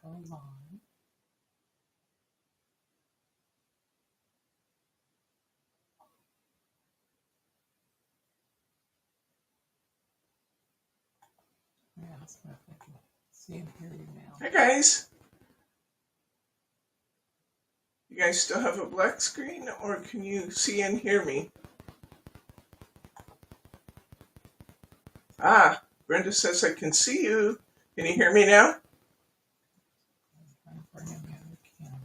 go live. Yeah, that's what I think. See and hear you now. Hi guys. You guys still have a black screen, or can you see and hear me? Ah, Brenda says I can see you. Can you hear me now? I'm trying to bring in the other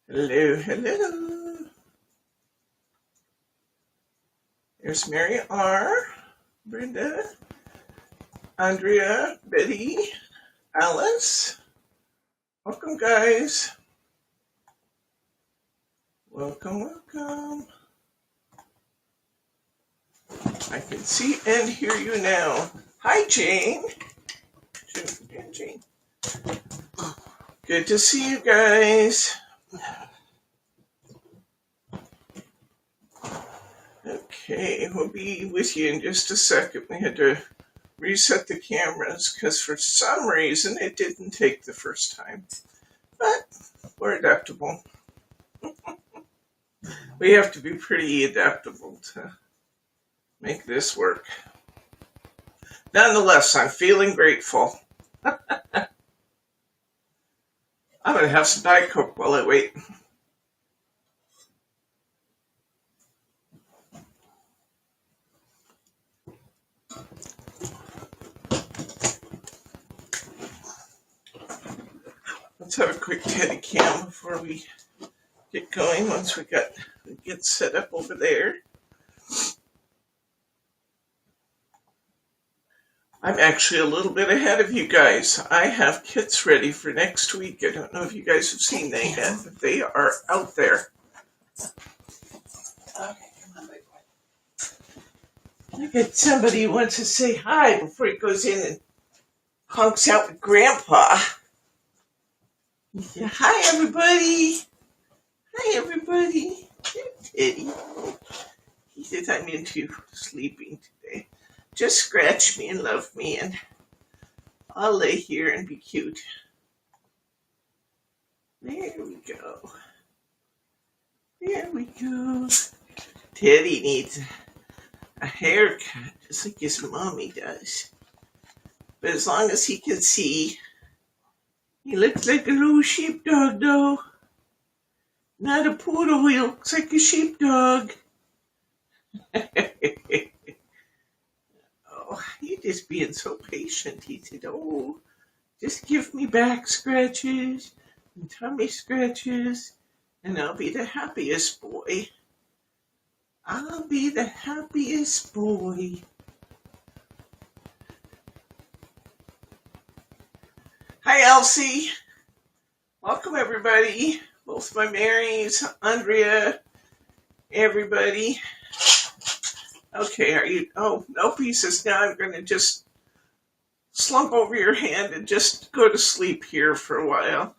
camera. Hello, hello. There's Mary R., Brenda, Andrea, Betty, Alice. Welcome, guys. Welcome, welcome. I can see and hear you now. Hi, Jane. Jane. Good to see you guys. Okay, we'll be with you in just a second. We had to reset the cameras because for some reason it didn't take the first time. But we're adaptable. We have to be pretty adaptable to make this work. Nonetheless, I'm feeling grateful. I'm going to have some Diet Coke while I wait. Let's have a quick Teddy cam before we get going once we get set up over there. I'm actually a little bit ahead of you guys. I have kits ready for next week. I don't know if you guys have seen them yet, but they are out there. Okay, come on, big boy. Look at somebody who wants to say hi before he goes in and honks out with Grandpa. Yeah, hi, everybody. Hi, everybody. Teddy. He says I'm into sleeping today. Just scratch me and love me, and I'll lay here and be cute. There we go. There we go. Teddy needs a haircut, just like his mommy does. But as long as he can see, he looks like a little sheepdog, though. Not a poodle, he looks like a sheepdog. Oh, you're just being so patient. He said, oh, just give me back scratches and tummy scratches, and I'll be the happiest boy. I'll be the happiest boy. Hi, Elsie. Welcome, everybody. Both my Marys, Andrea, everybody. Okay, are you? Oh, no pieces. Now I'm going to just slump over your hand and just go to sleep here for a while.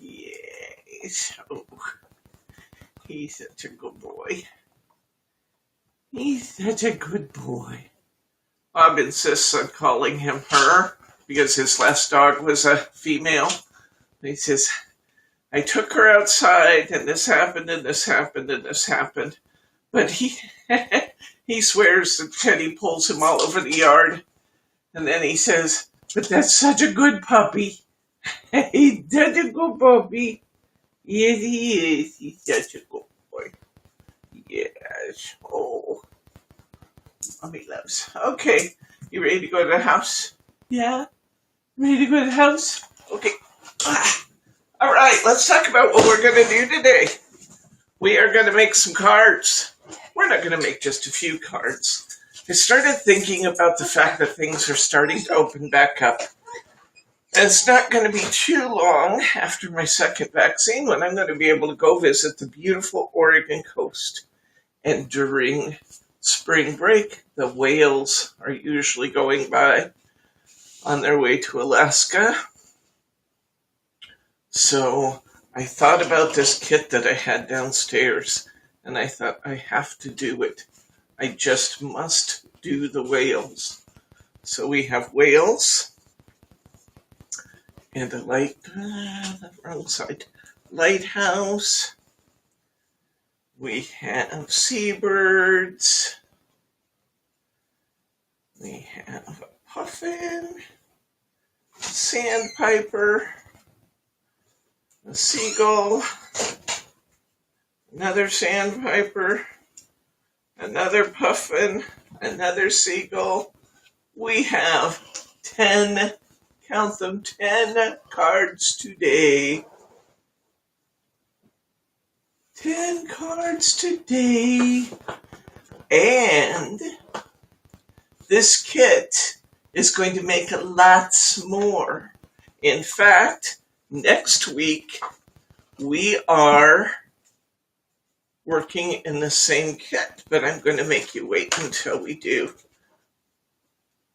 Yes. Oh, he's such a good boy. He's such a good boy. Bob insists on calling him her because his last dog was a female. He says, I took her outside and this happened and this happened and this happened. But he swears that Teddy pulls him all over the yard. And then he says, but that's such a good puppy. He's such a good puppy. Yes, he is. He's such a good boy. Yes. Oh. Mommy loves. Okay. You ready to go to the house? Yeah? Ready to go to the house? Okay. All right. Let's talk about what we're going to do today. We are going to make some cards. We're not going to make just a few cards. I started thinking about the fact that things are starting to open back up. And it's not going to be too long after my second vaccine when I'm going to be able to go visit the beautiful Oregon coast. And during spring break, the whales are usually going by on their way to Alaska. So I thought about this kit that I had downstairs, and I thought I have to do it. I just must do the whales. So we have whales and a the wrong side, lighthouse. We have seabirds. We have a puffin, a sandpiper, a seagull, another sandpiper, another puffin, another seagull. We have 10, count them, 10 cards today. 10 cards today. And this kit is going to make lots more. In fact, next week we are working in the same kit, but I'm going to make you wait until we do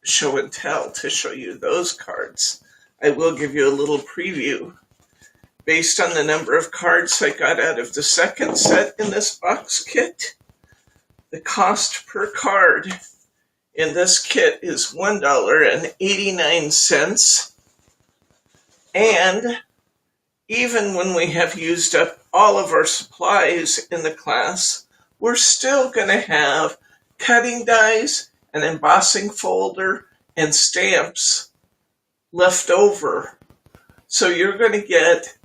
show and tell to show you those cards. I will give you a little preview. Based on the number of cards I got out of the second set in this box kit, the cost per card in this kit is $1.89. And even when we have used up all of our supplies in the class, we're still going to have cutting dies, an embossing folder, and stamps left over. So you're going to get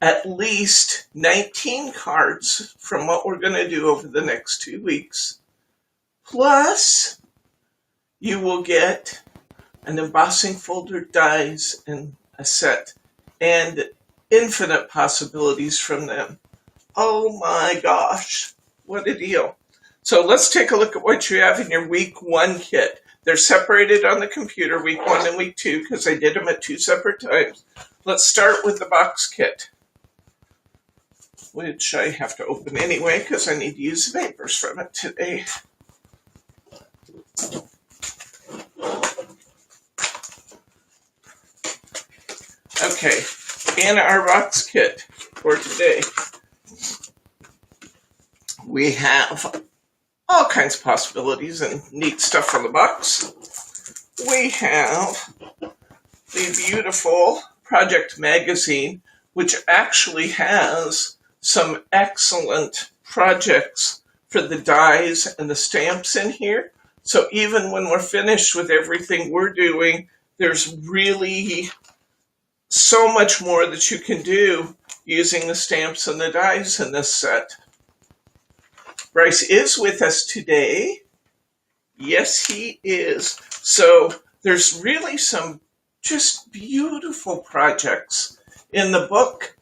at least 19 cards from what we're going to do over the next 2 weeks. Plus, you will get an embossing folder, dies, and a set, and infinite possibilities from them. Oh my gosh, what a deal. So let's take a look at what you have in your week 1 kit. They're separated on the computer, week 1 and week 2, because I did them at 2 separate times. Let's start with the box kit, which I have to open anyway because I need to use the papers from it today. Okay, in our box kit for today, we have all kinds of possibilities and neat stuff from the box. We have the beautiful Project Magazine, which actually has some excellent projects for the dies and the stamps in here. So even when we're finished with everything we're doing, there's really so much more that you can do using the stamps and the dies in this set. Bryce is with us today. Yes, he is. So there's really some just beautiful projects in the book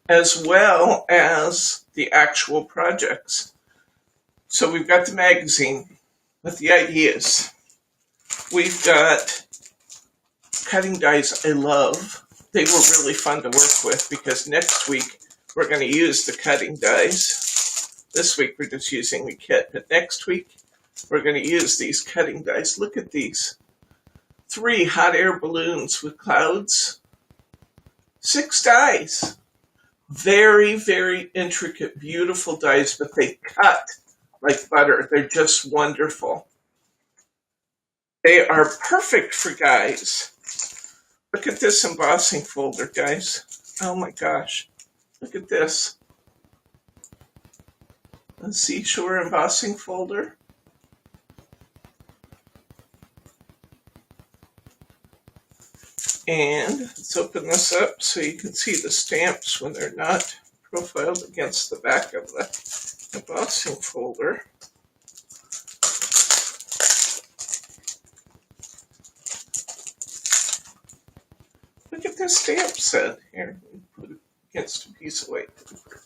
as well as the actual projects. So we've got the magazine with the ideas. We've got cutting dies I love. They were really fun to work with because next week we're going to use the cutting dies. This week we're just using the kit, but next week we're going to use these cutting dies. Look at these. 3 hot air balloons with clouds. 6 dies. Very, very intricate, beautiful dies, but they cut like butter. They're just wonderful. They are perfect for guys. Look at this embossing folder, guys. Oh my gosh. Look at this. A seashore embossing folder. And let's open this up so you can see the stamps when they're not profiled against the back of the embossing folder. Look at this stamp set. Here, put it against a piece of white paper.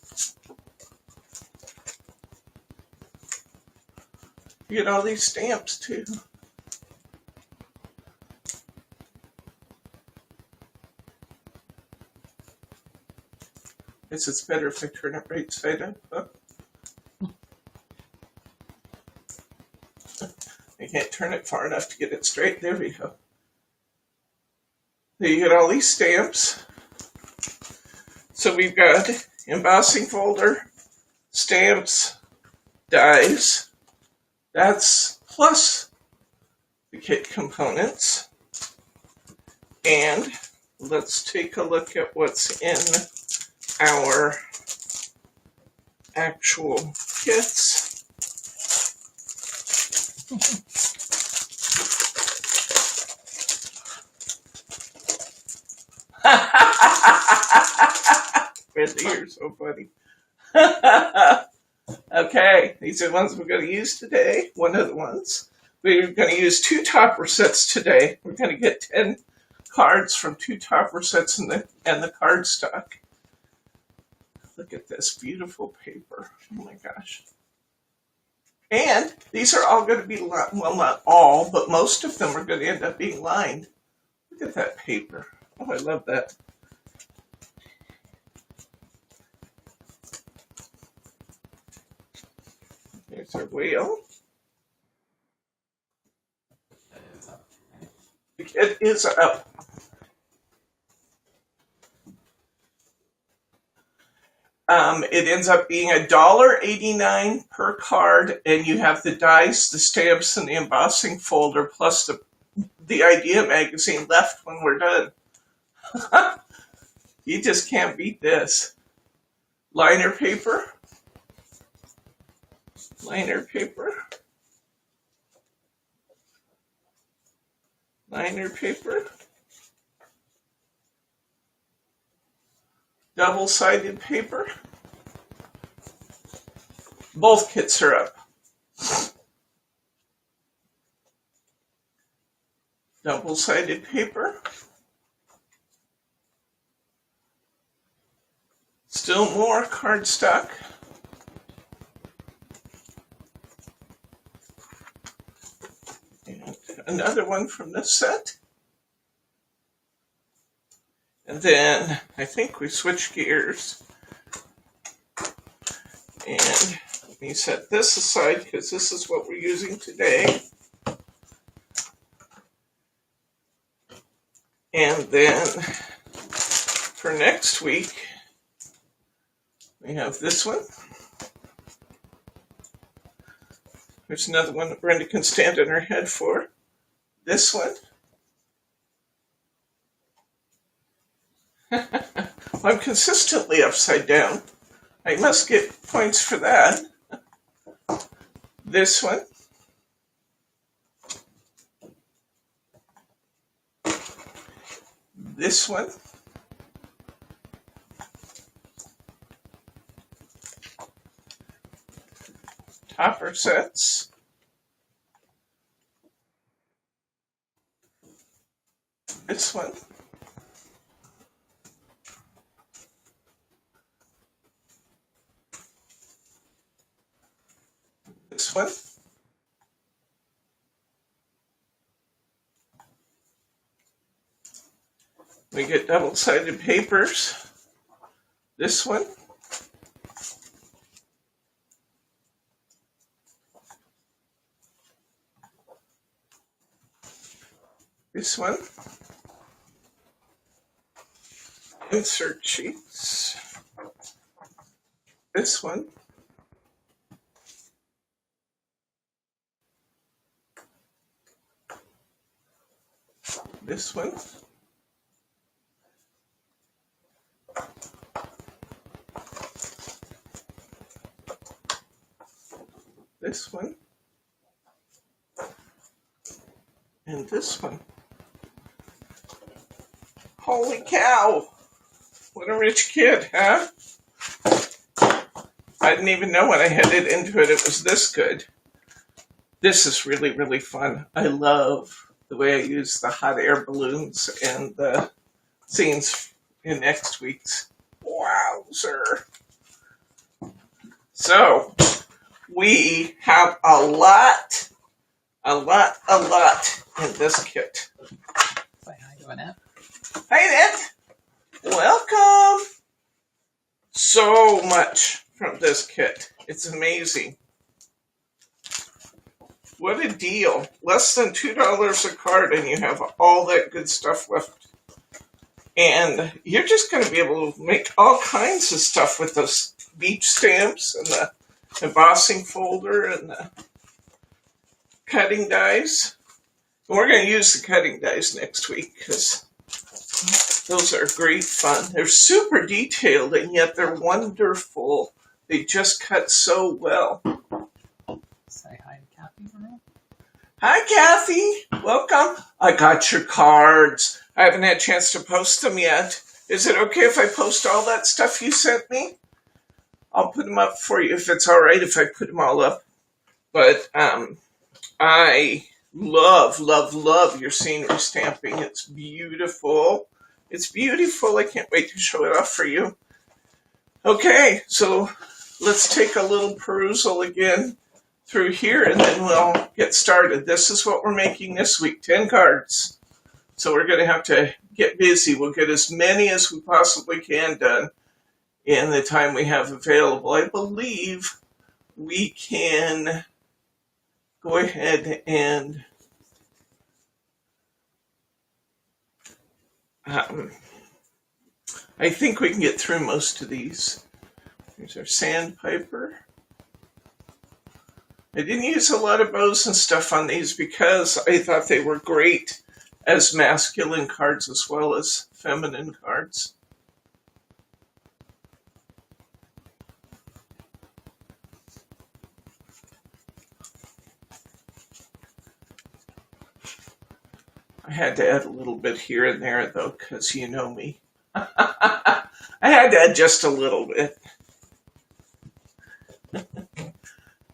You get all these stamps too. Guess it's better if I turn it right side up. Huh? I can't turn it far enough to get it straight. There we go. There you get all these stamps. So we've got embossing folder, stamps, dies. That's plus the kit components. And let's take a look at what's in our actual kits. Randy, you're so funny. Okay, these are the ones we're going to use today. One of the ones. We're going to use 2 topper sets today. We're going to get 10 cards from 2 topper sets and the card stock. Look at this beautiful paper. Oh my gosh. And these are all going to be, well, not all, but most of them are going to end up being lined. Look at that paper. Oh, I love that. Here's our wheel. The kit is up. It ends up being $1.89 per card, and you have the dice, the stamps, and the embossing folder, plus the idea magazine left when we're done. You just can't beat this. Liner paper. Liner paper. Liner paper. Double-sided paper. Both kits are up. Double-sided paper. Still more cardstock. And another one from this set. And then I think we switch gears. And let me set this aside because this is what we're using today. And then for next week, we have this one. There's another one that Brenda can stand on her head for. This one. I'm consistently upside down. I must get points for that. This one. This one. Topper sets. This one. This one. We get double-sided papers. This one. This one. Insert sheets. This one. This one. This one. And this one. Holy cow! What a rich kid, huh? I didn't even know when I headed into it, it was this good. This is really, really fun. I love the way I use the hot air balloons and the scenes in next week's. Wowzer. So, we have a lot in this kit. Say hi to Annette. Hi, Annette. Welcome. So much from this kit. It's amazing. What a deal. Less than $2 a card and you have all that good stuff left. And you're just going to be able to make all kinds of stuff with those beach stamps and the embossing folder and the cutting dies. And we're going to use the cutting dies next week because Those are great fun. They're super detailed, and yet they're wonderful. They just cut so well. Say hi to Kathy for me. Hi, Kathy. Welcome. I got your cards. I haven't had a chance to post them yet. Is it okay if I post all that stuff you sent me? I'll put them up for you if it's all right if I put them all up. But I love, love, love your scenery stamping. It's beautiful. It's beautiful. I can't wait to show it off for you. Okay, so let's take a little perusal again through here, and then we'll get started. This is what we're making this week, 10 cards. So we're going to have to get busy. We'll get as many as we possibly can done in the time we have available. I believe we can go ahead and I think we can get through most of these. Here's our sandpiper. I didn't use a lot of bows and stuff on these because I thought they were great as masculine cards as well as feminine cards. I had to add a little bit here and there, though, because you know me. I had to add just a little bit.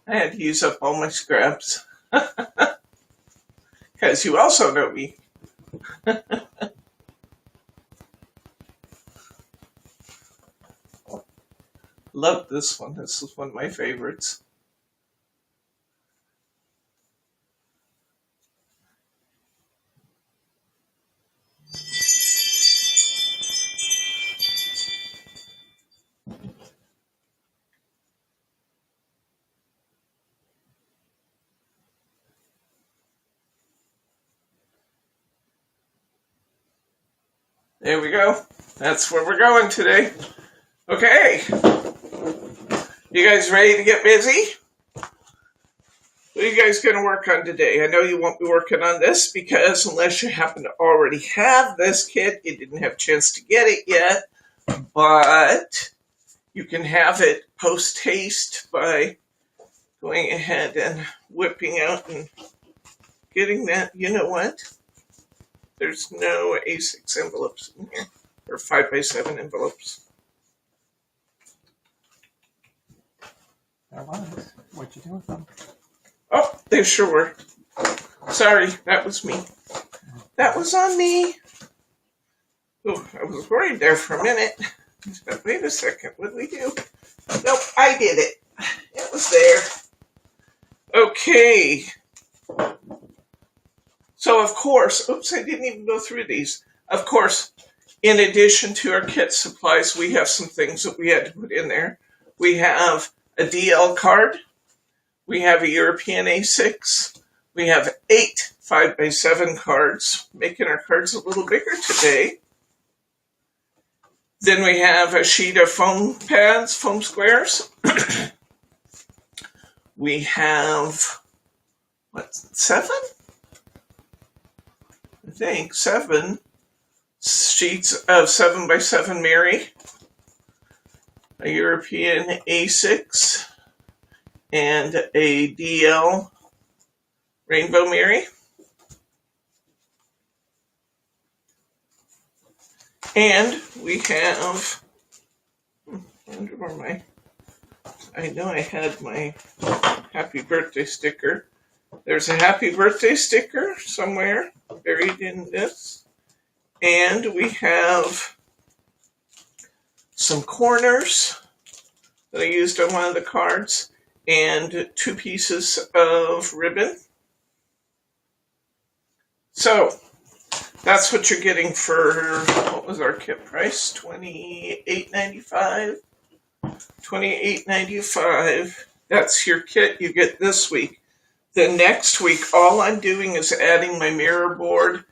I had to use up all my scraps. Because you also know me. Love this one. This is one of my favorites. There we go. That's where we're going today. Okay. You guys ready to get busy? What are you guys going to work on today? I know you won't be working on this because unless you happen to already have this kit, you didn't have a chance to get it yet. But you can have it post-haste by going ahead and whipping out and getting that. You know what? There's no A6 envelopes in here, or 5x7 envelopes. There was. What'd you do with them? Oh, they sure were. Sorry, that was me. That was on me. Oh, I was worried there for a minute. Wait a second, what did we do? Nope, I did it. It was there. Okay. So, of course, oops, I didn't even go through these. Of course, in addition to our kit supplies, we have some things that we had to put in there. We have a DL card. We have a European A6. We have 8 5x7 cards, making our cards a little bigger today. Then we have a sheet of foam pads, foam squares. We have, 7? I think 7 sheets of 7x7 Mary, a European A6, and a DL Rainbow Mary. And we have, I wonder where I know I had my happy birthday sticker. There's a happy birthday sticker somewhere buried in this. And we have some corners that I used on one of the cards and 2 pieces of ribbon. So that's what you're getting for, what was our kit price? $28.95. $28.95. That's your kit you get this week. The next week, all I'm doing is adding my mirror board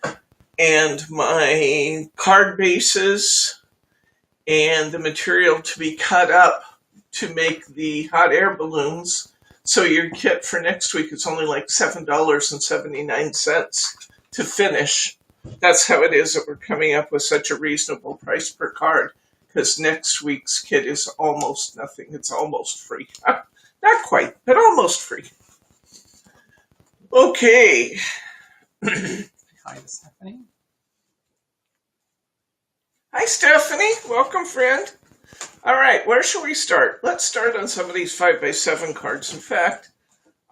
and my card bases and the material to be cut up to make the hot air balloons. So your kit for next week is only like $7.79 to finish. that's how it is that we're coming up with such a reasonable price per card, because next week's kit is almost nothing. It's almost free. Not quite, but almost free. Okay. Hi, Stephanie. Hi, Stephanie. Welcome, friend. All right, where shall we start? Let's start on some of these 5x7 cards. In fact,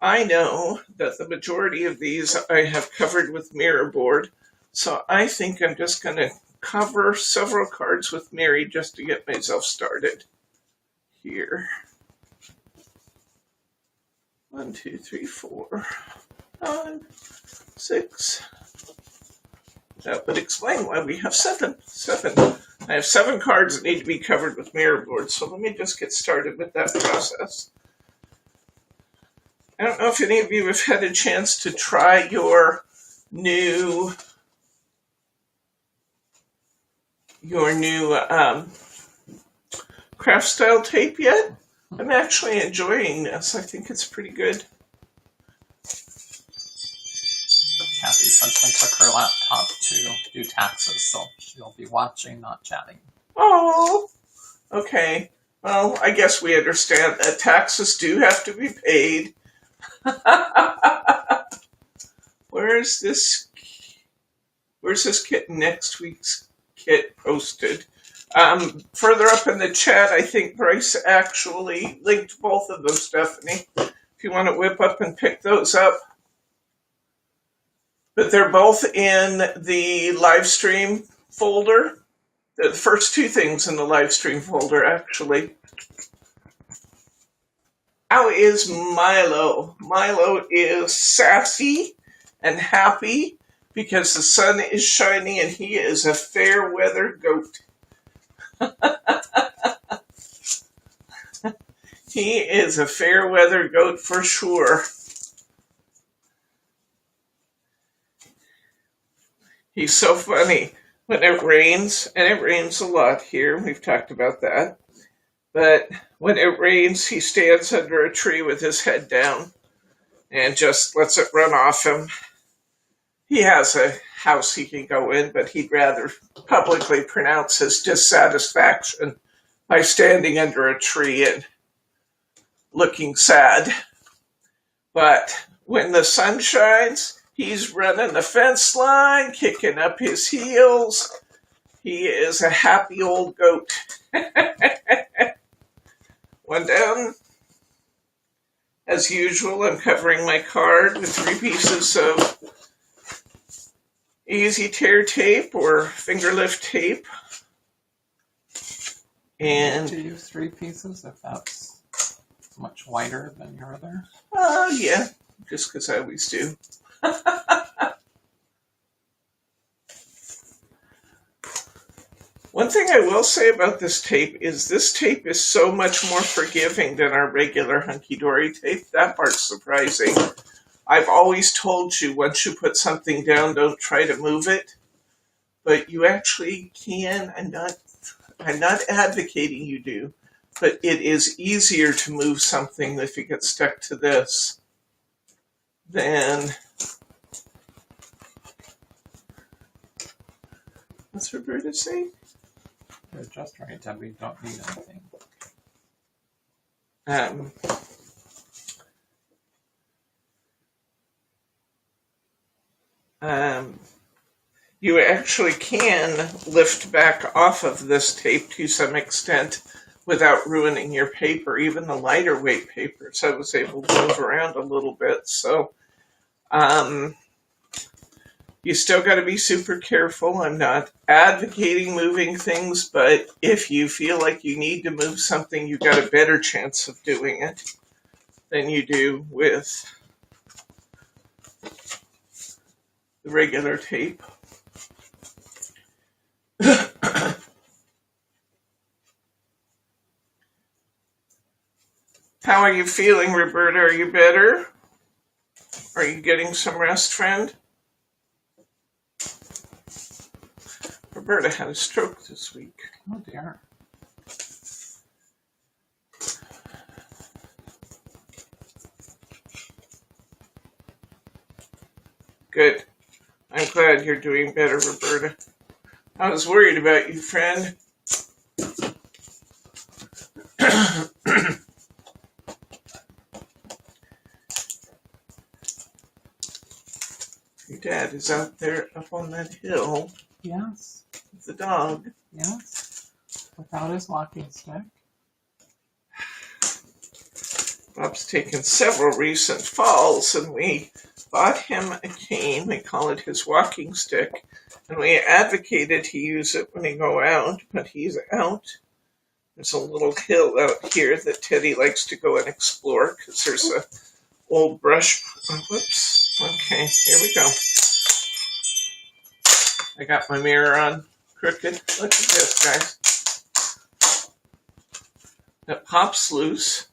I know that the majority of these I have covered with mirror board, so I think I'm just going to cover several cards with Mary just to get myself started here. 1, 2, 3, 4, 5, 6. That would explain why we have 7. I have 7 cards that need to be covered with mirror board, so let me just get started with that process. I don't know if any of you have had a chance to try your new craft style tape yet. I'm actually enjoying this. I think it's pretty good. Kathy's husband took her laptop to do taxes, so she'll be watching, not chatting. Oh, okay. Well, I guess we understand that taxes do have to be paid. Where's this kit? Next week's kit posted. Further up in the chat, I think Bryce actually linked both of those, Stephanie. If you want to whip up and pick those up. But they're both in the live stream folder. The first 2 things in the live stream folder, actually. How is Milo? Milo is sassy and happy because the sun is shining and he is a fair weather goat. He is a fair weather goat for sure. He's so funny. When it rains, and it rains a lot here, we've talked about that, but when it rains, he stands under a tree with his head down and just lets it run off him. He has a house he can go in, but he'd rather publicly pronounce his dissatisfaction by standing under a tree and looking sad. But when the sun shines, he's running the fence line, kicking up his heels. He is a happy old goat. One down. As usual, I'm covering my card with 3 pieces of easy tear tape or finger lift tape. And to use 3 pieces if that's much wider than your other. Yeah, just because I always do. One thing I will say about this tape is so much more forgiving than our regular Hunkydory tape. That part's surprising. I've always told you once you put something down, don't try to move it. But you actually can. I'm not advocating you do. But it is easier to move something if you get stuck to this than... What's Roberta saying? You're just right, Debbie. Don't need anything. You actually can lift back off of this tape to some extent without ruining your paper, even the lighter weight papers. I was able to move around a little bit, so you still got to be super careful. I'm not advocating moving things, but if you feel like you need to move something, you got a better chance of doing it than you do with the regular tape. How are you feeling, Roberta? Are you better? Are you getting some rest, friend? Roberta had a stroke this week. Oh dear. Good. I'm glad you're doing better, Roberta. I was worried about you, friend. Your dad is out there up on that hill. Yes. With the dog. Yes. Without his walking stick. Bob's taken several recent falls, and we bought him a cane. We call it his walking stick, and we advocated he use it when he go out, but he's out. There's a little hill out here that Teddy likes to go and explore because there's a old brush. Oh, whoops. Okay, here we go. I got my mirror on crooked. Look at this, guys. That pops loose.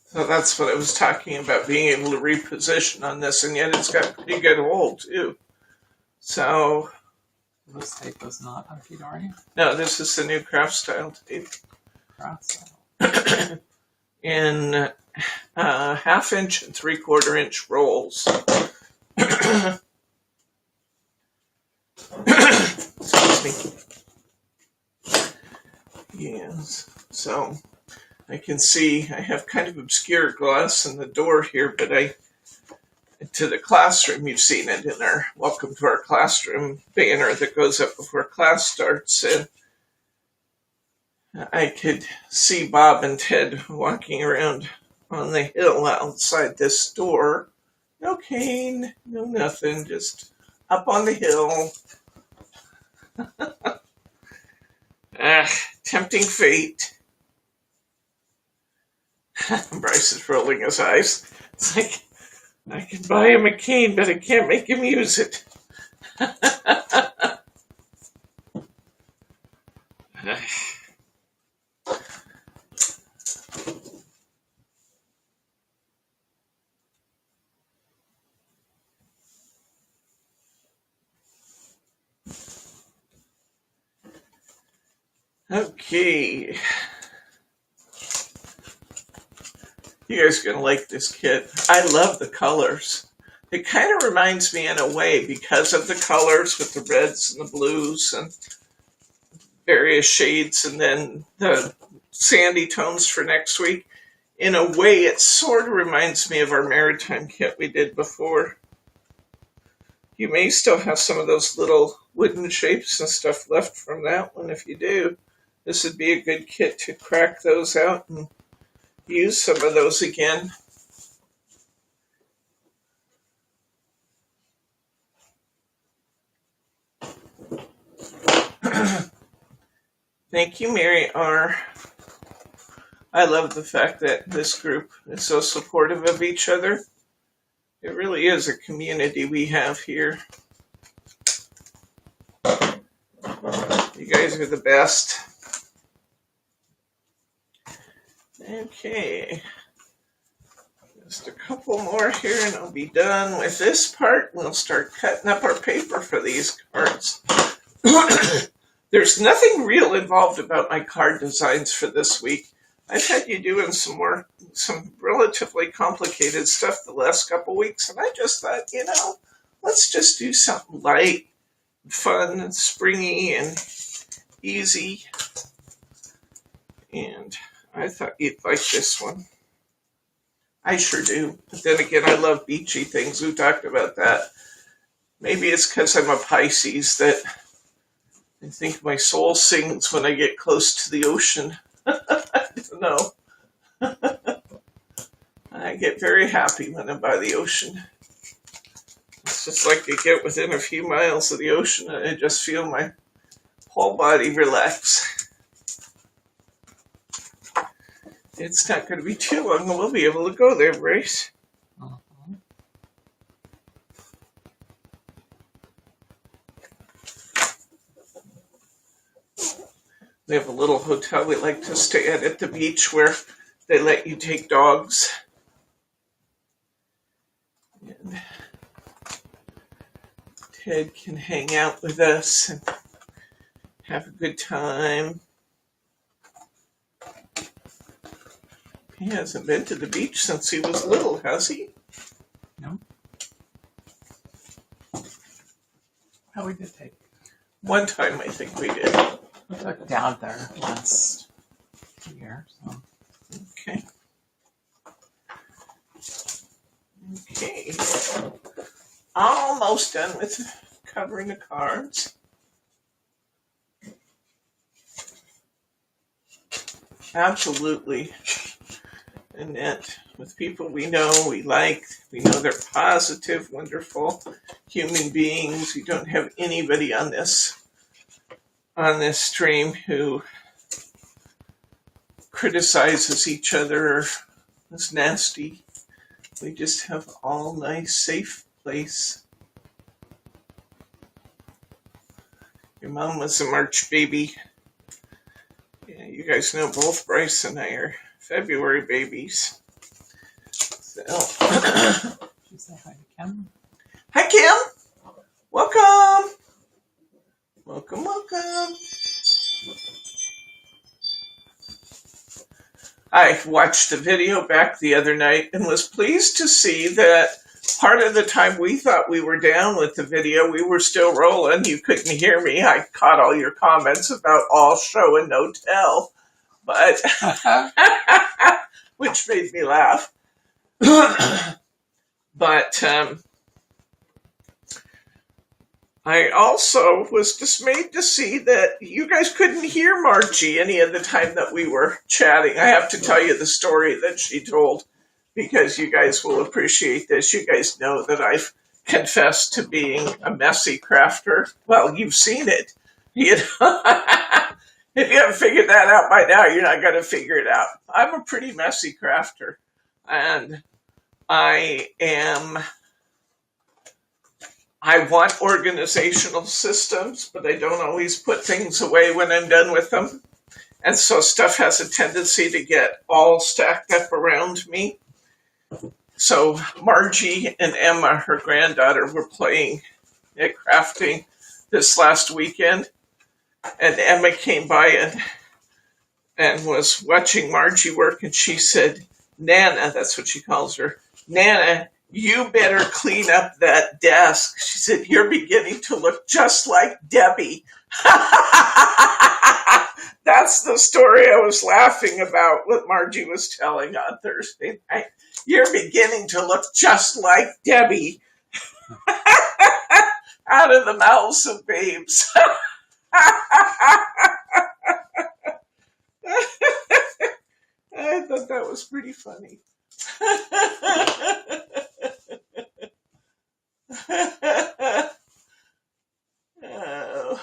So that's what I was talking about, being able to reposition on this, and yet it's got pretty good hold, too. So... This tape is not Hunkydory? No, this is the new craft style tape. Craft style. In 1/2 inch and 3/4 inch rolls. Excuse me. Yes, so... I can see I have kind of obscure glass in the door here, but to the classroom, you've seen it in our Welcome to Our Classroom banner that goes up before class starts, and I could see Bob and Ted walking around on the hill outside this door. No cane, no nothing, just up on the hill. Tempting fate. Bryce is rolling his eyes. It's like, I can buy him a cane, but I can't make him use it. Okay. You guys are going to like this kit. I love the colors. It kind of reminds me in a way, because of the colors with the reds and the blues and various shades, and then the sandy tones for next week. In a way, it sort of reminds me of our maritime kit we did before. You may still have some of those little wooden shapes and stuff left from that one. If you do, this would be a good kit to crack those out and use some of those again. Thank you, Mary R. I love the fact that this group is so supportive of each other. It really is a community we have here. You guys are the best. Okay, just a couple more here and I'll be done with this part. We'll start cutting up our paper for these cards. There's nothing real involved about my card designs for this week. I've had you doing some relatively complicated stuff the last couple weeks, and I just thought, let's just do something light, fun, and springy, and easy. And I thought you'd like this one. I sure do. But then again, I love beachy things. We talked about that. Maybe it's because I'm a Pisces that I think my soul sings when I get close to the ocean. I don't know. I get very happy when I'm by the ocean. It's just like I get within a few miles of the ocean and I just feel my whole body relax. It's not going to be too long and we'll be able to go there, Brace. We have a little hotel we like to stay at the beach where they let you take dogs. And Ted can hang out with us and have a good time. He hasn't been to the beach since he was little, has he? No. Oh, we did take. One time, I think we did. We took Dad there last year. So. Okay. Okay. Almost done with covering the cards. Absolutely. Annette, with people we know, we like, we know they're positive, wonderful human beings. You don't have anybody on this stream who criticizes each other or is nasty. We just have all nice, safe place. Your mom was a March baby. Yeah, you guys know both Bryce and I are February babies. So, You say hi to Kim. hi Kim. Welcome. Welcome, welcome. I watched the video back the other night and was pleased to see that part of the time we thought we were down with the video, we were still rolling. You couldn't hear me. I caught all your comments about all show and no tell, but which made me laugh. But I also was dismayed to see that you guys couldn't hear Margie any of the time that we were chatting. I have to tell you the story that she told because you guys will appreciate this. You guys know that I've confessed to being a messy crafter. Well, you've seen it. You know? If you haven't figured that out by now, you're not going to figure it out. I'm a pretty messy crafter. And I want organizational systems, but I don't always put things away when I'm done with them. And so stuff has a tendency to get all stacked up around me. So Margie and Emma, her granddaughter, were playing at crafting this last weekend. And Emma came by and was watching Margie work, and she said, Nana, that's what she calls her, Nana, you better clean up that desk. She said, you're beginning to look just like Debbie. That's the story I was laughing about, what Margie was telling on Thursday night. You're beginning to look just like Debbie. Out of the mouths of babes. I thought that was pretty funny. Oh.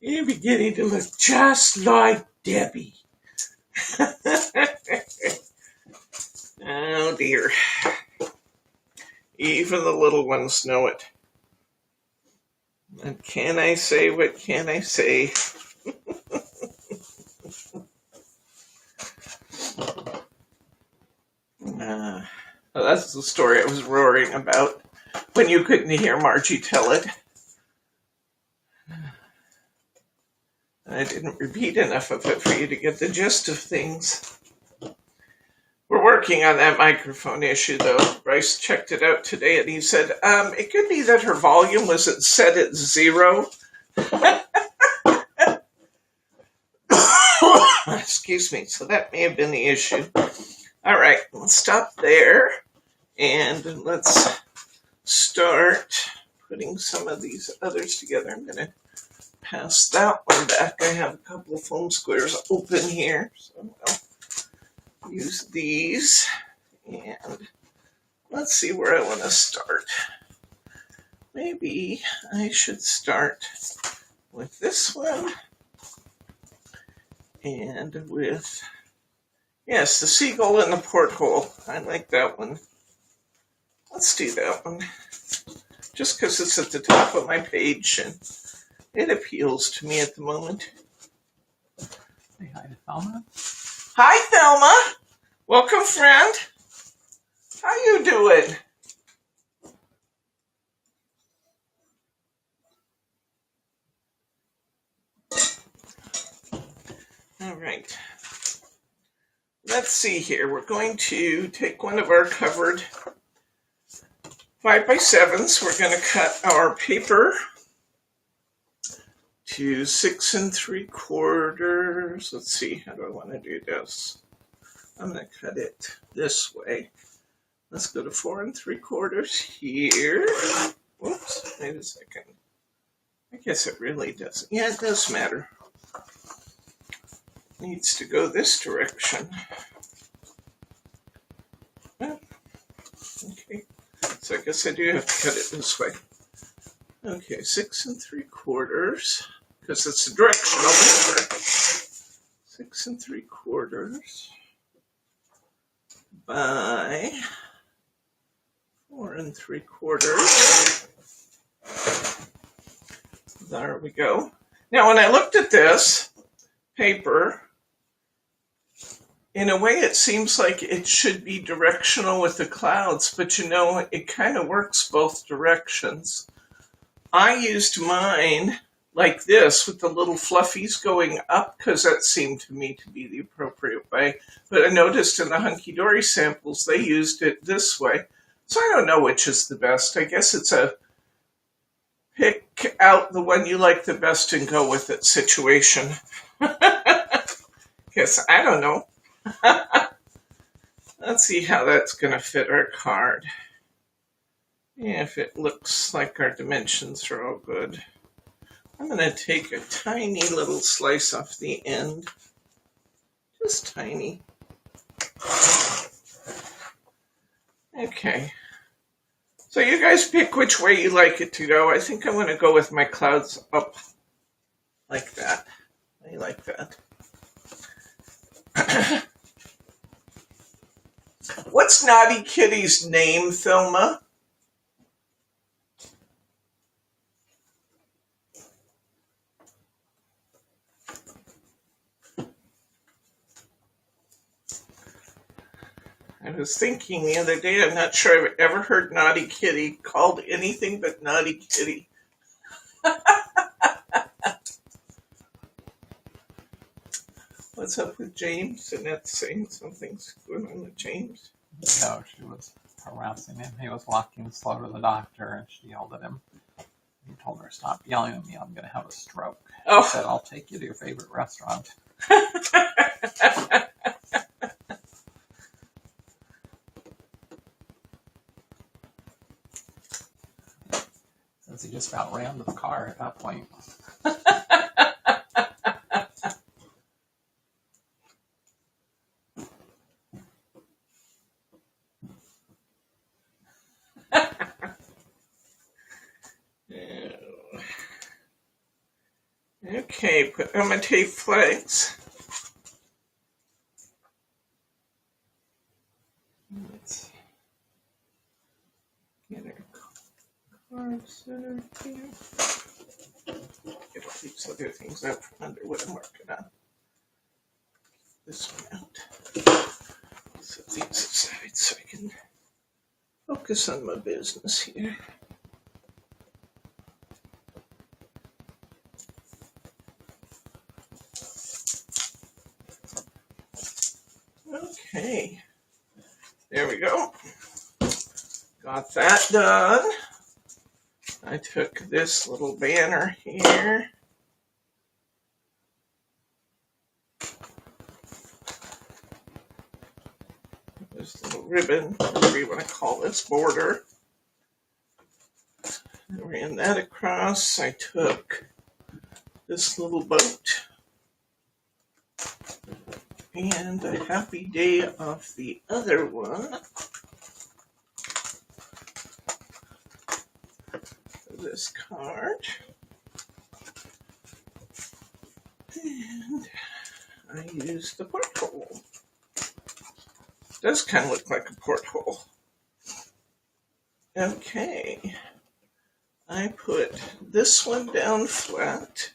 You're beginning to look just like Debbie. Oh dear. Even the little ones know it. What can I say? What can I say? That's the story I was roaring about when you couldn't hear Margie tell it. I didn't repeat enough of it for you to get the gist of things. We're working on that microphone issue, though. Bryce checked it out today, and he said, it could be that her volume was set at 0. Excuse me. So that may have been the issue. All right, let's stop there, and let's start putting some of these others together. I'm going to pass that one back. I have a couple of foam squares open here, so I'll use these. And let's see where I want to start. Maybe I should start with this one and with, yes, the seagull in the porthole. I like that one. Let's do that one. Just because it's at the top of my page and it appeals to me at the moment. Say hi to Thelma. Hi, Thelma. Welcome, friend. How you doing? All right. Let's see here. We're going to take one of our covered 5x7s. We're going to cut our paper to 6 3/4. Let's see, how do I want to do this? I'm going to cut it this way. Let's go to 4 3/4 here. Whoops, wait a second. I guess it really doesn't. Yeah, it does matter. It needs to go this direction. Oh, okay, so I guess I do have to cut it this way. Okay, 6 3/4, because it's a directional paper. 6 3/4 by 4 3/4. There we go. Now, when I looked at this paper, in a way it seems like it should be directional with the clouds, but you know, it kind of works both directions. I used mine like this with the little fluffies going up because that seemed to me to be the appropriate way. But I noticed in the Hunkydory samples, they used it this way. So I don't know which is the best. I guess it's a pick out the one you like the best and go with it situation. Guess I don't know. Let's see how that's going to fit our card. Yeah, if it looks like our dimensions are all good. I'm going to take a tiny little slice off the end. Just tiny. Okay. So you guys pick which way you like it to go. I think I'm going to go with my clouds up like that. I like that. What's Naughty Kitty's name, Thelma? I was thinking the other day, I'm not sure I've ever heard Naughty Kitty called anything but Naughty Kitty. What's up with James? Annette saying something's going on with James. No, she was harassing him. He was walking slow to the doctor, and she yelled at him. He told her, "Stop yelling at me, I'm going to have a stroke." Oh. He said, "I'll take you to your favorite restaurant." Since he just about ran to the car at that point. Okay, put on my tape flags. Let's get our cards here. Get all these other things out from under what I'm working on. This one out. Set these aside so I can focus on my business here. Okay, there we go. Got that done. I took this little banner here. This little ribbon, whatever you want to call this, border. I ran that across. I took this little boat. And a happy day off the other one. This card. And I used the porthole. Does kind of look like a porthole. Okay. I put this one down flat.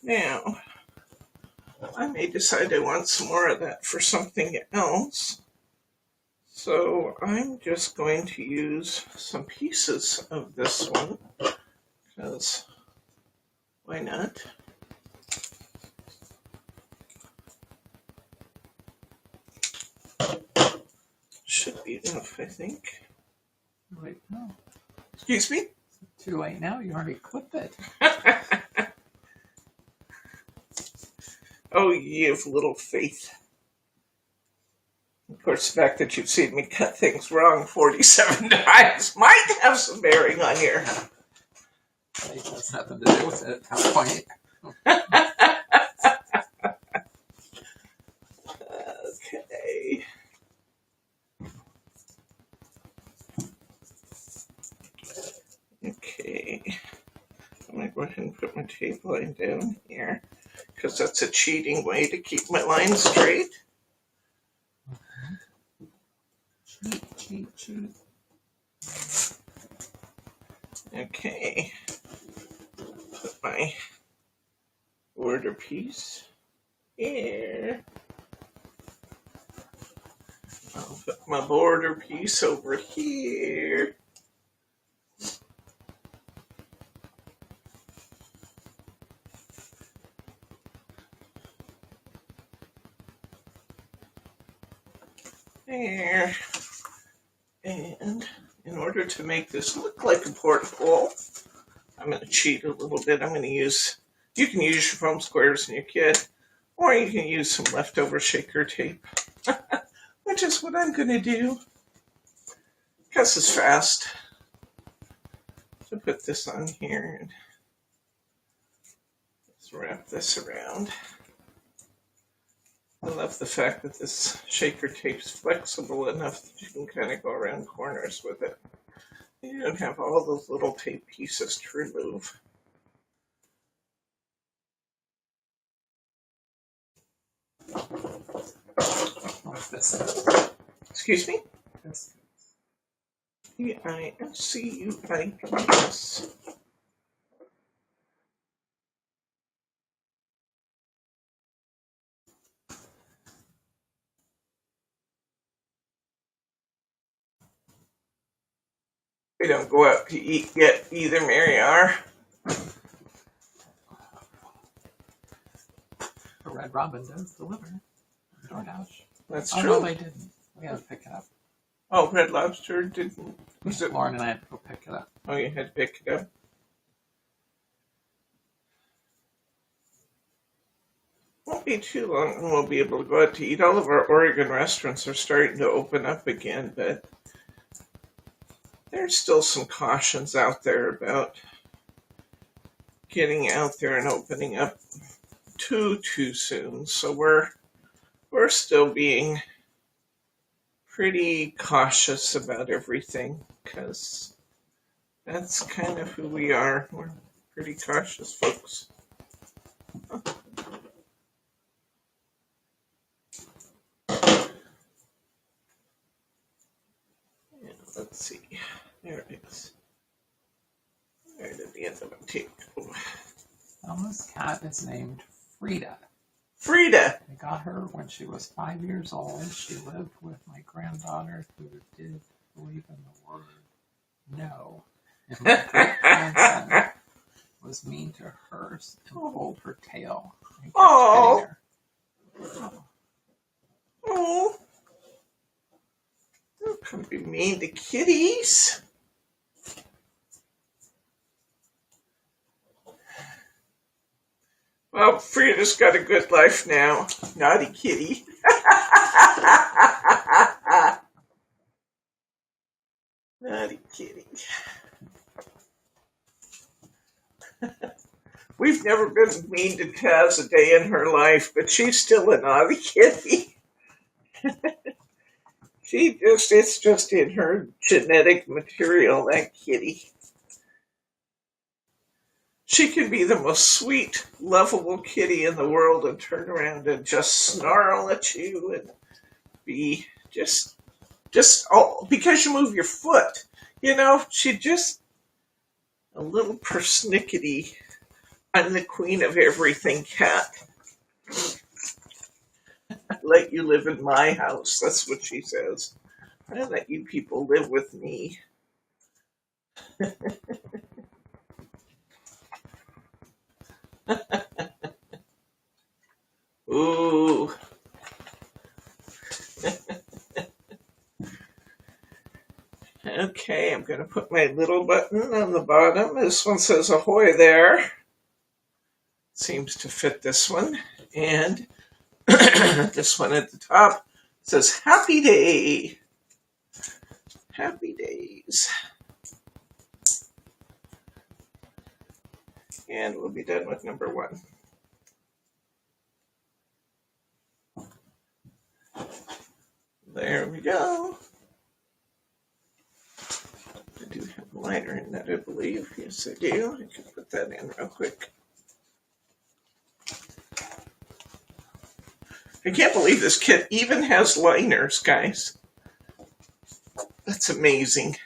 Now, I may decide I want some more of that for something else. So I'm just going to use some pieces of this one. because why not? Should be enough, I think. Wait, no. Excuse me? Too late now. You already clipped it. Oh, ye of little faith. Of course, the fact that you've seen me cut things wrong 47 times might have some bearing on your... It has nothing to do with it at that point. Okay. Okay. I'm going to go ahead and put my tape line down here, because that's a cheating way to keep my line straight. Cheat. Okay. Put my border piece here. I'll put my border piece over here. There. And in order to make this look like a portable, I'm going to cheat a little bit. I'm going to use, you can use your foam squares in your kit, or you can use some leftover shaker tape, which is what I'm going to do, because it's fast. So put this on here and let's wrap this around. I love the fact that this shaker tape's flexible enough that you can kind of go around corners with it. You don't have all those little tape pieces to remove. What's this? Excuse me? This. P-I-S-C-U-I-P-S. We don't go out to eat yet either, Mary R. The Red Robin does deliver. DoorDash. That's Oh, true. no, they didn't. We had to pick it up. Oh, Red Lobster didn't. Was it? Lauren and I had to go pick it up. Oh, you had to pick it up. Won't be too long and we'll be able to go out to eat. All of our Oregon restaurants are starting to open up again, but there's still some cautions out there about getting out there and opening up too soon. So we're still being pretty cautious about everything, because that's kind of who we are. We're pretty cautious folks. Let's see. There it is. Right at the end of my tape. This cat is named Frida. Frida! I got her when she was 5 years old. She lived with my granddaughter who did believe in the word no. And my great-grandson was mean to her and pulled her tail and kept hitting her. Oh. Don't be mean to kitties. Well, Frida's got a good life now. Naughty kitty. Naughty kitty. We've never been mean to Taz a day in her life, but she's still a naughty kitty. It's just in her genetic material, that kitty. She can be the most sweet, lovable kitty in the world and turn around and just snarl at you and be just because you move your foot. You know, she just a little persnickety. I'm the queen of everything cat. I let you live in my house. That's what she says. I let you people live with me. Ooh. Okay, I'm going to put my little button on the bottom. This one says ahoy there. Seems to fit this one. And this one at the top says happy day. Happy days. And we'll be done with number 1. There we go. I do have a liner in that, I believe. Yes, I do. I can put that in real quick. I can't believe this kit even has liners, guys. That's amazing.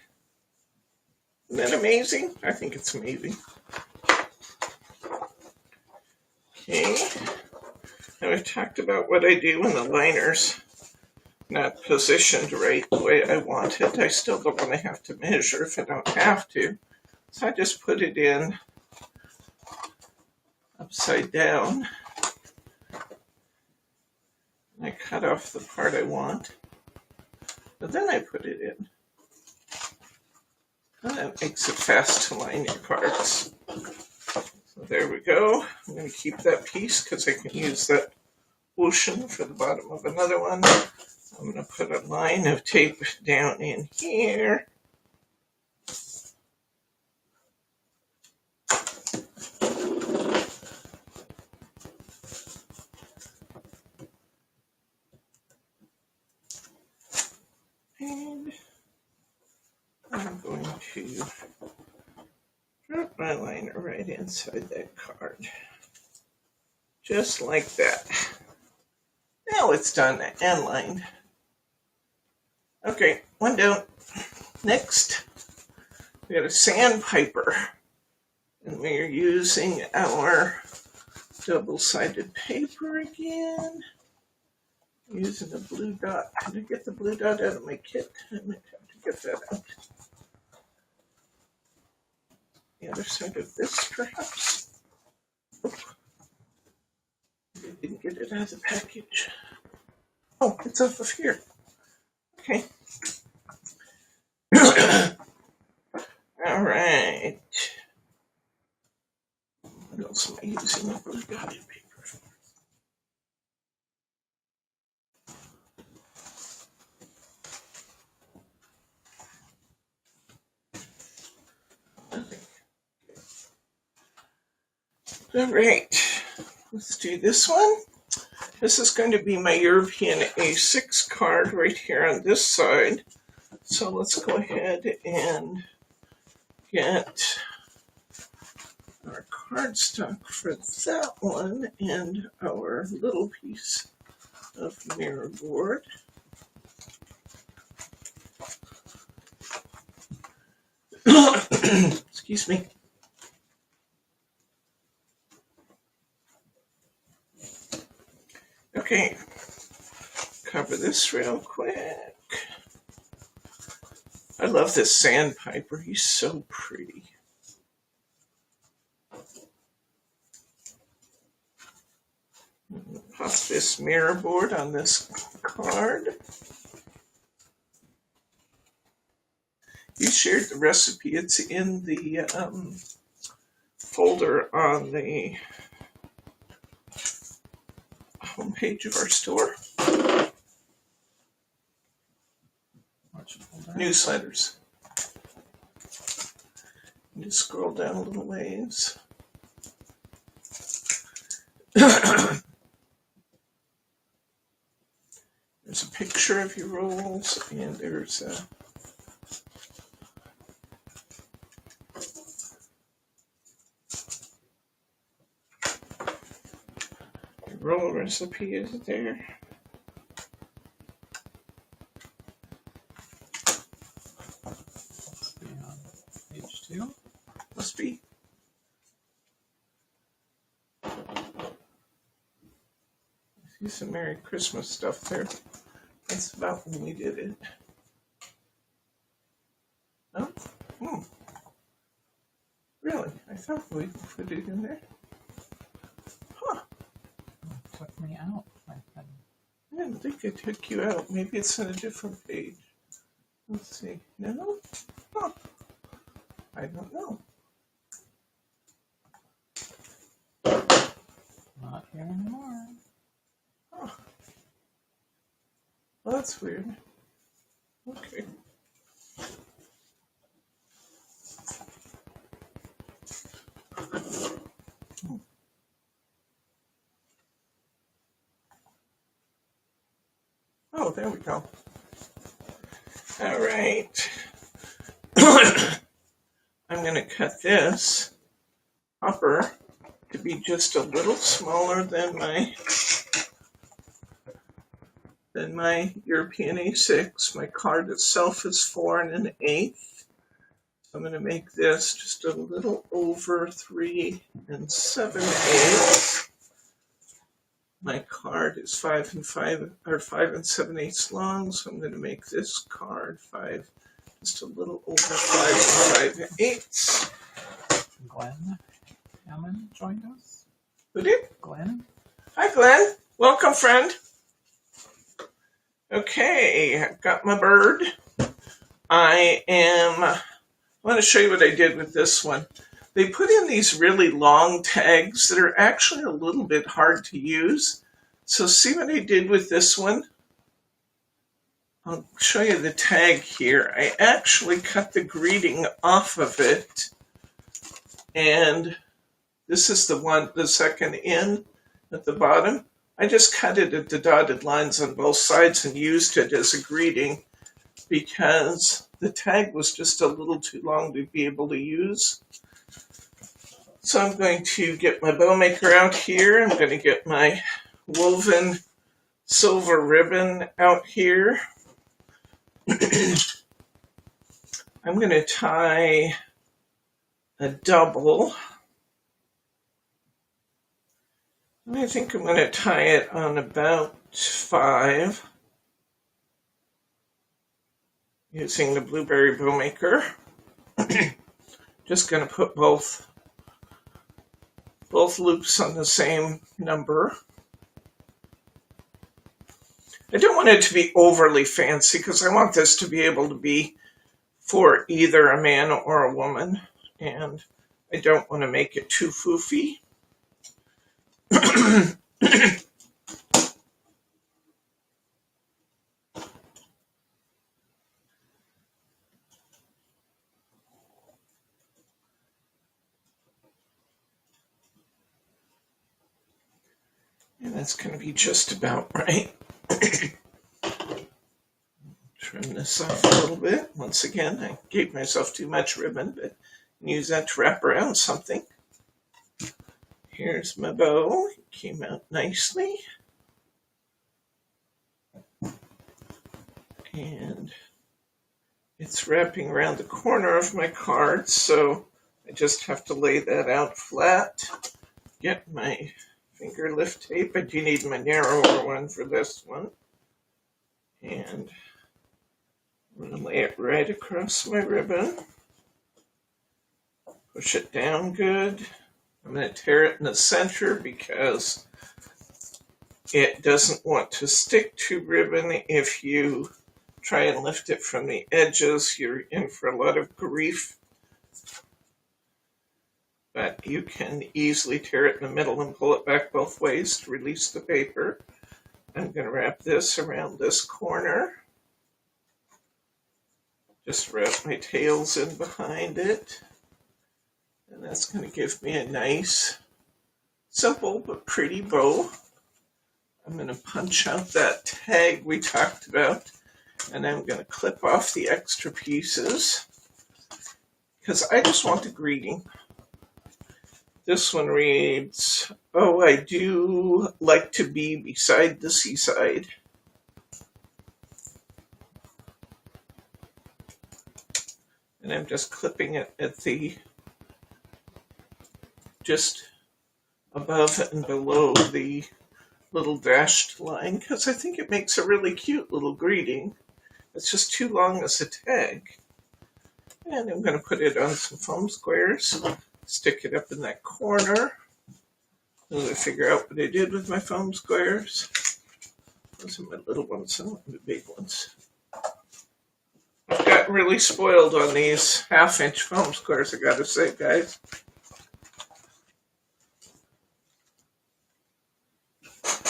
Isn't that amazing? I think it's amazing. Okay. Now I've talked about what I do when the liner's not positioned right the way I want it. I still don't want to have to measure if I don't have to. So I just put it in upside down. I cut off the part I want, but then I put it in. And that makes it fast to line your parts. So there we go. I'm going to keep that piece because I can use that ocean for the bottom of another one. I'm going to put a line of tape down in here. And I'm going to drop my liner right inside that card. Just like that. Now it's done and lined. Okay, one down. Next, we got a sandpiper. And we are using our double-sided paper again. Using a blue dot. Did I get the blue dot out of my kit? I might have to get that out. The other side of this, perhaps. Oh, I didn't get it out of the package. Oh, it's off of here. Okay. All right. What else am I using the blue dotted paper for? All right, let's do this one. This is going to be my European A6 card right here on this side. So let's go ahead and get our cardstock for that one and our little piece of mirror board. Excuse me. Okay, cover this real quick. I love this sandpiper. He's so pretty. Pop this mirror board on this card. You shared the recipe. It's in the folder on the homepage of our store. Newsletters. You just scroll down a little ways. There's a picture of your rolls, and there's a roll recipe is there. Page 2. Must be. I see some Merry Christmas stuff there. That's about when we did it. Oh? Really? I thought we put it in there. took me out. I didn't think it took you out. Maybe it's on a different page. Let's see. No? Huh. I don't know. Not here anymore. Huh. Well, that's weird. Okay. Oh, there we go. All right. I'm going to cut this upper to be just a little smaller than my European A6. My card itself is 4 1/8. I'm going to make this just a little over 3 7/8. My card is 5 7/8 long, so I'm going to make this card just a little over 5 5/8. Glenn Hammond joined us. Who did? Glenn. Hi, Glenn. Welcome, friend. Okay, I've got my bird. I want to show you what I did with this one. They put in these really long tags that are actually a little bit hard to use. So see what I did with this one? I'll show you the tag here. I actually cut the greeting off of it. And this is the second in at the bottom. I just cut it at the dotted lines on both sides and used it as a greeting because the tag was just a little too long to be able to use. So I'm going to get my bow maker out here. I'm going to get my woven silver ribbon out here. I'm going to tie a double. I think I'm going to tie it on about 5 using the blueberry bow maker. Just going to put both loops on the same number. I don't want it to be overly fancy because I want this to be able to be for either a man or a woman, and I don't want to make it too foofy. And that's going to be just about right. Trim this off a little bit. Once again, I gave myself too much ribbon, but use that to wrap around something. Here's my bow. It came out nicely. And it's wrapping around the corner of my card, so I just have to lay that out flat. Get my finger lift tape. I do need my narrower one for this one. And I'm going to lay it right across my ribbon. Push it down good. I'm going to tear it in the center because it doesn't want to stick to ribbon. If you try and lift it from the edges, you're in for a lot of grief. But you can easily tear it in the middle and pull it back both ways to release the paper. I'm going to wrap this around this corner. Just wrap my tails in behind it. And that's going to give me a nice, simple but pretty bow. I'm going to punch out that tag we talked about. And I'm going to clip off the extra pieces. Because I just want the greeting. This one reads, "Oh, I do like to be beside the seaside." And I'm just clipping it at just above and below the little dashed line, because I think it makes a really cute little greeting. It's just too long as a tag. And I'm going to put it on some foam squares. Stick it up in that corner. As I figure out what I did with my foam squares. Those are my little ones, I don't want the big ones. I've gotten really spoiled on these 1/2-inch foam squares, I gotta say, guys.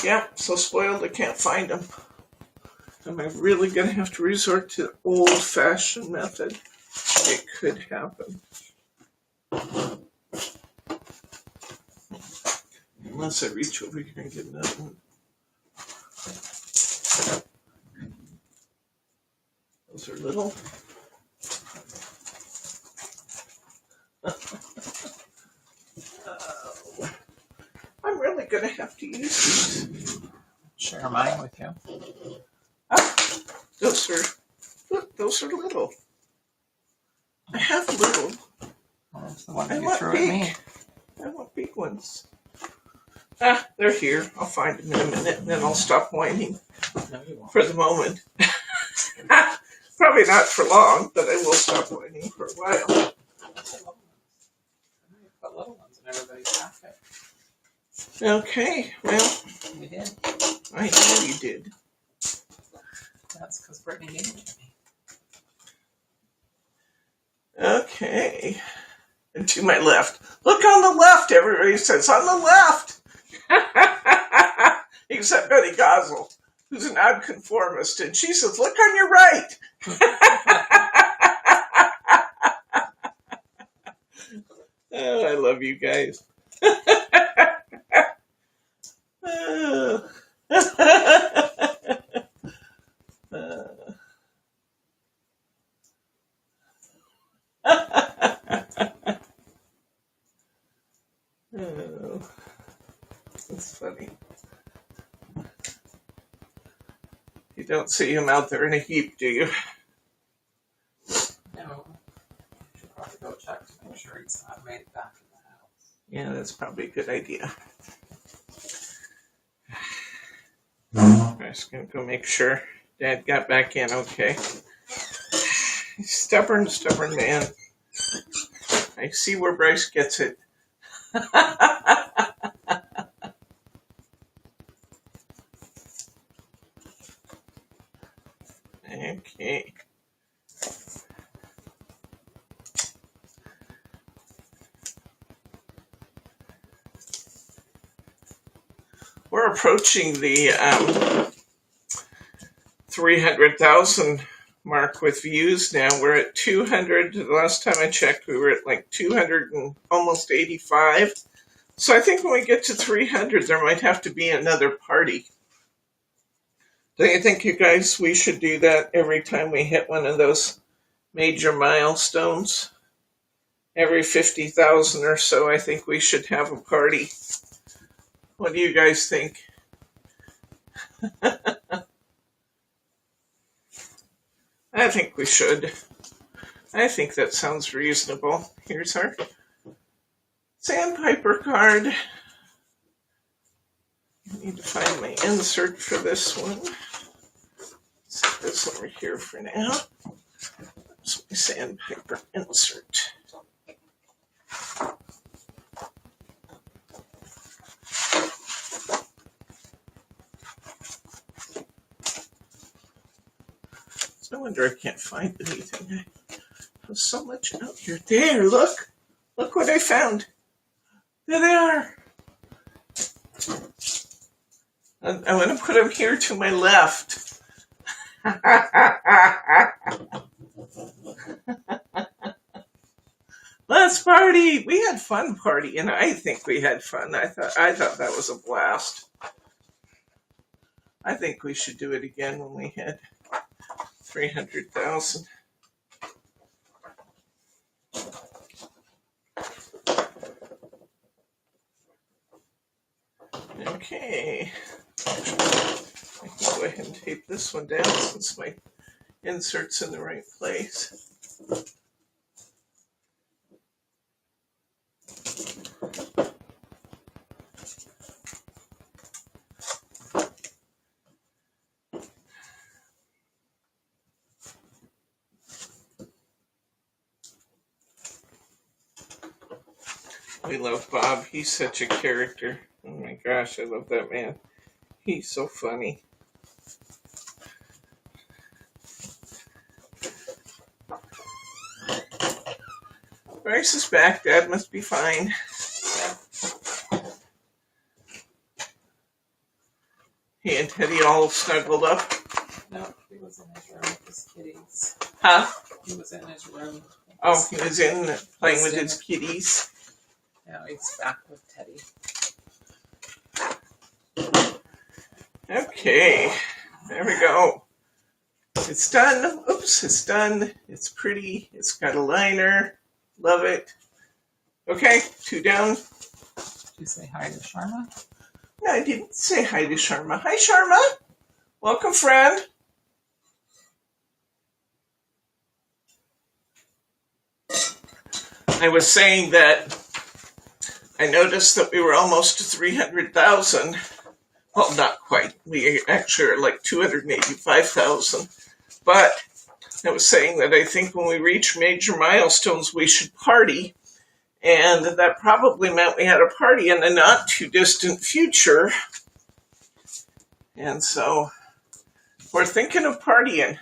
Yeah, so spoiled I can't find them. Am I really gonna have to resort to the old-fashioned method? It could happen. Unless I reach over here and get another one. Those are little. I'm really gonna have to use these. Share mine with you. Ah, those are little. I have little. Well, that's the one I you want threw at me. big. I want big ones. Ah, they're here. I'll find them in a minute, and then I'll stop whining No, you won't. for the moment. Probably not for long, but I will stop whining for a while. Put little ones in everybody's pocket. Okay, well, You did. I know you did. That's because Brittany gave it to me. Okay. And to my left. Look on the left, everybody says. On the left! Except Betty Gozzle, who's an nonconformist, and she says, look on your right! Oh, I love you guys. Oh. Oh, that's funny. You don't see him out there in a heap, do you? No. You should probably go check to make sure he's not made it back to the house. Yeah, that's probably a good idea. I'm just gonna go make sure Dad got back in okay. He's stubborn man. I see where Bryce gets it. Okay. We're approaching the 300,000 mark with views now. We're at 200. The last time I checked, we were at like 200 and almost 85. So I think when we get to 300, there might have to be another party. Don't you think, you guys, we should do that every time we hit one of those major milestones? Every 50,000 or so, I think we should have a party. What do you guys think? I think we should. I think that sounds reasonable. Here's our Sandpiper card. I need to find my insert for this one. Set this over here for now. That's my Sandpiper insert. No wonder I can't find anything. There's so much out here. There, look! Look what I found! There they are! I'm going to put them here to my left. Let's party! We had fun partying. I think we had fun. I thought that was a blast. I think we should do it again when we hit 300,000. Okay. I can go ahead and tape this one down since my insert's in the right place. We love Bob. He's such a character. Oh gosh, I love that man. He's so funny. Bryce is back. Dad must be fine. He and Teddy all snuggled up. No, he was in his room with his kitties. Huh? He was in his room. Oh, he was in playing with his kitties. Now he's back with Teddy. Okay, there we go. It's done. Oops, it's done. It's pretty. It's got a liner. Love it. Okay, 2 down. Did you say hi to Sharma? No, I didn't say hi to Sharma. Hi, Sharma. Welcome, friend. I was saying that I noticed that we were almost to 300,000. Well, not quite. We actually are like 285,000. But I was saying that I think when we reach major milestones, we should party. And that probably meant we had a party in the not too distant future. And so we're thinking of partying.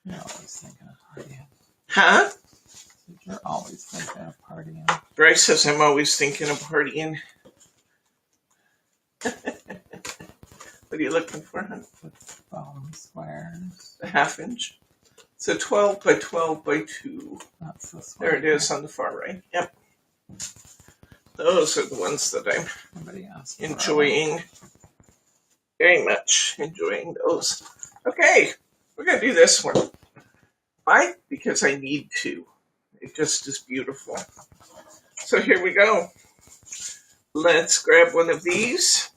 You're always thinking of partying. Huh? You're always thinking of partying. Bryce says I'm always thinking of partying. What are you looking for, huh? With squares. The 1/2 inch. It's a 12 by 12 by 2. That's this one. There it is on the far right. Yep. Those are the ones that I'm Somebody asked enjoying. Very much enjoying those. Okay, we're going to do this one. Why? Because I need to. It just is beautiful. So here we go. Let's grab one of these.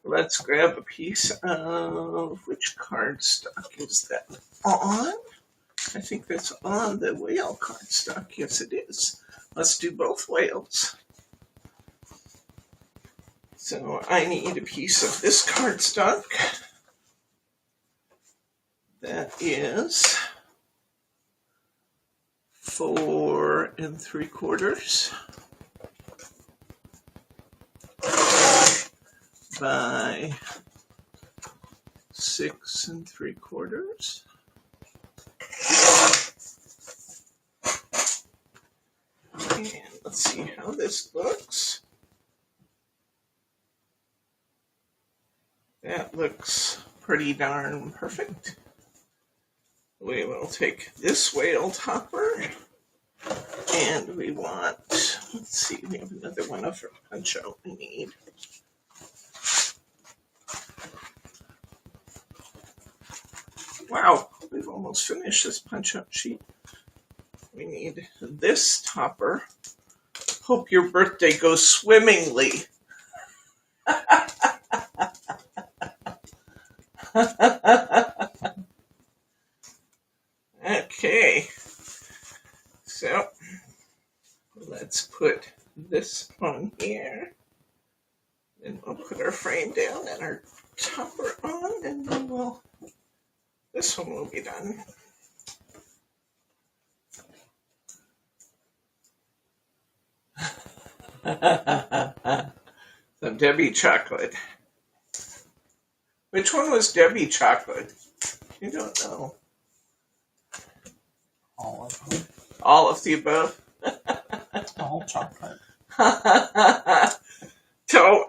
Let's grab a piece of, which cardstock is that on? I think that's on the whale cardstock. Yes, it is. Let's do both whales. So I need a piece of this cardstock. That is 4 3/4 by 6 3/4. And let's see how this looks. That looks pretty darn perfect. We will take this whale topper, and we want, let's see, we have another one of our punch out we need. Wow, we've almost finished this punch out sheet. We need this topper. Hope your birthday goes swimmingly. Okay, so let's put this on here. Then we'll put our frame down and our topper on, and then this one will be done. Some Debbie chocolate. Which one was Debbie chocolate? You don't know. All of them. All of the above? All chocolate. Tell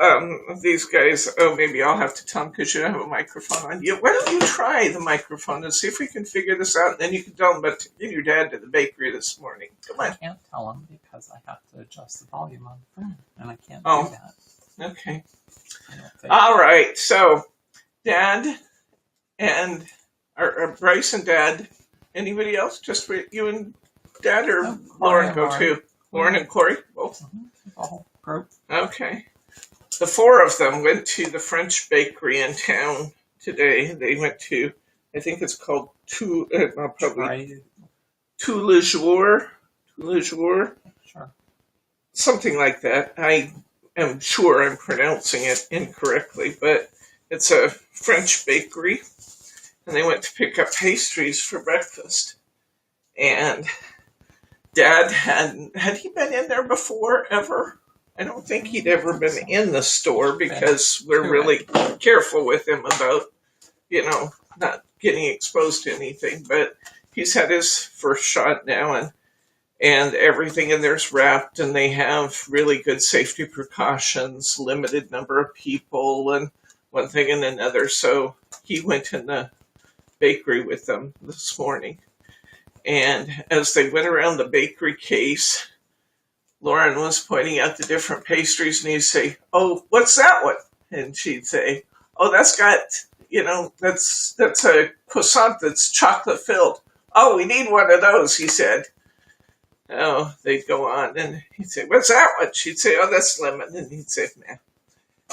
these guys, maybe I'll have to tell them because you don't have a microphone on. Why don't you try the microphone and see if we can figure this out, and then you can tell them about taking your dad to the bakery this morning. Come on. I can't tell them because I have to adjust the volume on the phone, and I can't Oh. do that. Okay. I don't think. All right, so Dad and or Bryce and Dad. Anybody else? Just for you and Dad, or No, Lauren go Lauren. too? Lauren and Corey, both. The whole group. Okay. The 4 of them went to the French bakery in town today. They went to, I think it's called Tout le Jour. Sure. Something like that. I am sure I'm pronouncing it incorrectly, but it's a French bakery. And they went to pick up pastries for breakfast. And Dad had he been in there before, ever? I don't think he'd ever been in the store because we're really careful with him about, not getting exposed to anything. But he's had his first shot now, and everything in there's wrapped, and they have really good safety precautions, limited number of people, and one thing and another. So he went in the bakery with them this morning. And as they went around the bakery case, Lauren was pointing out the different pastries, and he'd say, "Oh, what's that one?" And she'd say, "Oh, that's got, that's a croissant that's chocolate filled. Oh, we need one of those," he said. Oh, they'd go on, and he'd say, "What's that one?" She'd say, "Oh, that's lemon." And he'd say, "Nah."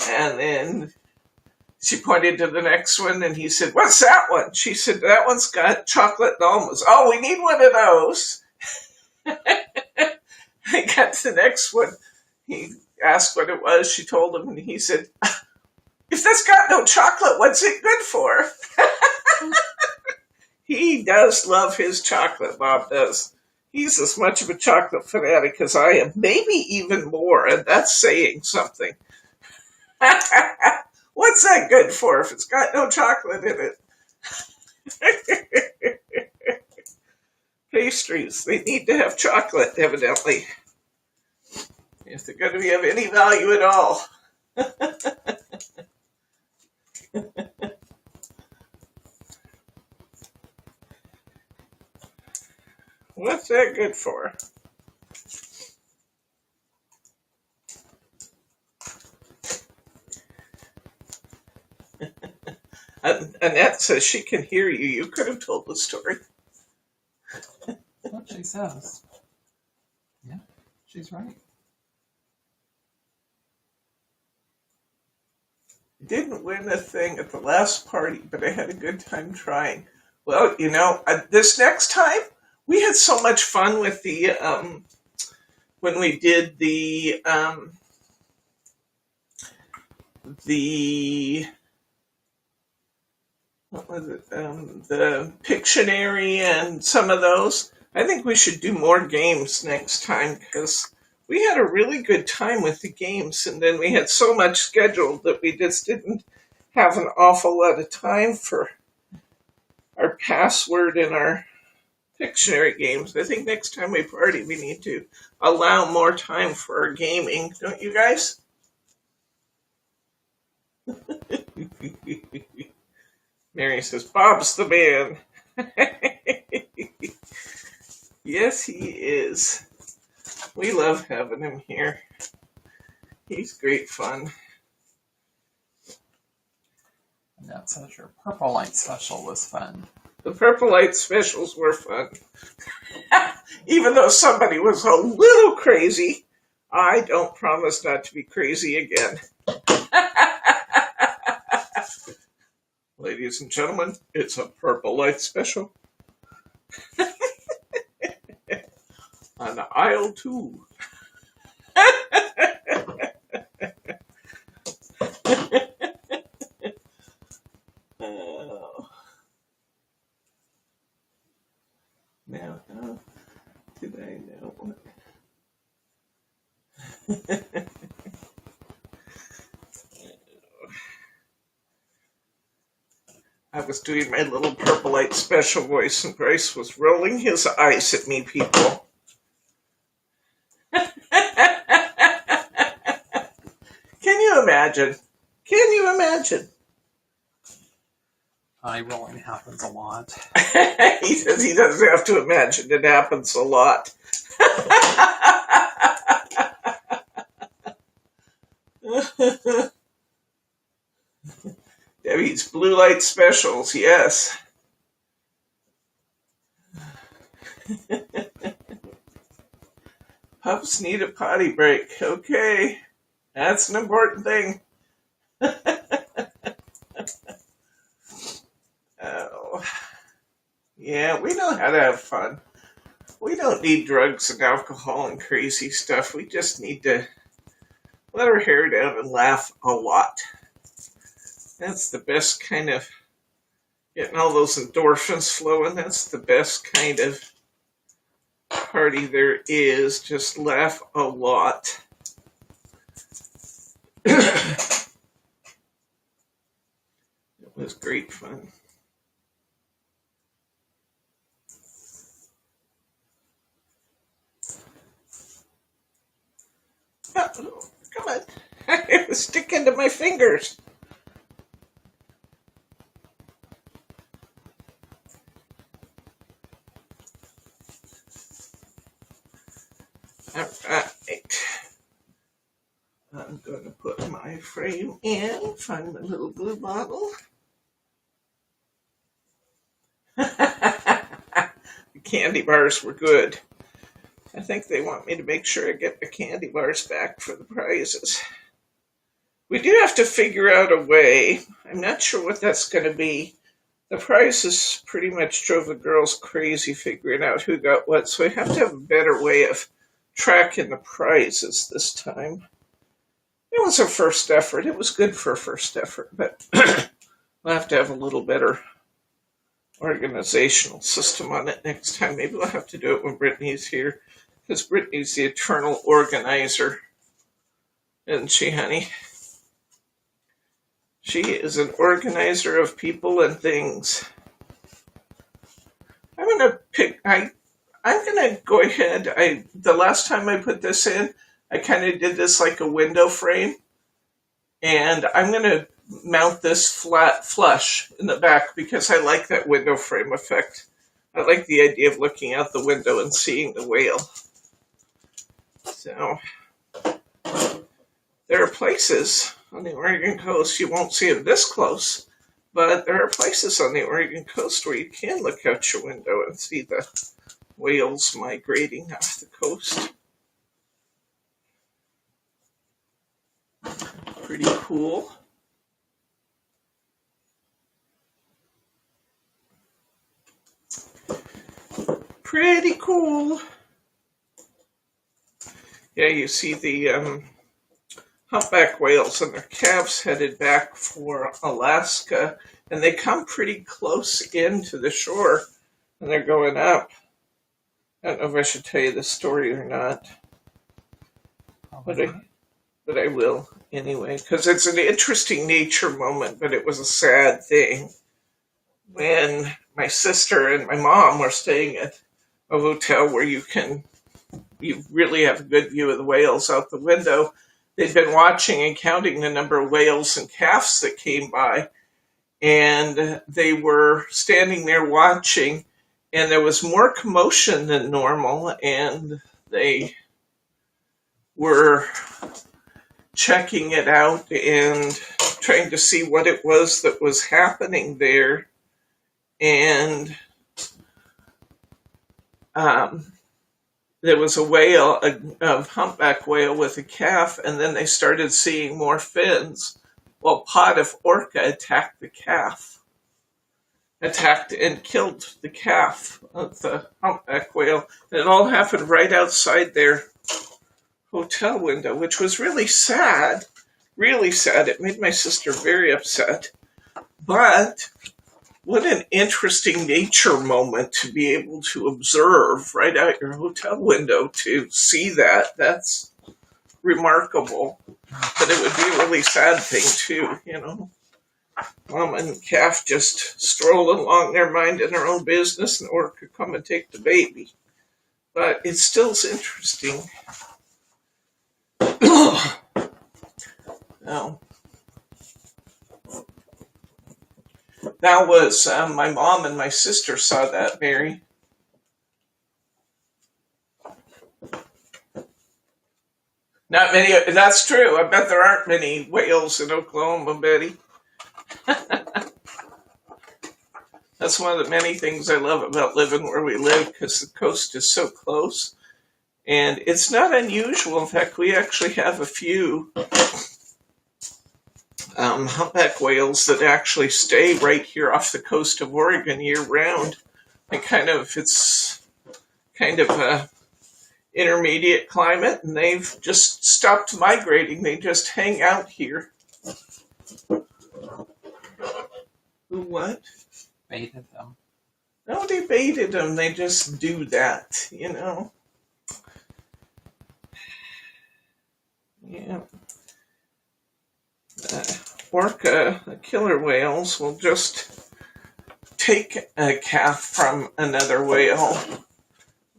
And then she pointed to the next one, and he said, "What's that one?" She said, "That one's got chocolate and almonds." "Oh, we need one of those." I got to the next one. He asked what it was. She told him, and he said, "If that's got no chocolate, what's it good for?" He does love his chocolate, Bob does. He's as much of a chocolate fanatic as I am, maybe even more, and that's saying something. What's that good for if it's got no chocolate in it? Pastries, they need to have chocolate, evidently, if they're going to be of any value at all. What's that good for? Annette says she can hear you. You could have told the story. That's what she says. Yeah, she's right. Didn't win a thing at the last party, but I had a good time trying. Well, this next time, we had so much fun with the, when we did the what was it, the Pictionary and some of those. I think we should do more games next time, because we had a really good time with the games, and then we had so much scheduled that we just didn't have an awful lot of time for our password and our Pictionary games. I think next time we party, we need to allow more time for our gaming, don't you guys? Mary says, "Bob's the man." Yes, he is. We love having him here. He's great fun. And that says your Purple Light special was fun. The Purple Light specials were fun. Even though somebody was a little crazy, I don't promise not to be crazy again. Ladies and gentlemen, it's a Purple Light special. On aisle 2. Oh. Now, how did I know what? I was doing my little Purple Light special voice, and Bryce was rolling his eyes at me, people. Can you imagine? Can you imagine? Eye rolling happens a lot. He says he doesn't have to imagine. It happens a lot. Debbie's blue light specials, yes. Pups need a potty break. Okay, that's an important thing. Oh, yeah, we know how to have fun. We don't need drugs and alcohol and crazy stuff. We just need to let our hair down and laugh a lot. That's the best kind of, getting all those endorphins flowing, that's the best kind of party there is. Just laugh a lot. was great fun. Oh, come on. It was sticking to my fingers. All right. I'm going to put my frame in, find my little glue bottle. The candy bars were good. I think they want me to make sure I get the candy bars back for the prizes. We do have to figure out a way. I'm not sure what that's going to be. The prizes pretty much drove the girls crazy figuring out who got what, so we have to have a better way of tracking the prizes this time. It was a first effort. It was good for a first effort, but we'll have to have a little better organizational system on it next time. Maybe we'll have to do it when Brittany's here, because Brittany's the eternal organizer, isn't she, honey? She is an organizer of people and things. I'm gonna go ahead. The last time I put this in, I kind of did this like a window frame, and I'm gonna mount this flat flush in the back because I like that window frame effect. I like the idea of looking out the window and seeing the whale. So there are places on the Oregon coast, you won't see it this close, but there are places on the Oregon coast where you can look out your window and see the whales migrating off the coast. Pretty cool. Pretty cool. Yeah, you see the humpback whales and their calves headed back for Alaska, and they come pretty close into the shore, and they're going up. I don't know if I should tell you the story or not, but I will anyway, because it's an interesting nature moment, but it was a sad thing. When my sister and my mom were staying at a hotel where you really have a good view of the whales out the window, they'd been watching and counting the number of whales and calves that came by, and they were standing there watching, and there was more commotion than normal, and they were checking it out and trying to see what it was that was happening there. And there was a whale, a humpback whale with a calf, and then they started seeing more fins. Well, pod of orca attacked the calf. Attacked and killed the calf of the humpback whale. And it all happened right outside their hotel window, which was really sad. Really sad. It made my sister very upset. But what an interesting nature moment to be able to observe right out your hotel window, to see that. That's remarkable. But it would be a really sad thing too, you know. Mom and calf just strolling along there minding their own business, and orca could come and take the baby. But it still is interesting. Now, that was my mom and my sister saw that, Mary. Not many. That's true. I bet there aren't many whales in Oklahoma, Betty. That's one of the many things I love about living where we live, because the coast is so close. And it's not unusual. In fact, we actually have a few humpback whales that actually stay right here off the coast of Oregon year round. It's kind of a intermediate climate, and they've just stopped migrating. They just hang out here. Who what? Baited them. No, they baited them. They just do that, you know. Yeah. orca, the killer whales, will just take a calf from another whale.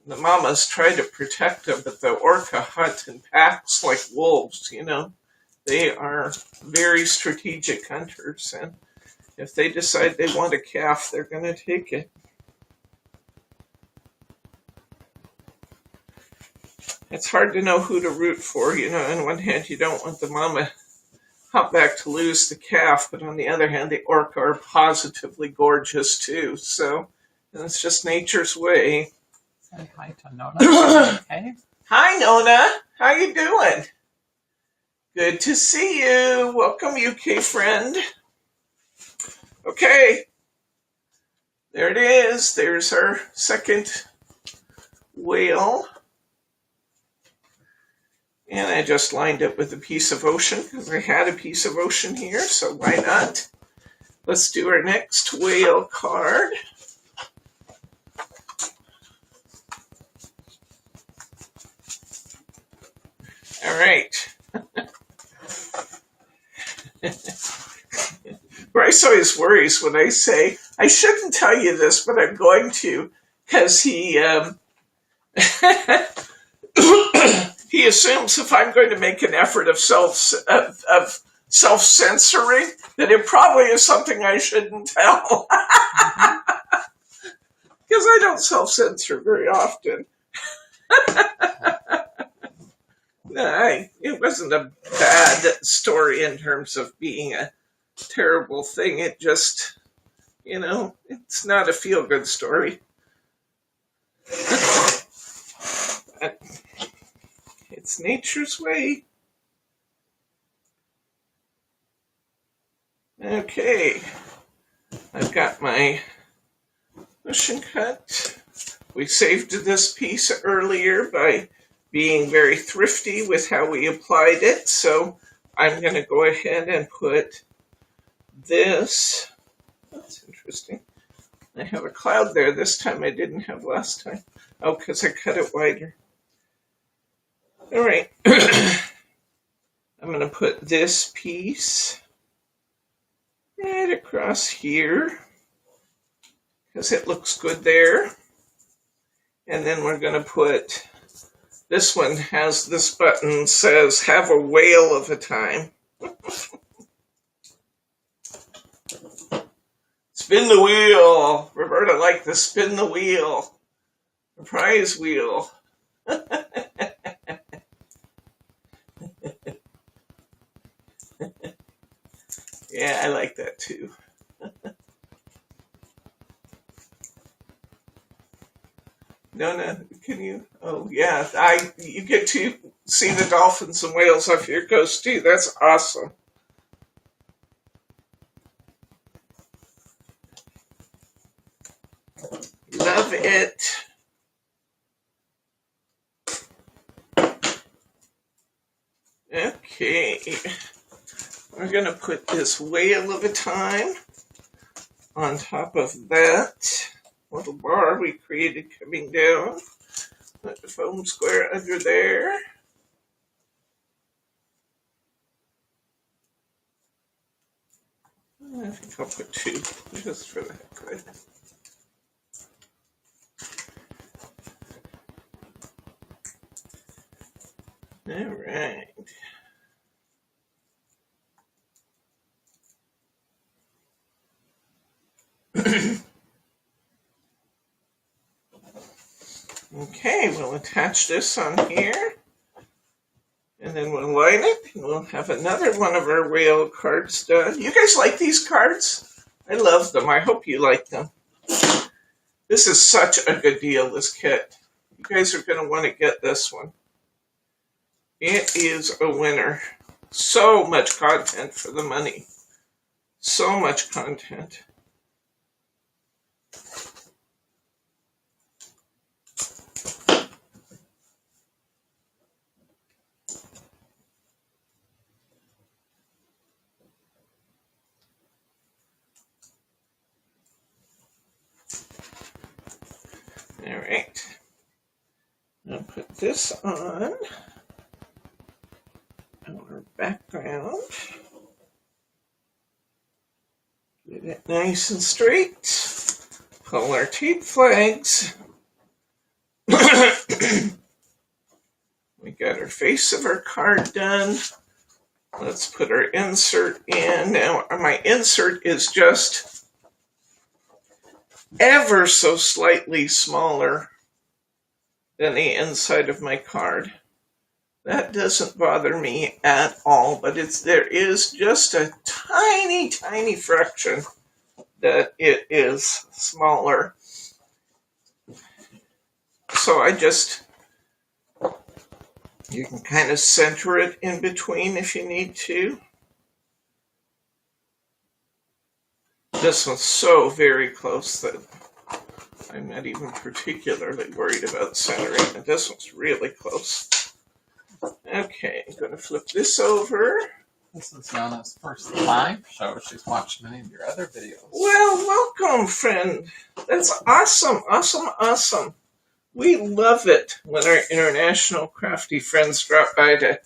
The mamas try to protect them, but the orca hunt in packs like wolves, you know. They are very strategic hunters, and if they decide they want a calf, they're going to take it. It's hard to know who to root for, you know. On one hand, you don't want the mama humpback to lose the calf, but on the other hand, the orca are positively gorgeous too. So it's just nature's way. Say hi to Nona. Okay. Hi, Nona. How you doing? Good to see you. Welcome, UK friend. Okay. There it is. There's our second whale. And I just lined it with a piece of ocean because I had a piece of ocean here, so why not? Let's do our next whale card. All right. Bryce always worries when I say, I shouldn't tell you this, but I'm going to, because he he assumes if I'm going to make an effort of self-censoring, that it probably is something I shouldn't tell. Because I don't self-censor very often. No, it wasn't a bad story in terms of being a terrible thing. It just, you know, it's not a feel-good story. It's nature's way. Okay, I've got my ocean cut. We saved this piece earlier by being very thrifty with how we applied it, so I'm going to go ahead and put this. That's interesting. I have a cloud there this time I didn't have last time. Oh, because I cut it wider. All right. I'm going to put this piece right across here because it looks good there. And then we're going to put, this one has this button says have a whale of a time. Spin the wheel. Roberta liked the spin the wheel. The prize wheel. Yeah, I like that too. No, can you? Oh, yeah. You get to see the dolphins and whales off your coast too. That's awesome. Love it. Okay. We're going to put this whale of a time on top of that little bar we created coming down. Put the foam square under there. I think I'll put two, just for the heck of it. All right. Okay, we'll attach this on here, and then we'll line it, and we'll have another one of our whale cards done. You guys like these cards? I love them. I hope you like them. This is such a good deal, this kit. You guys are going to want to get this one. It is a winner. So much content for the money. So much content. All right. I'll put this on our background. Get it nice and straight. Pull our tape flags. We got our face of our card done. Let's put our insert in. Now, my insert is just ever so slightly smaller than the inside of my card. That doesn't bother me at all, but there is just a tiny, tiny fraction that it is smaller. So you can kind of center it in between if you need to. This one's so very close that I'm not even particularly worried about centering it. This one's really close. Okay, I'm going to flip this over. This is Yana's first live show. She's watched many of your other videos. Well, welcome, friend. That's awesome, awesome, awesome. We love it when our international crafty friends drop by to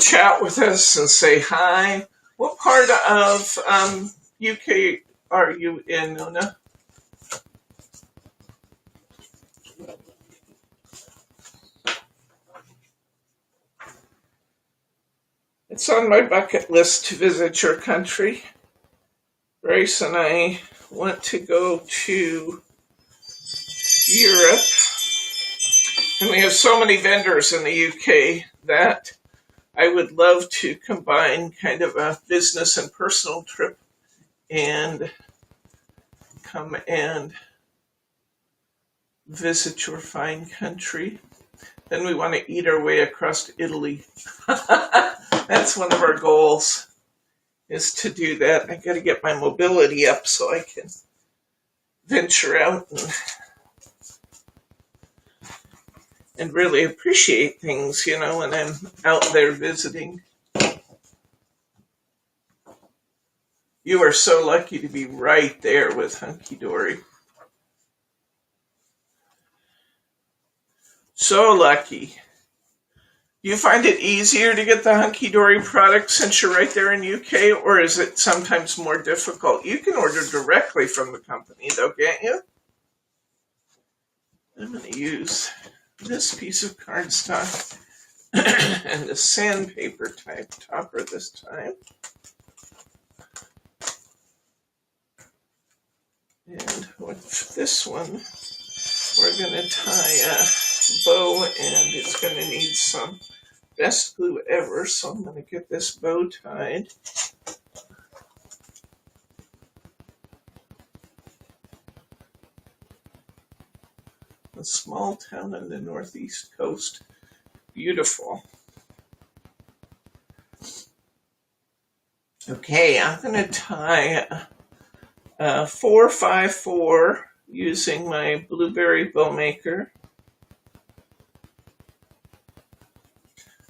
chat with us and say hi. What part of UK are you in, Nuna? It's on my bucket list to visit your country. Grace and I want to go to Europe, and we have so many vendors in the UK that I would love to combine kind of a business and personal trip and come and visit your fine country. Then we want to eat our way across Italy. That's one of our goals, is to do that. I got to get my mobility up so I can venture out and really appreciate things, when I'm out there visiting. You are so lucky to be right there with Hunkydory. So lucky. Do you find it easier to get the Hunkydory product since you're right there in UK, or is it sometimes more difficult? You can order directly from the company, though, can't you? I'm going to use this piece of cardstock and the sandpaper type topper this time. And with this one, we're going to tie a bow, and it's going to need some best glue ever, so I'm going to get this bow tied. A small town on the northeast coast. Beautiful. Okay, I'm going to tie 4-5-4 using my blueberry bow maker.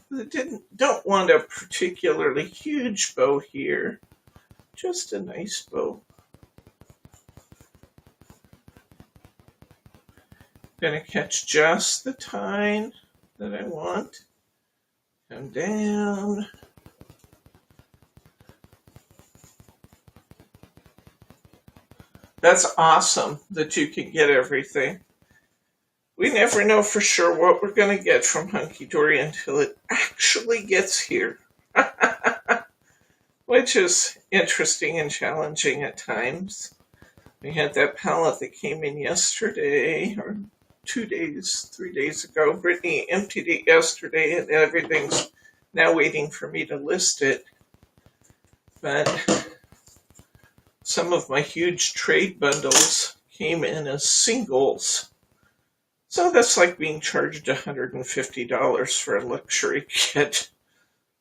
I don't want a particularly huge bow here, just a nice bow. I'm going to catch just the tine that I want. Come down. That's awesome that you can get everything. We never know for sure what we're going to get from Hunkydory until it actually gets here. Which is interesting and challenging at times. We had that pallet that came in yesterday, or 3 days ago. Brittany emptied it yesterday, and everything's now waiting for me to list it. But some of my huge trade bundles came in as singles. So that's like being charged $150 for a luxury kit.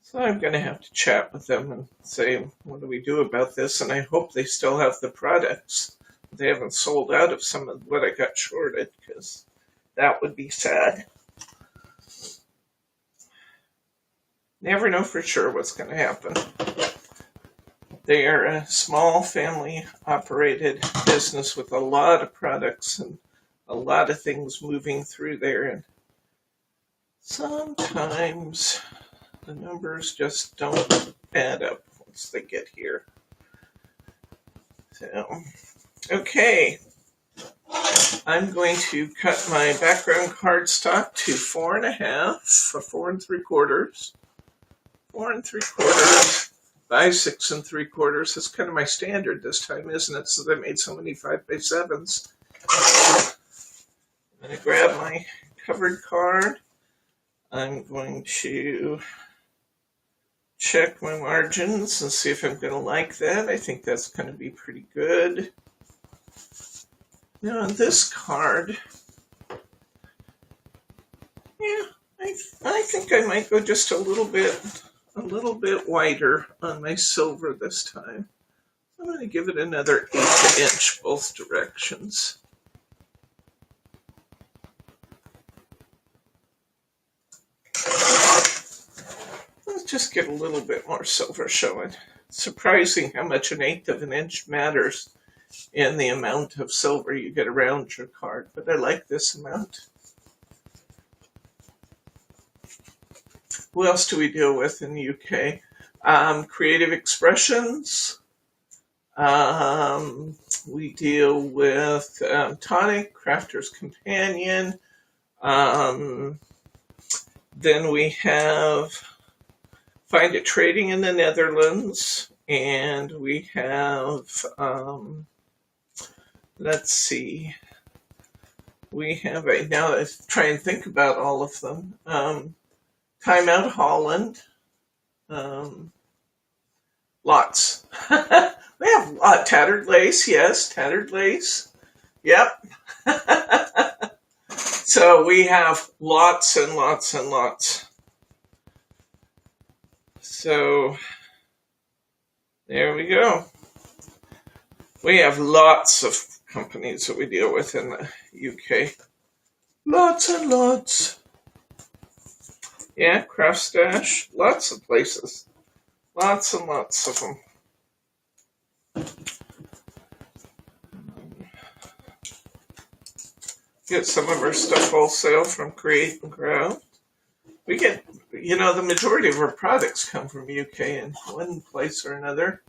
So I'm going to have to chat with them and say, what do we do about this? And I hope they still have the products. They haven't sold out of some of what I got shorted, because that would be sad. Never know for sure what's going to happen. They are a small family-operated business with a lot of products and a lot of things moving through there. And sometimes the numbers just don't add up once they get here. So, okay. I'm going to cut my background cardstock to 4.5 for 4 3/4. 4 3/4 by 6 3/4. That's kind of my standard this time, isn't it? So I made so many 5x7s. I'm going to grab my covered card. I'm going to check my margins and see if I'm going to like that. I think that's going to be pretty good. Now on this card, yeah, I think I might go just a little bit wider on my silver this time. I'm going to give it another 1/8 inch both directions. Let's just get a little bit more silver showing. It's surprising how much 1/8 inch matters in the amount of silver you get around your card, but I like this amount. Who else do we deal with in the UK? Creative Expressions. We deal with Tonic, Crafter's Companion. Then we have Find It Trading in the Netherlands. And we have, let's see, we have now let's try and think about all of them. Time Out Holland. Lots. We have Tattered Lace, yes, Tattered Lace. Yep. So we have lots and lots and lots. So there we go. We have lots of companies that we deal with in the UK. Lots and lots. Yeah, Craft Stash. Lots of places. Lots and lots of them. Get some of our stuff wholesale from Create and Craft. We get, the majority of our products come from UK in one place or another.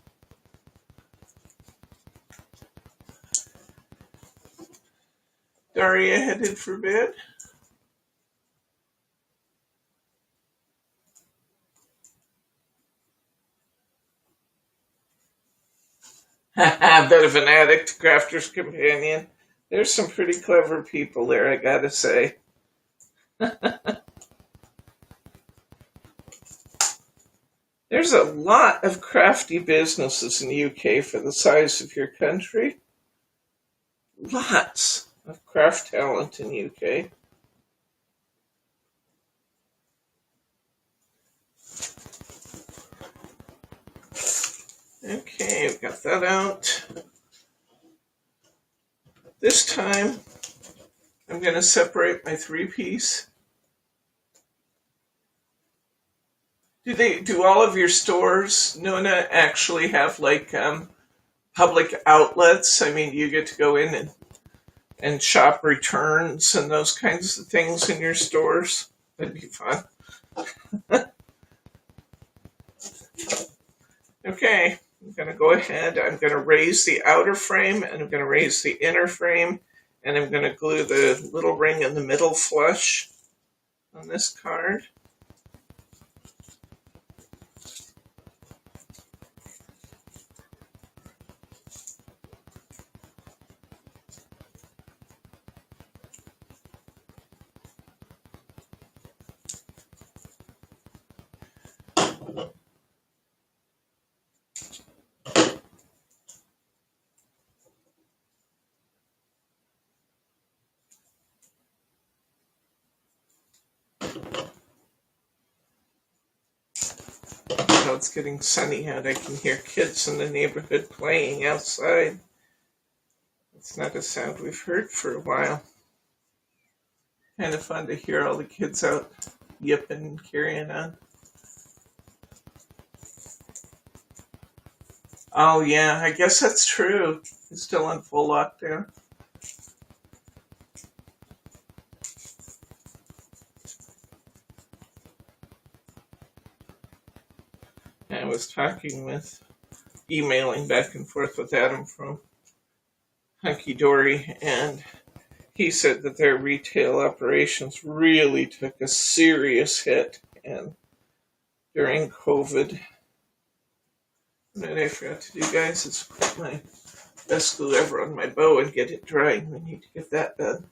Daria headed for bed. A bit of an addict, Crafter's Companion. There's some pretty clever people there, I gotta say. There's a lot of crafty businesses in the UK for the size of your country. Lots of craft talent in the UK. Okay, I've got that out. This time, I'm going to separate my 3-piece. Do all of your stores, Nona, actually have like public outlets? I mean, you get to go in and shop returns and those kinds of things in your stores? That'd be fun. Okay, I'm going to go ahead. I'm going to raise the outer frame and I'm going to raise the inner frame. And I'm going to glue the little ring in the middle flush on this card. It's getting sunny out. I can hear kids in the neighborhood playing outside. It's not a sound we've heard for a while. Kind of fun to hear all the kids out yipping and carrying on. Oh yeah, I guess that's true. It's still in full lockdown. I was talking with emailing back and forth with Adam from Hunkydory, and he said that their retail operations really took a serious hit, and during COVID, what I forgot to do, guys, is put my best glue ever on my bow and get it drying. We need to get that done.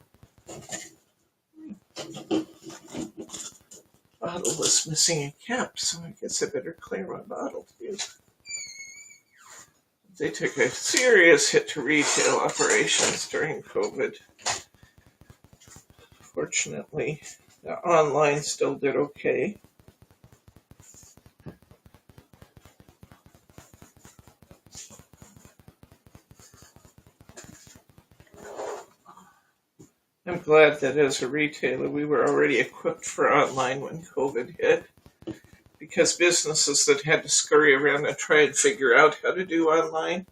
Bottle was missing a cap, so I guess I better clear my bottle too. They took a serious hit to retail operations during COVID. Fortunately, the online still did okay. I'm glad that as a retailer, we were already equipped for online when COVID hit, because businesses that had to scurry around and try and figure out how to do online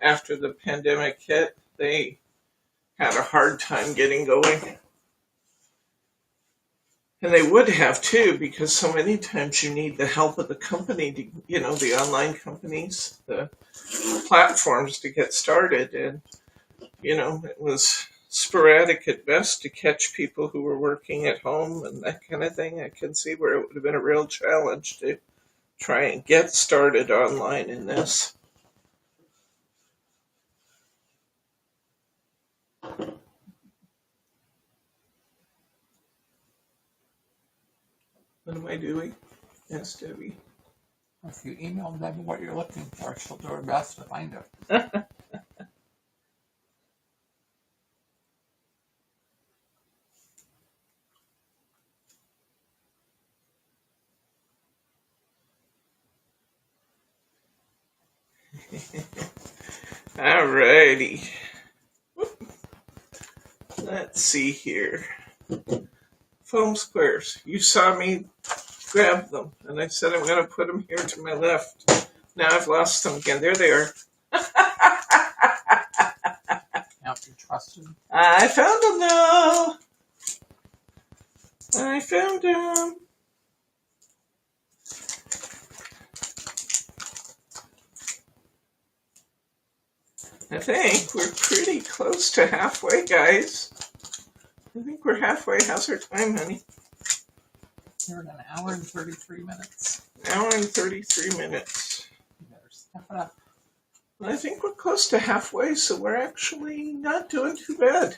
after the pandemic hit, they had a hard time getting going. And they would have too, because so many times you need the help of the company, to, the online companies, the platforms to get started. And, it was sporadic at best to catch people who were working at home and that kind of thing. I can see where it would have been a real challenge to try and get started online in this. What am I doing? Yes, Debbie. If you email Debbie what you're looking for, she'll do her best to find it. Alrighty. Let's see here. Foam squares. You saw me grab them, and I said I'm going to put them here to my left. Now I've lost them again. There they are. Can't be trusted. I found them now. I found them. I think we're pretty close to halfway, guys. I think we're halfway. How's our time, honey? We're at an hour and 33 minutes. An hour and 33 minutes. You better step it up. I think we're close to halfway, so we're actually not doing too bad.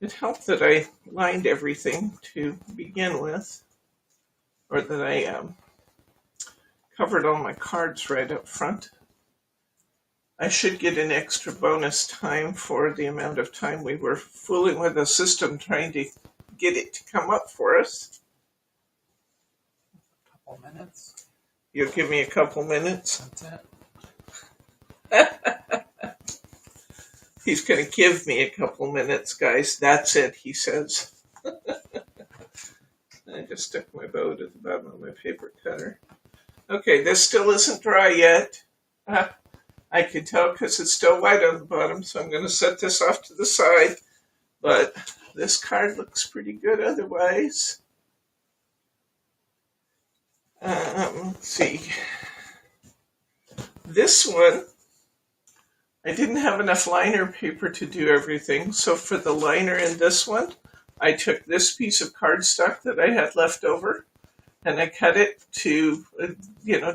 It helped that I lined everything to begin with, or that I covered all my cards right up front. I should get an extra bonus time for the amount of time we were fooling with the system trying to get it to come up for us. A couple minutes. You'll give me a couple minutes? That's it. He's going to give me a couple minutes, guys. That's it, he says. I just stuck my bow to the bottom of my paper cutter. Okay, this still isn't dry yet. I can tell because it's still white on the bottom, so I'm going to set this off to the side. But this card looks pretty good otherwise. Let's see. This one, I didn't have enough liner paper to do everything, so for the liner in this one, I took this piece of cardstock that I had left over, and I cut it to,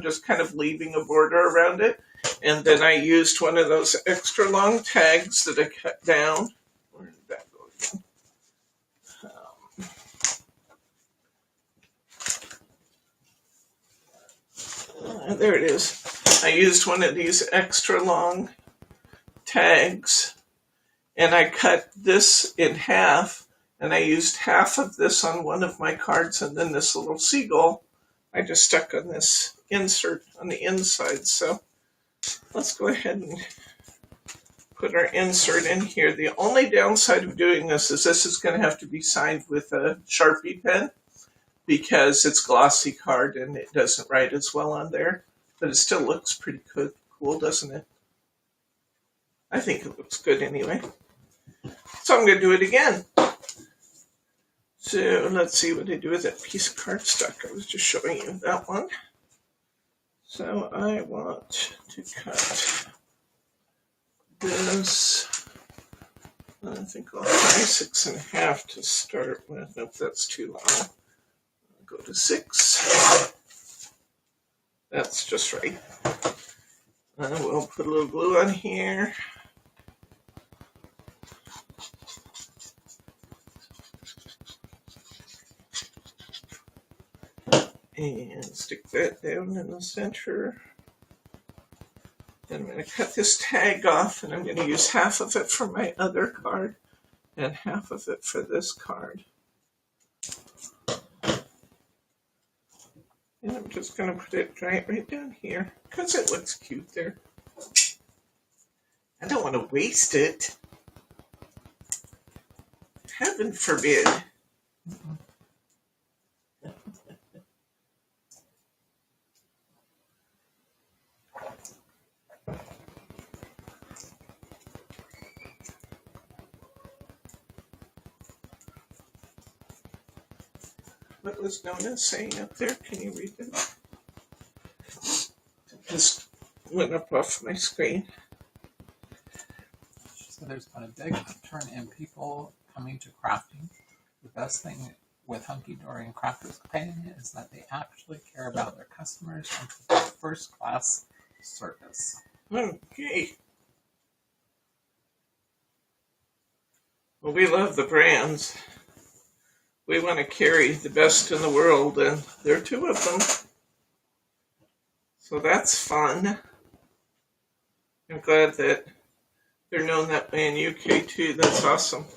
just kind of leaving a border around it. And then I used one of those extra long tags that I cut down. Where did that go again? There it is. I used one of these extra long tags, and I cut this in half, and I used half of this on one of my cards, and then this little seagull I just stuck on this insert on the inside. So let's go ahead and put our insert in here. The only downside of doing this is going to have to be signed with a Sharpie pen because it's glossy card and it doesn't write as well on there. But it still looks pretty cool, doesn't it? I think it looks good anyway. So I'm going to do it again. So let's see what I do with that piece of cardstock. I was just showing you that one. So I want to cut this. I think I'll try 6.5 to start with. Nope, that's too long. I'll go to 6. That's just right. I will put a little glue on here. And stick that down in the center. Then I'm going to cut this tag off, and I'm going to use half of it for my other card and half of it for this card. And I'm just going to put it right down here because it looks cute there. I don't want to waste it. Heaven forbid. What was Nona saying up there? Can you read it? It just went up off my screen. So there's been a big upturn in people coming to crafting. The best thing with Hunkydory and Crafters Companion is that they actually care about their customers and provide first-class service. Okay. Well, we love the brands. We want to carry the best in the world, and there are 2 of them. So that's fun. I'm glad that they're known that way in UK too. That's awesome.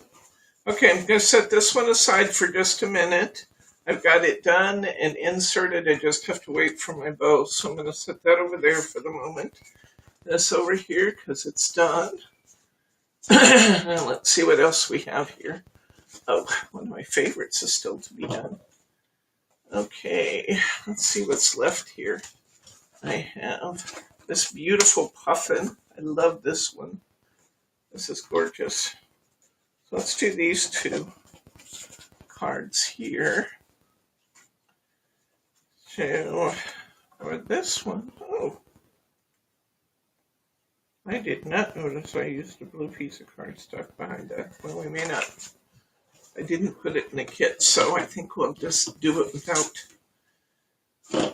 Okay, I'm going to set this one aside for just a minute. I've got it done and inserted. I just have to wait for my bow. So I'm going to set that over there for the moment. This over here because it's done. Now let's see what else we have here. Oh, one of my favorites is still to be done. Okay, let's see what's left here. I have this beautiful puffin. I love this one. This is gorgeous. So let's do these 2 cards here. So, or this one. Oh, I did not notice I used a blue piece of cardstock behind that. Well, we may not. I didn't put it in the kit, so I think we'll just do it without.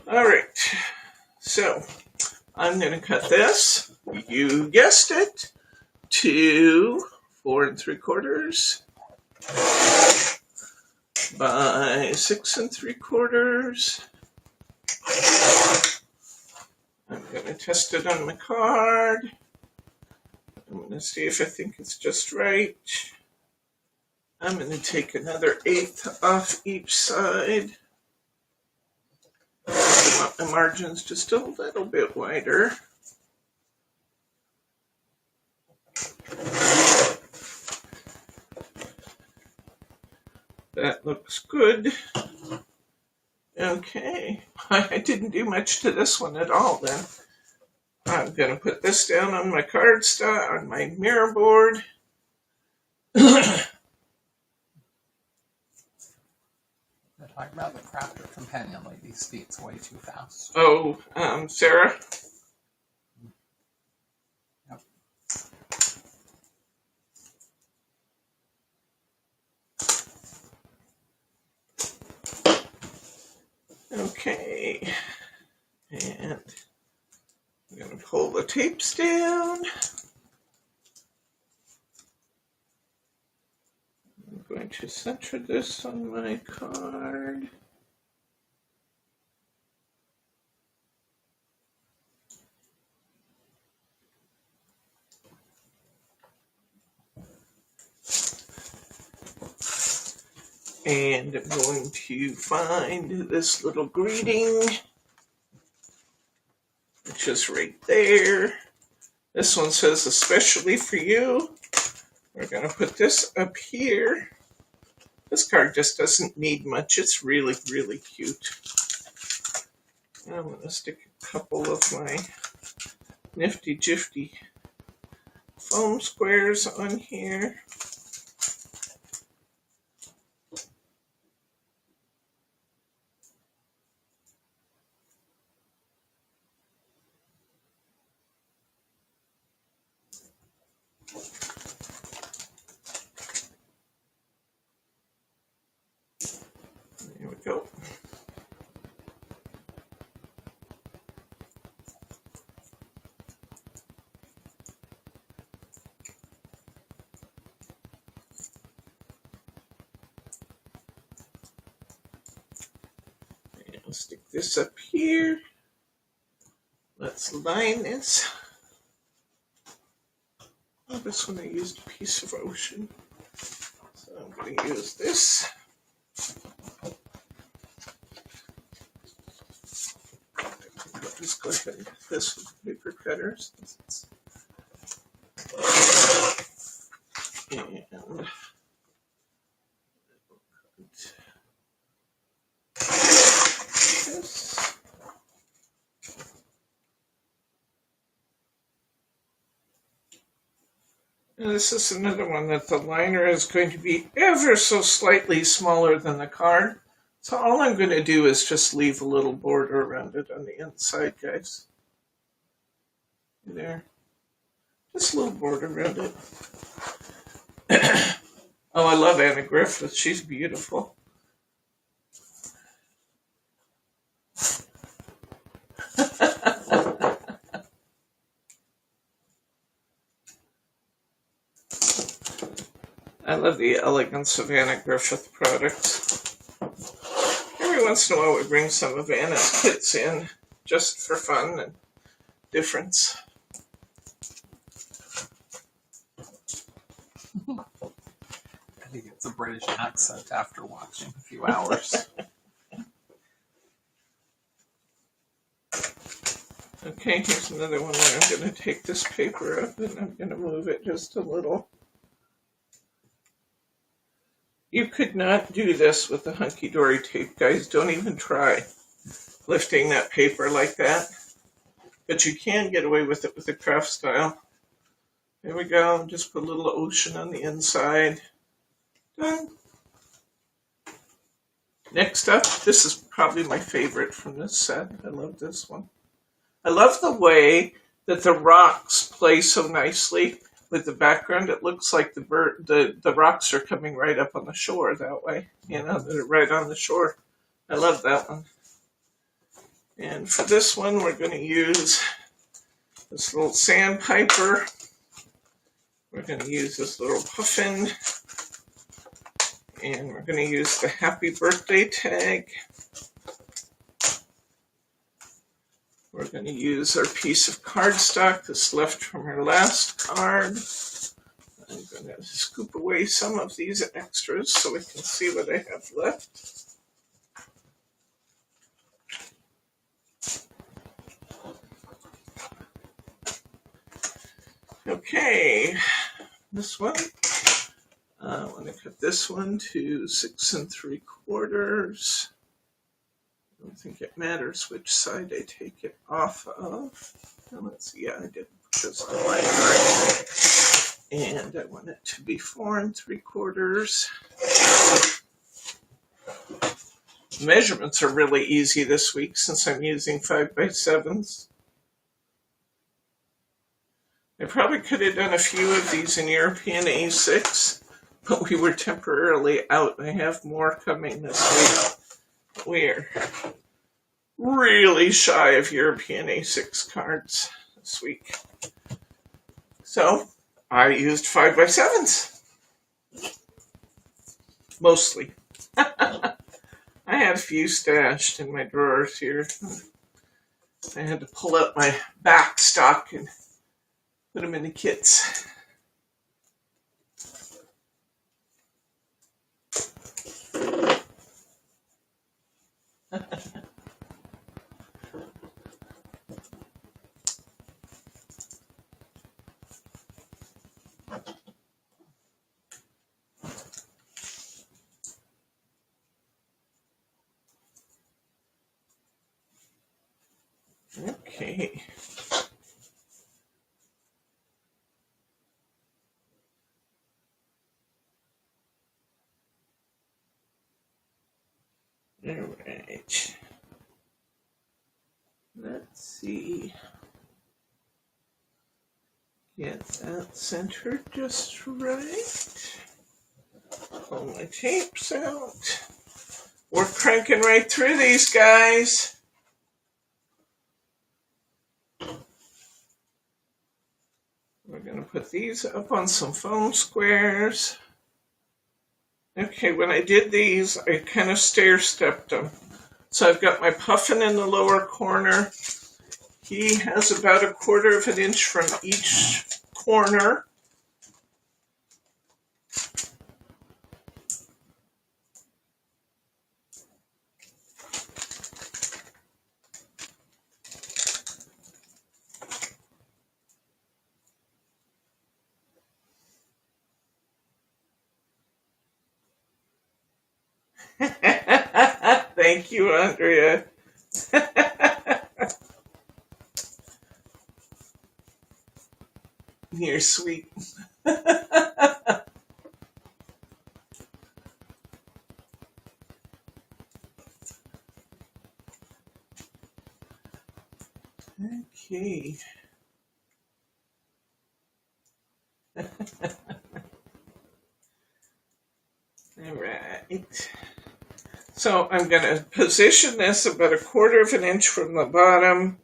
All right, so I'm going to cut this, you guessed it, to 4 3/4 by 6 3/4. I'm going to test it on my card. I'm going to see if I think it's just right. I'm going to take another 1/8 off each side. I want my margins just a little bit wider. That looks good. Okay, I didn't do much to this one at all then. I'm going to put this down on my cardstock, on my mirror board. Talk about the Crafter Companion lady's feet's way too fast. Oh, Sarah? Yep. Okay. And I'm going to pull the tapes down. I'm going to center this on my card. And I'm going to find this little greeting, which is right there. This one says, especially for you. We're going to put this up here. This card just doesn't need much. It's really, really cute. And I'm going to stick a couple of my nifty jifty foam squares on here. There we go. And I'll stick this up here. Let's line this. Oh, this one I used a piece of ocean. So I'm going to use this. I'll just go ahead and cut this with paper cutters. And this. And this is another one that the liner is going to be ever so slightly smaller than the card. So all I'm going to do is just leave a little border around it on the inside, guys. There. Just a little border around it. Oh, I love Anna Griffith. She's beautiful. I love the elegance of Anna Griffith products. Every once in a while we bring some of Anna's kits in just for fun and difference. I think it's a British accent after watching a few hours. Okay, here's another one where I'm going to take this paper up and I'm going to move it just a little. You could not do this with the Hunkydory tape, guys. Don't even try lifting that paper like that. But you can get away with it with the craft style. There we go. Just put a little ocean on the inside. Done. Next up, this is probably my favorite from this set. I love this one. I love the way that the rocks play so nicely with the background. It looks like the rocks are coming right up on the shore that way. You know, they're right on the shore. I love that one. And for this one, we're going to use this little sandpiper. We're going to use this little puffin. And we're going to use the happy birthday tag. We're going to use our piece of cardstock that's left from our last card. I'm going to scoop away some of these extras so we can see what I have left. Okay, this one. I want to cut this one to 6 3/4. I don't think it matters which side I take it off of. Now let's see, yeah, I did put this on my right. And I want it to be 4 3/4. Measurements are really easy this week since I'm using 5x7s. I probably could have done a few of these in European A6, but we were temporarily out. I have more coming this week. We're really shy of European A6 cards this week. So I used 5x7s. Mostly. I had a few stashed in my drawers here. I had to pull out my back stock and put them in the kits. Okay. All right. Let's see. Get that centered just right. Pull my tapes out. We're cranking right through these, guys. We're going to put these up on some foam squares. Okay, when I did these, I kind of stair-stepped them. So I've got my puffin in the lower corner. He has about 1/4 of an inch from each corner. Thank you, Andrea. You're sweet. Okay. All right. So I'm going to position this about 1/4 of an inch from the bottom,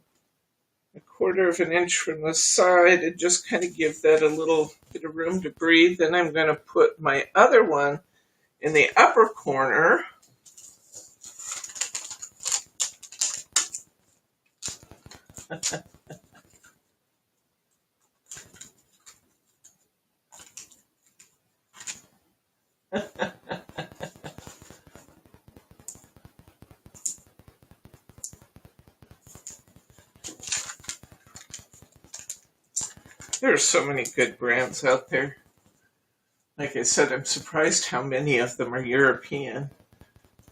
1/4 of an inch from the side, and just kind of give that a little bit of room to breathe. Then I'm going to put my other one in the upper corner. There are so many good brands out there. Like I said, I'm surprised how many of them are European,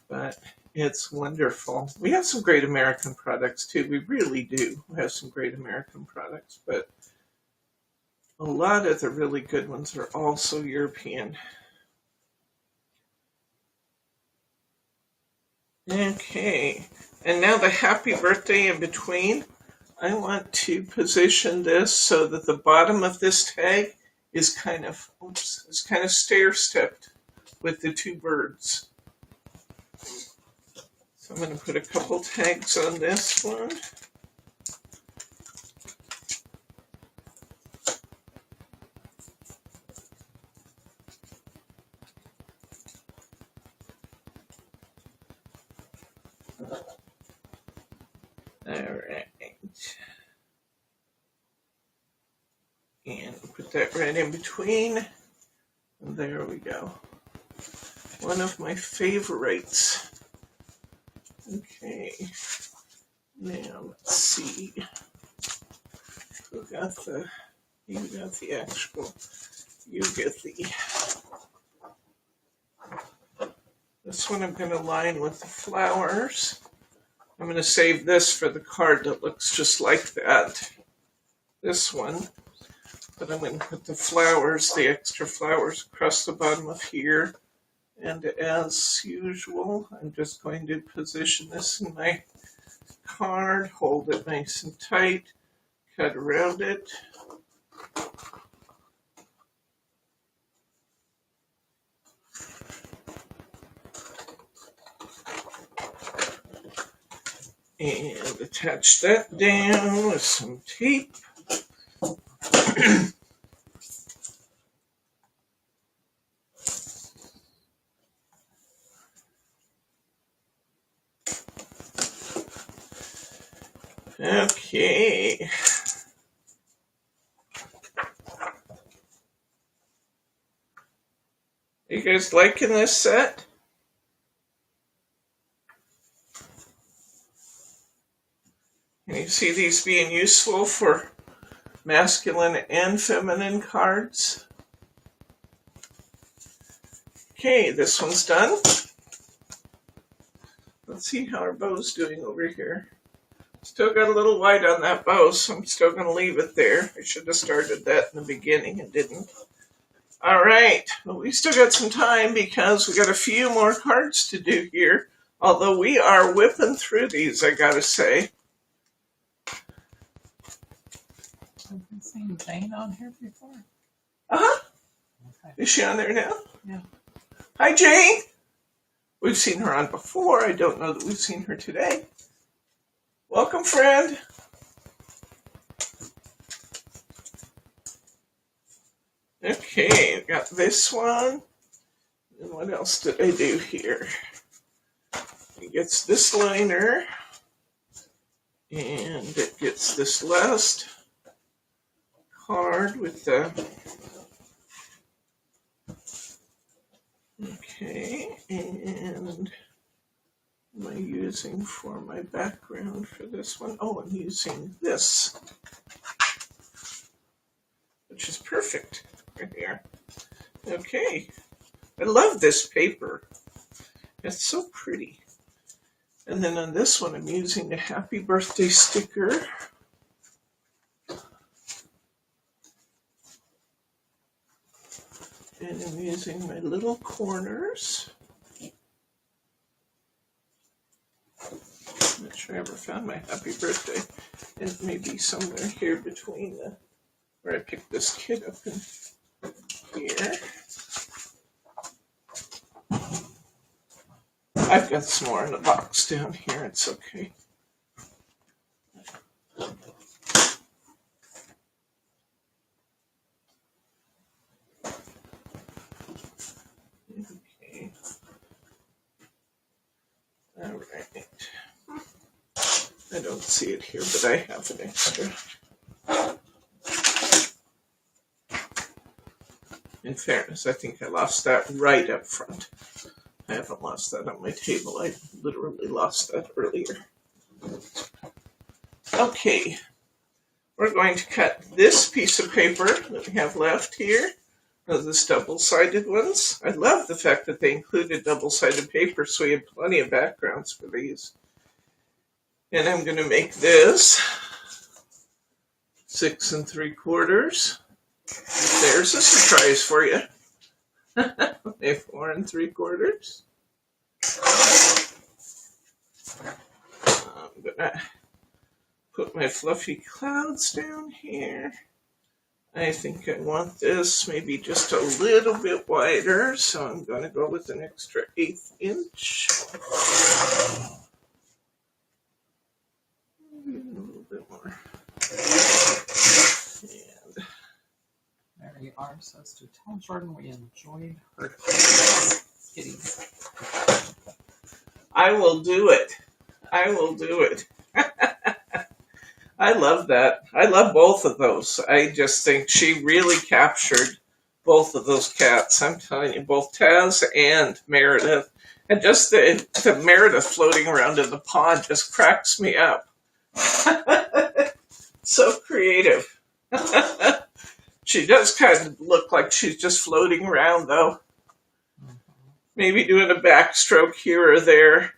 but it's wonderful. We have some great American products too. We really do have some great American products, but a lot of the really good ones are also European. Okay, and now the happy birthday in between. I want to position this so that the bottom of this tag is kind of stair-stepped with the two birds. So I'm going to put a couple tags on this one. All right. And put that right in between. And there we go. One of my favorites. Okay. Now let's see. You got the actual. You get the. This one I'm going to line with the flowers. I'm going to save this for the card that looks just like that. This one. But I'm going to put the flowers, the extra flowers, across the bottom of here. And as usual, I'm just going to position this in my card, hold it nice and tight, cut around it. And attach that down with some tape. Okay. You guys liking this set? Can you see these being useful for masculine and feminine cards? Okay, this one's done. Let's see how our bow's doing over here. Still got a little white on that bow, so I'm still going to leave it there. I should have started that in the beginning and didn't. All right, well, we still got some time because we got a few more cards to do here. Although we are whipping through these, I gotta say. seen Jane on here before? Uh-huh. Okay. Is she on there now? Yeah. Hi, Jane. We've seen her on before. I don't know that we've seen her today. Welcome, friend. Okay, I got this one. And what else did I do here? It gets this liner. And it gets this last card with the... Okay, and what am I using for my background for this one? Oh, I'm using this, which is perfect right here. Okay, I love this paper. It's so pretty. And then on this one, I'm using a happy birthday sticker. And I'm using my little corners. I'm not sure I ever found my happy birthday. It may be somewhere here between where I picked this kid up in here. I've got some more in the box down here. It's okay. Okay. All right. I don't see it here, but I have an extra. In fairness, I think I lost that right up front. I haven't lost that on my table. I literally lost that earlier. Okay. We're going to cut this piece of paper that we have left here. Those double-sided ones. I love the fact that they included double-sided paper, so we had plenty of backgrounds for these. And I'm going to make this 6 3/4. There's a surprise for you. A 4 3/4. I'm going to put my fluffy clouds down here. I think I want this maybe just a little bit wider, so I'm going to go with an extra 1/8 inch. A little bit more. And Mary R. says to tell Jordan we enjoyed her kitties. I will do it. I will do it. I love that. I love both of those. I just think she really captured both of those cats. I'm telling you, both Taz and Meredith. And just the Meredith floating around in the pond just cracks me up. So creative. She does kind of look like she's just floating around, though. Maybe doing a backstroke here or there.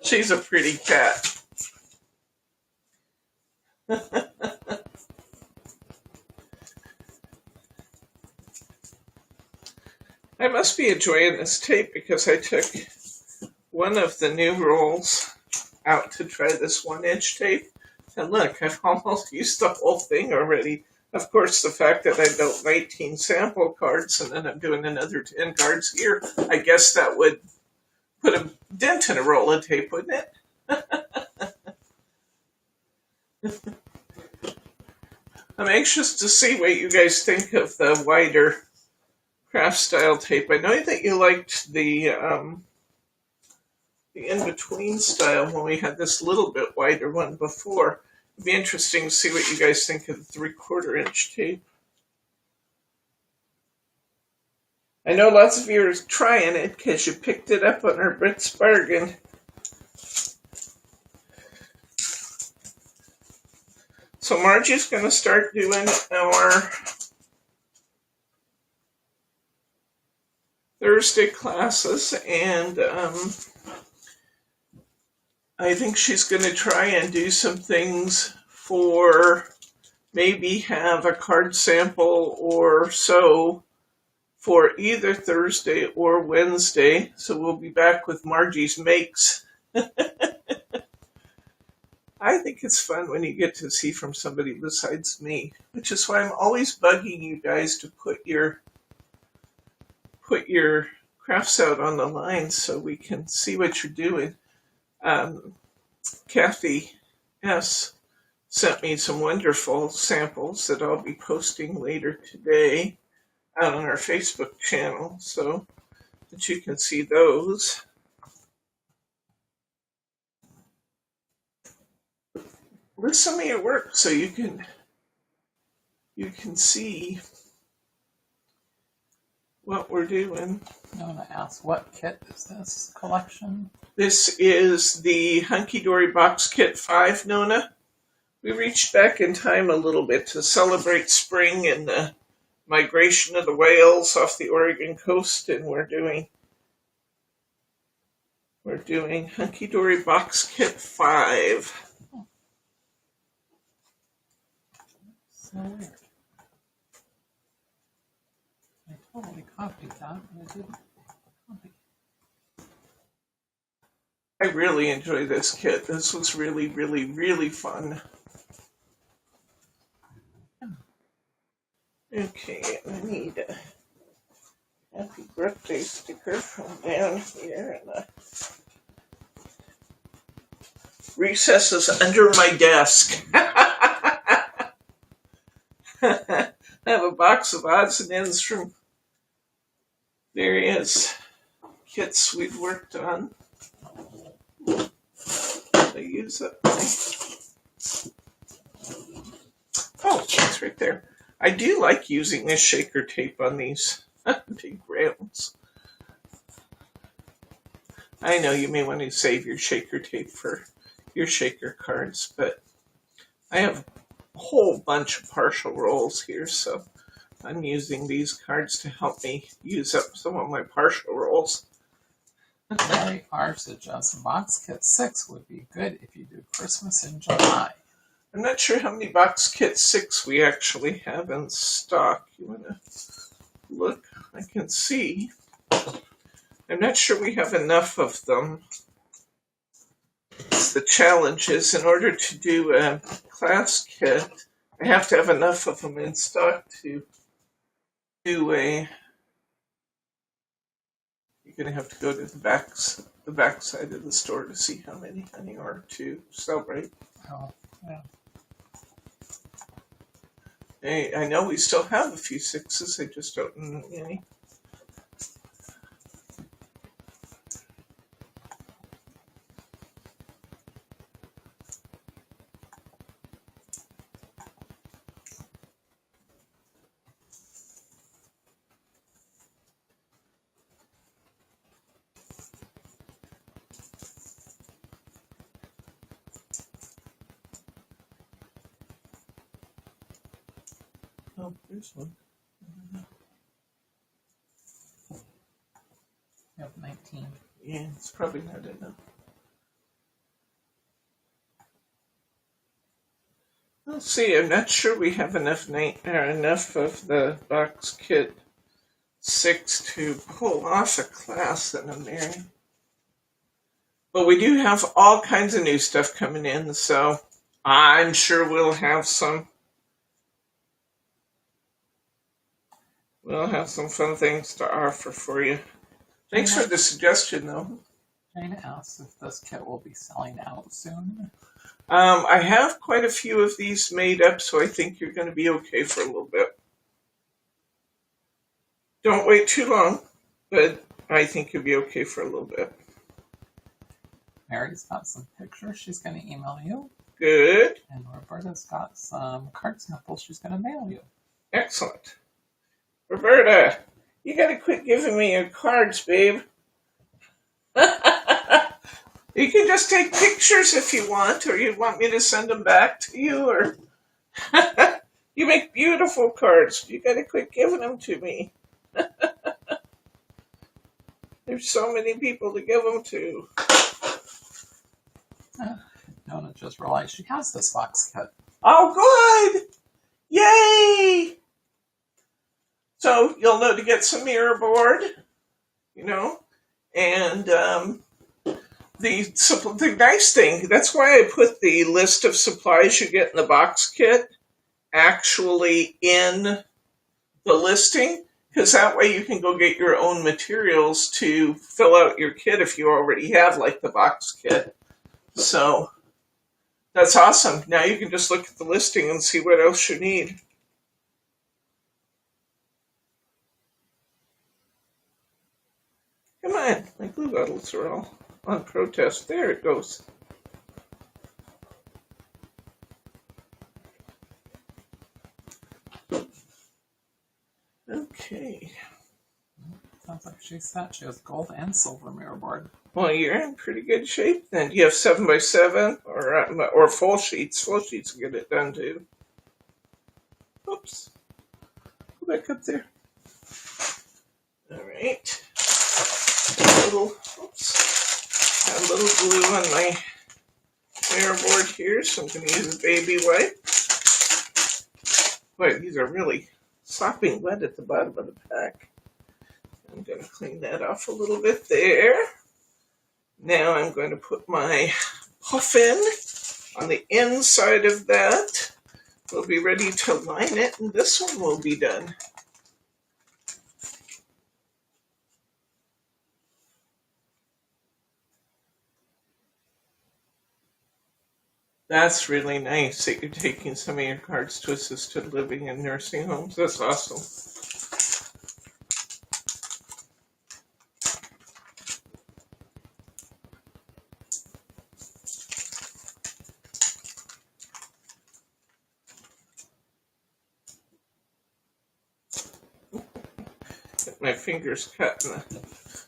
She's a pretty cat. I must be enjoying this tape because I took one of the new rolls out to try this 1-inch tape. And look, I've almost used the whole thing already. Of course, the fact that I built 19 sample cards and then I'm doing another 10 cards here, I guess that would put a dent in a roll of tape, wouldn't it? I'm anxious to see what you guys think of the wider craft style tape. I know that you liked the in-between style when we had this little bit wider one before. It'd be interesting to see what you guys think of the 3/4 inch tape. I know lots of you are trying it because you picked it up on our Brits Bargain. So Margie's going to start doing our Thursday classes, and I think she's going to try and do some things for maybe have a card sample or so for either Thursday or Wednesday. So we'll be back with Margie's Makes. I think it's fun when you get to see from somebody besides me, which is why I'm always bugging you guys to put your crafts out on the line so we can see what you're doing. Kathy S. sent me some wonderful samples that I'll be posting later today out on our Facebook channel so that you can see those. List some of your work so you can see what we're doing. I want to ask, what kit is this collection? This is the Hunkydory Box Kit 5, Nona. We reached back in time a little bit to celebrate spring and the migration of the whales off the Oregon coast, and we're doing Hunkydory Box Kit 5. So weird. I totally copied that, but I didn't copy. I really enjoy this kit. This was really, really, really fun. Okay, I need a happy birthday sticker from down here in the recesses under my desk. I have a box of odds and ends from various kits we've worked on. I use it. Oh, it's right there. I do like using this shaker tape on these big rounds. I know you may want to save your shaker tape for your shaker cards, but I have a whole bunch of partial rolls here, so I'm using these cards to help me use up some of my partial rolls. Mary R suggests Box Kit 6 would be good if you do Christmas in July. I'm not sure how many Box Kit 6 we actually have in stock. You want to look? I can see. I'm not sure we have enough of them. The challenge is, in order to do a class kit, I have to have enough of them in stock to do a... You're going to have to go to the back side of the store to see how many are to celebrate. Oh, yeah. I know we still have a few 6s, I just don't know any. Oh, there's one. You have 19. Yeah, it's probably not enough. Let's see, I'm not sure we have enough of the Box Kit 6 to pull off a class that I'm wearing. But we do have all kinds of new stuff coming in, so I'm sure we'll have some. We'll have some fun things to offer for you. Thanks for the suggestion, though. Jane asks if this kit will be selling out soon. I have quite a few of these made up, so I think you're going to be okay for a little bit. Don't wait too long, but I think you'll be okay for a little bit. Mary's got some pictures she's going to email you. Good. And Roberta's got some card samples she's going to mail you. Excellent. Roberta, you got to quit giving me your cards, babe. You can just take pictures if you want, or you want me to send them back to you, or you make beautiful cards. You got to quit giving them to me. There's so many people to give them to. Nona just realized she has this box kit. Oh, good! Yay! So you'll know to get some mirror board, and the nice thing, that's why I put the list of supplies you get in the box kit actually in the listing, because that way you can go get your own materials to fill out your kit if you already have like the box kit. So that's awesome. Now you can just look at the listing and see what else you need. Come on, my glue bottles are all on protest. There it goes. Okay. Sounds like she said she has gold and silver mirror board. Well, you're in pretty good shape then. Do you have 7x7 or full sheets? Full sheets will get it done too. Oops. Go back up there. All right. Got a little glue on my mirror board here, so I'm going to use a baby wipe. Boy, these are really sopping wet at the bottom of the pack. I'm going to clean that off a little bit there. Now I'm going to put my puffin on the inside of that. We'll be ready to line it, and this one will be done. That's really nice that you're taking some of your cards to assisted living and nursing homes. That's awesome. Get my fingers cut and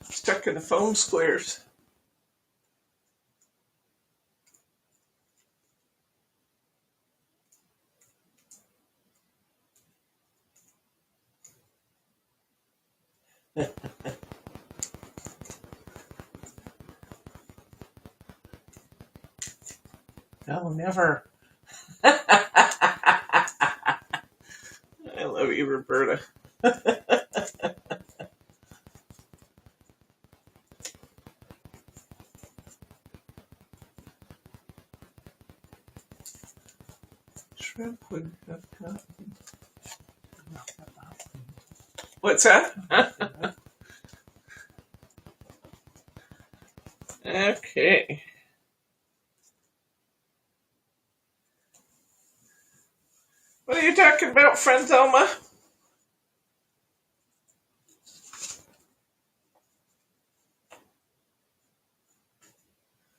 stuck in the foam squares. No, never. I love you, Roberta. Shrimp would have cotton. What's that? Okay. What are you talking about, friend Thelma?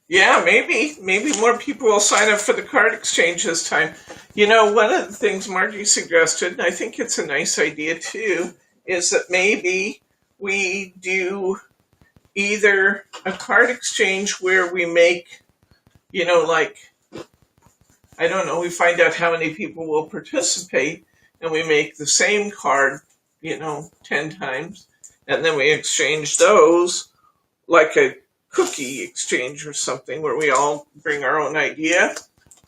Yeah, maybe more people will sign up for the card exchange this time. You know, one of the things Margie suggested, and I think it's a nice idea too, is that maybe we do either a card exchange where we make, you know, like, I don't know, we find out how many people will participate and we make the same card, you know, 10 times, and then we exchange those like a cookie exchange or something where we all bring our own idea,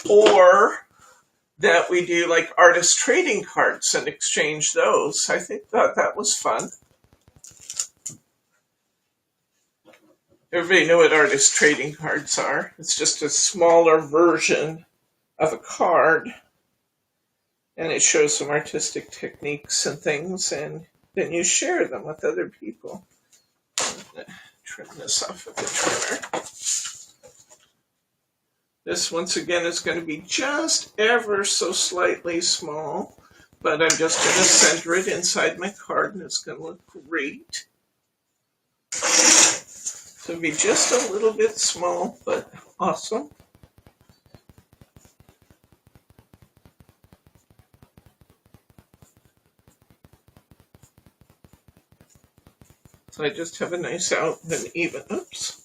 or that we do like artist trading cards and exchange those. I think that was fun. Everybody know what artist trading cards are. It's just a smaller version of a card, and it shows some artistic techniques and things, and then you share them with other people. Trim this off with the trimmer. This, once again, is going to be just ever so slightly small, but I'm just going to center it inside my card, and it's going to look great. So it'll be just a little bit small, but awesome. So I just have a nice out and even, oops.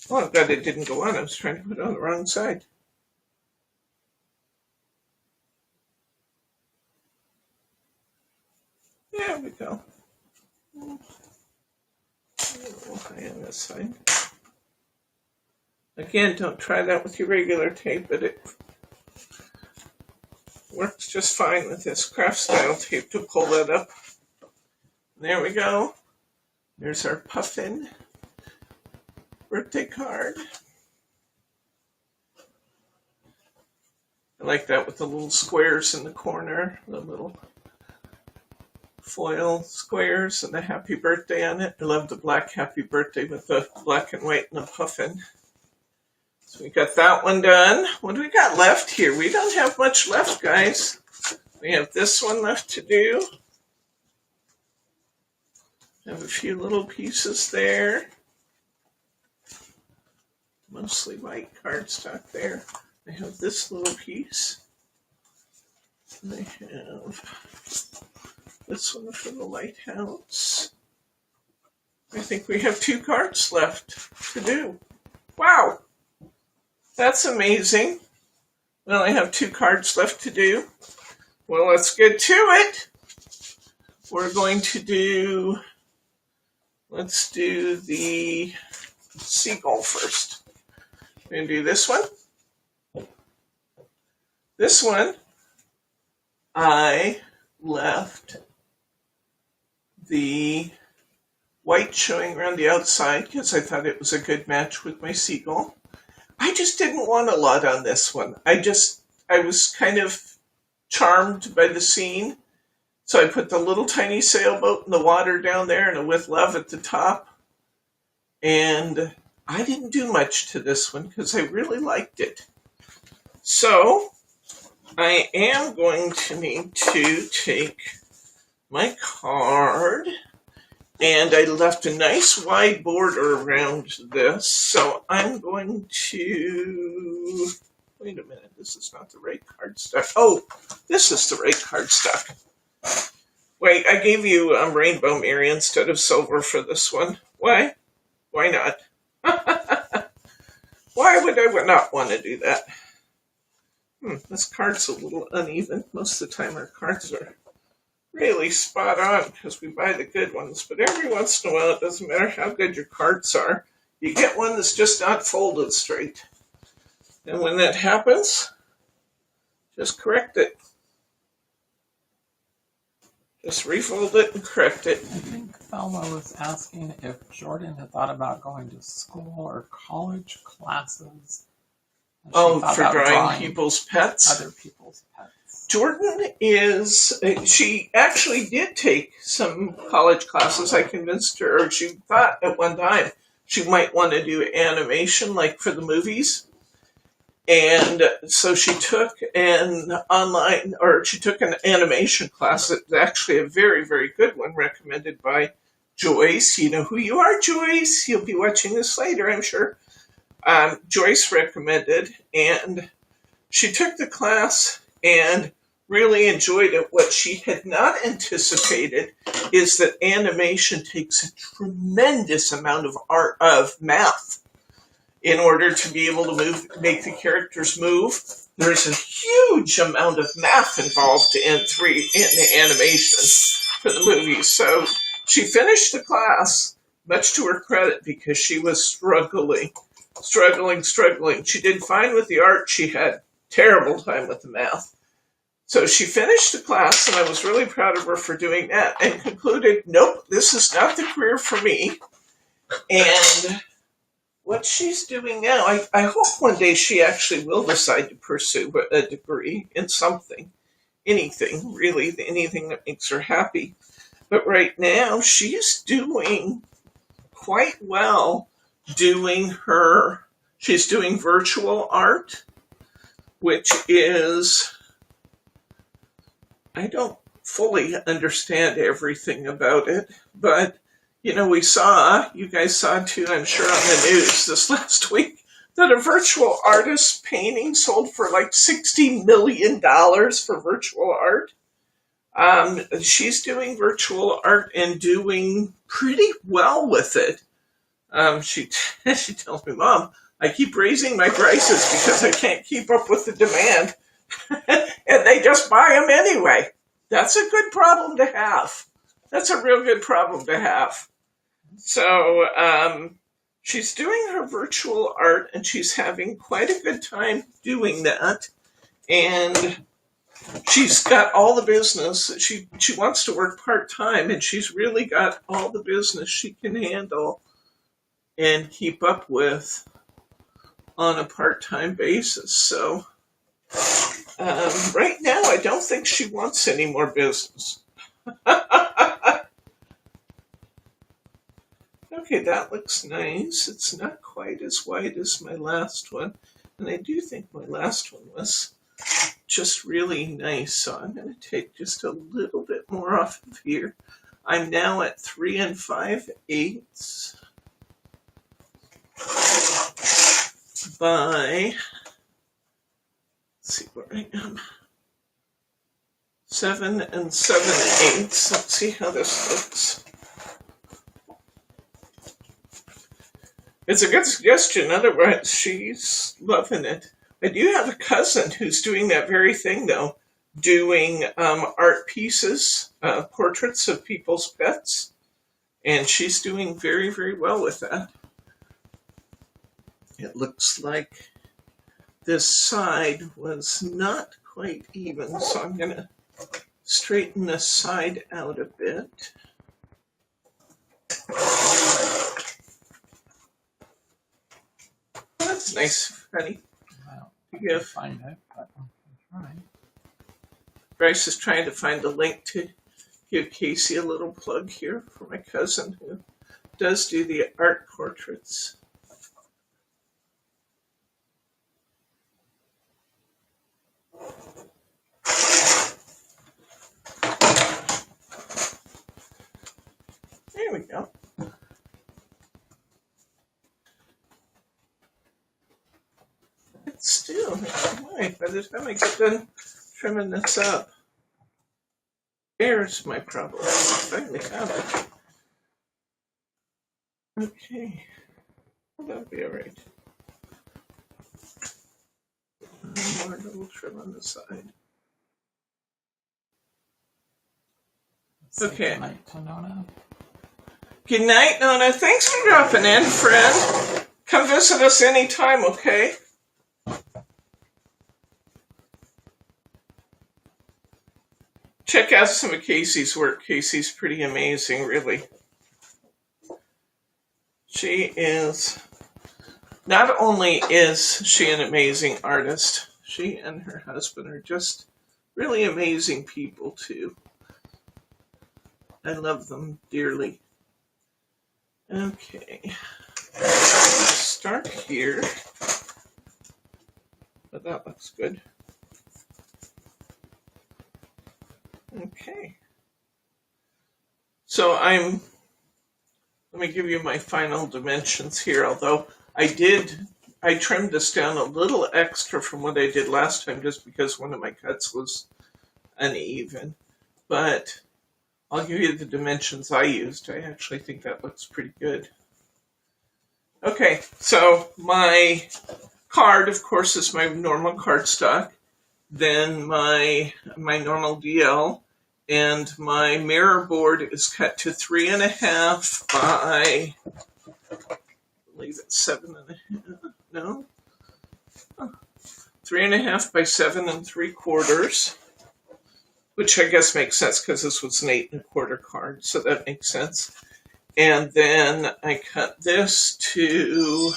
Oh, I'm glad it didn't go on. I was trying to put it on the wrong side. There we go. A little high on this side. Again, don't try that with your regular tape, but it works just fine with this craft style tape to pull that up. There we go. There's our Puffin birthday card. I like that with the little squares in the corner, the little foil squares and the happy birthday on it. I love the black happy birthday with the black and white and the Puffin. So we got that one done. What do we got left here? We don't have much left, guys. We have this one left to do. Have a few little pieces there. Mostly white cardstock there. I have this little piece. And I have this one for the lighthouse. I think we have 2 cards left to do. Wow! That's amazing. We only have 2 cards left to do. Well, let's get to it. We're going to do, let's do the seagull first. We're going to do this one. This one, I left the white showing around the outside because I thought it was a good match with my seagull. I just didn't want a lot on this one. I was kind of charmed by the scene. So I put the little tiny sailboat in the water down there and a with love at the top. And I didn't do much to this one because I really liked it. So I am going to need to take my card, and I left a nice wide border around this, so I'm going to, wait a minute, this is not the right cardstock. Oh, this is the right cardstock. Wait, I gave you Rainbow Mary instead of silver for this one. Why? Why not? Why would I not want to do that? This card's a little uneven. Most of the time our cards are really spot on because we buy the good ones. But every once in a while, it doesn't matter how good your cards are, you get one that's just not folded straight. And when that happens, just correct it. Just refold it and correct it. I think Thelma was asking if Jordan had thought about going to school or college classes. Oh, for drawing people's pets? Other people's pets. Jordan she actually did take some college classes. I convinced her, or she thought at one time she might want to do animation like for the movies. And so she took an animation class. It's actually a very, very good one recommended by Joyce. You know who you are, Joyce. You'll be watching this later, I'm sure. Joyce recommended, and she took the class and really enjoyed it. What she had not anticipated is that animation takes a tremendous amount of math in order to be able to make the characters move. There's a huge amount of math involved in the animation for the movies. So she finished the class, much to her credit, because she was struggling. She did fine with the art. She had terrible time with the math. So she finished the class, and I was really proud of her for doing that, and concluded, nope, this is not the career for me. And what she's doing now, I hope one day she actually will decide to pursue a degree in something, anything, really, anything that makes her happy. But right now, she's doing quite well. She's doing virtual art, which is, I don't fully understand everything about it, but you guys saw too, I'm sure, on the news this last week, that a virtual artist painting sold for like $60 million for virtual art. She's doing virtual art and doing pretty well with it. She tells me, Mom, I keep raising my prices because I can't keep up with the demand. And they just buy them anyway. That's a good problem to have. That's a real good problem to have. So she's doing her virtual art, and she's having quite a good time doing that. And she's got all the business. She wants to work part-time, and she's really got all the business she can handle and keep up with on a part-time basis. So right now, I don't think she wants any more business. Okay, that looks nice. It's not quite as white as my last one. And I do think my last one was just really nice. So I'm going to take just a little bit more off of here. I'm now at 3 5/8 by, let's see where I am, 7 7/8. Let's see how this looks. It's a good suggestion. Otherwise, she's loving it. I do have a cousin who's doing that very thing, though, doing art pieces, portraits of people's pets, and she's doing very, very well with that. It looks like this side was not quite even, so I'm going to straighten this side out a bit. That's nice, honey. Well, Yeah. find it, but I'll try. Bryce is trying to find a link to give Casey a little plug here for my cousin who does do the art portraits. There we go. It's still, by the time I get done trimming this up, there's my problem. I finally found it. Okay, well, that'll be alright. One more little trim on the side. Say Okay. good night to Nona. Good night, Nona. Thanks for dropping in, friend. Come visit us anytime, okay? Check out some of Casey's work. Casey's pretty amazing, really. She is, not only is she an amazing artist, she and her husband are just really amazing people, too. I love them dearly. Okay. Start here. But that looks good. Okay. So let me give you my final dimensions here, although I trimmed this down a little extra from what I did last time just because one of my cuts was uneven. But I'll give you the dimensions I used. I actually think that looks pretty good. Okay, so my card, of course, is my normal cardstock. Then my normal DL, and my mirror board is cut to 3 1/2 by, I believe it's 7 1/2. No, 3 1/2 by 7 3/4, which I guess makes sense because this was an 8 1/4 card, so that makes sense. And then I cut this to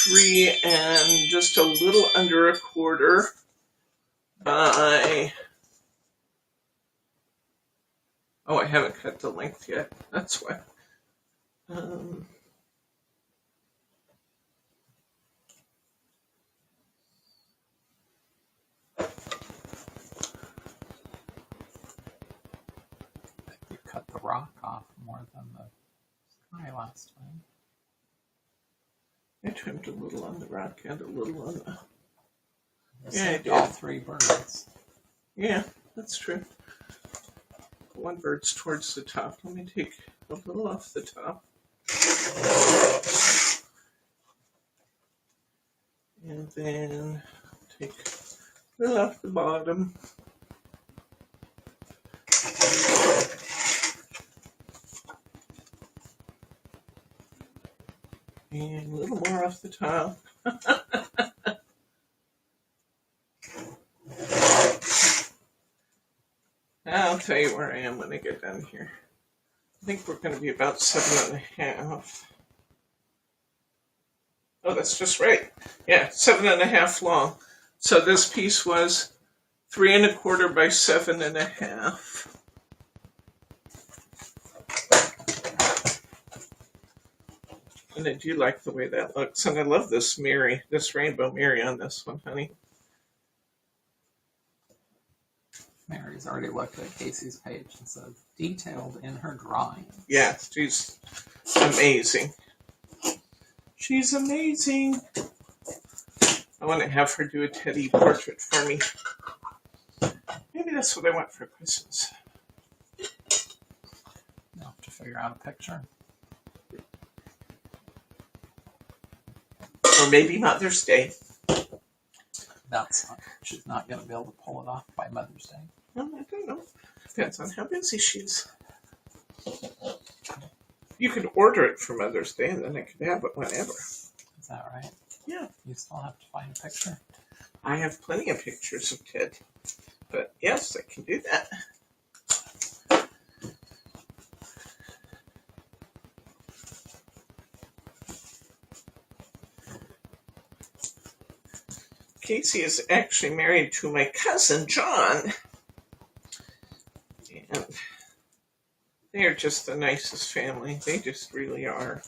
3 and just a little under 1/4 by, oh, I haven't cut the length yet. That's why. You cut the rock off more than the sky last time. I trimmed a little on the rock and a little on the. You Yeah, I saved did. all 3 birds. Yeah, that's true. One bird's towards the top. Let me take a little off the top. And then take a little off the bottom. And a little more off the top. tell you where I am when I get done here. I think we're going to be about 7.5. Oh, that's just right. Yeah, 7.5 long. So this piece was 3 1/4 by 7.5. And I do like the way that looks. And I love this Mary, this rainbow Mary on this one, honey. Mary's already looked at Casey's page and said, detailed in her drawing. Yeah, she's amazing. She's amazing. I want to have her do a Teddy portrait for me. Maybe that's what I want for Christmas. You'll have to figure out a picture. Or maybe Mother's Day. She's not going to be able to pull it off by Mother's Day. Well, I don't know. Depends on how busy she is. You could order it for Mother's Day and then I could have it whenever. Is that right? Yeah. You still have to find a picture. I have plenty of pictures of Ted. But yes, I can do that. Casey is actually married to my cousin, John. And they are just the nicest family. They just really are.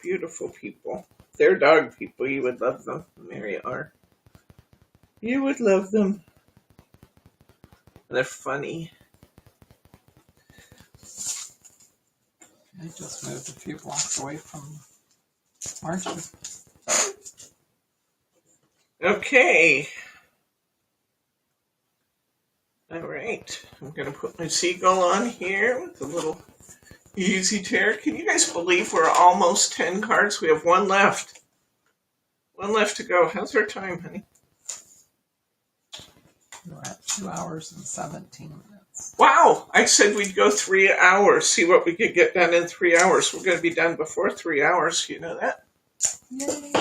Beautiful people. They're dog people. You would love them. Mary are. You would love them. They're funny. They just moved a few blocks away from Marjorie. Okay. All right. I'm going to put my seagull on here with a little easy tear. Can you guys believe we're almost 10 cards? We have one left. One left to go. How's our time, honey? We're at 2 hours and 17 minutes. Wow. I said we'd go 3 hours. See what we could get done in 3 hours. We're going to be done before 3 hours. You know that? Yay.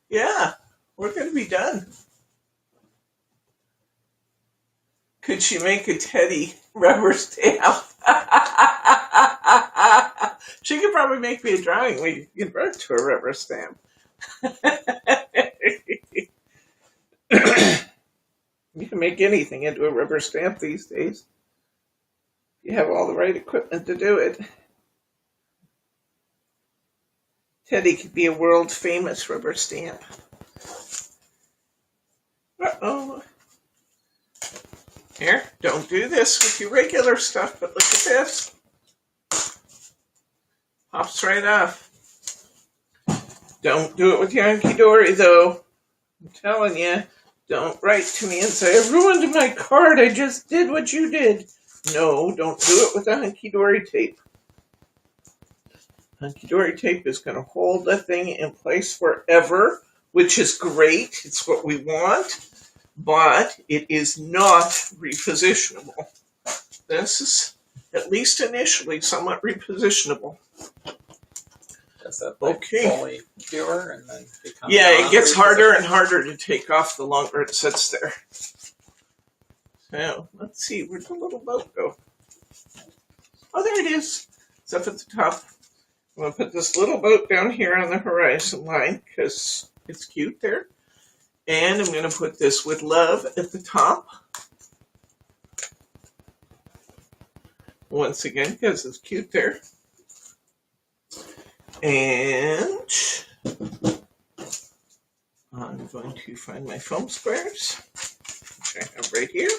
Yeah. We're going to be done. Could she make a Teddy rubber stamp? She could probably make me a drawing where you can run to a rubber stamp. You can make anything into a rubber stamp these days. You have all the right equipment to do it. Teddy could be a world famous rubber stamp. Uh-oh. Here, don't do this with your regular stuff, but look at this. Pops right off. Don't do it with your Hunkydory, though. I'm telling you, don't write to me and say, I ruined my card, I just did what you did. No, don't do it with a Hunkydory tape. Hunkydory tape is going to hold the thing in place forever, which is great. It's what we want, but it is not repositionable. This is, at least initially, somewhat repositionable. Does that Okay. fully cure and then become Yeah, it gets harder and harder to take off the longer it sits there. So, let's see, where'd the little boat go? Oh, there it is. It's up at the top. I'm going to put this little boat down here on the horizon line because it's cute there. And I'm going to put this with love at the top. Once again, because it's cute there. And I'm going to find my foam squares, which I have right here.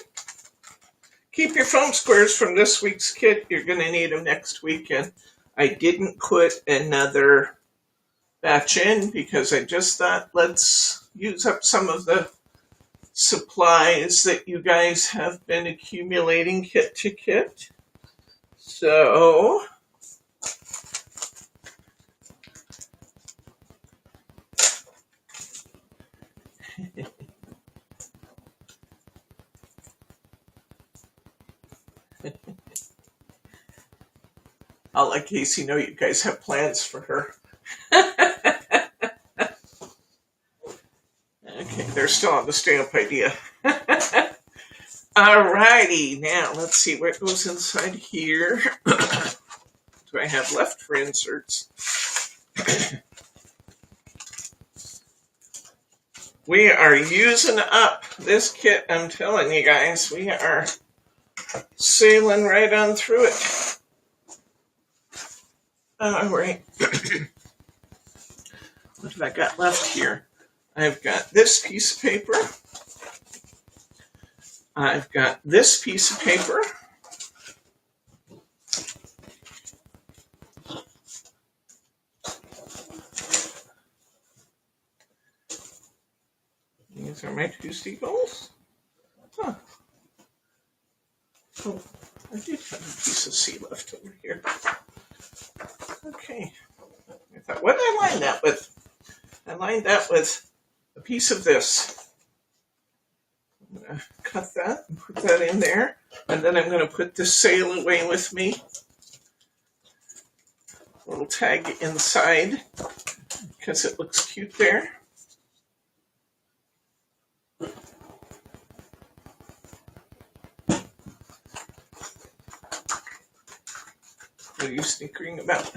Keep your foam squares from this week's kit. You're going to need them next weekend. I didn't put another batch in because I just thought let's use up some of the supplies that you guys have been accumulating kit to kit. So I'll let Casey know you guys have plans for her. Okay, they're still on the stamp idea. Alrighty, now let's see what goes inside here. Do I have left for inserts? We are using up this kit, I'm telling you guys. We are sailing right on through it. Alright. What have I got left here? I've got this piece of paper. I've got this piece of paper. These are my two seagulls. Huh. Oh, I did have a piece of sea left over here. Okay. I thought, what did I line that with? I lined that with a piece of this. I'm going to cut that and put that in there. And then I'm going to put this sail away with me. A little tag inside because it looks cute there. What are you snickering about?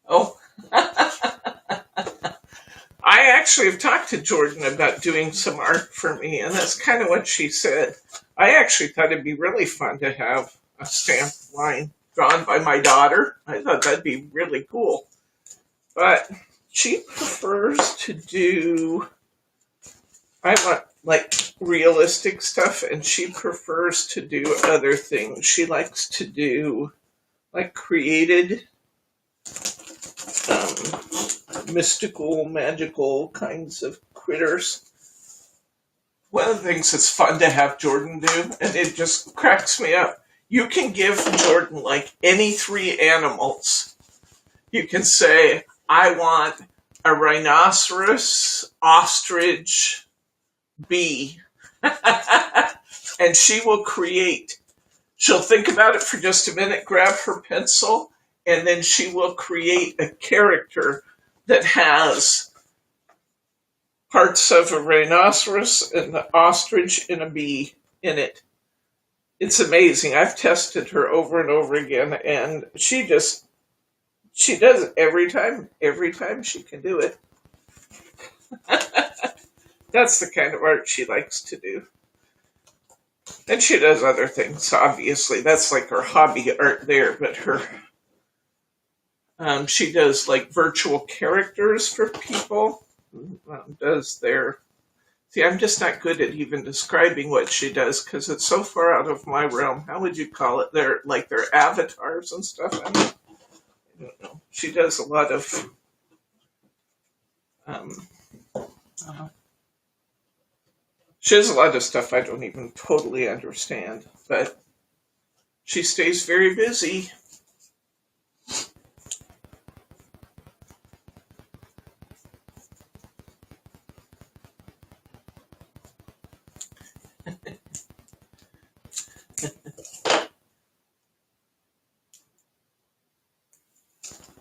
Oh. I actually have talked to Jordan about doing some art for me, and that's kind of what she said. I actually thought it'd be really fun to have a stamp line drawn by my daughter. I thought that'd be really cool. But she prefers to do, I want like realistic stuff, and she prefers to do other things. She likes to do like created mystical, magical kinds of critters. One of the things that's fun to have Jordan do, and it just cracks me up, you can give Jordan like any 3 animals. You can say, I want a rhinoceros, ostrich, bee. And she will create. She'll think about it for just a minute, grab her pencil, and then she will create a character that has parts of a rhinoceros and an ostrich and a bee in it. It's amazing. I've tested her over and over again, and she does it every time. Every time she can do it. That's the kind of art she likes to do. And she does other things, obviously. That's like her hobby art there, but her she does like virtual characters for people. Does their... See, I'm just not good at even describing what she does because it's so far out of my realm. How would you call it? They're like their avatars and stuff. I don't know. She does a lot of she does a lot of stuff I don't even totally understand, but she stays very busy.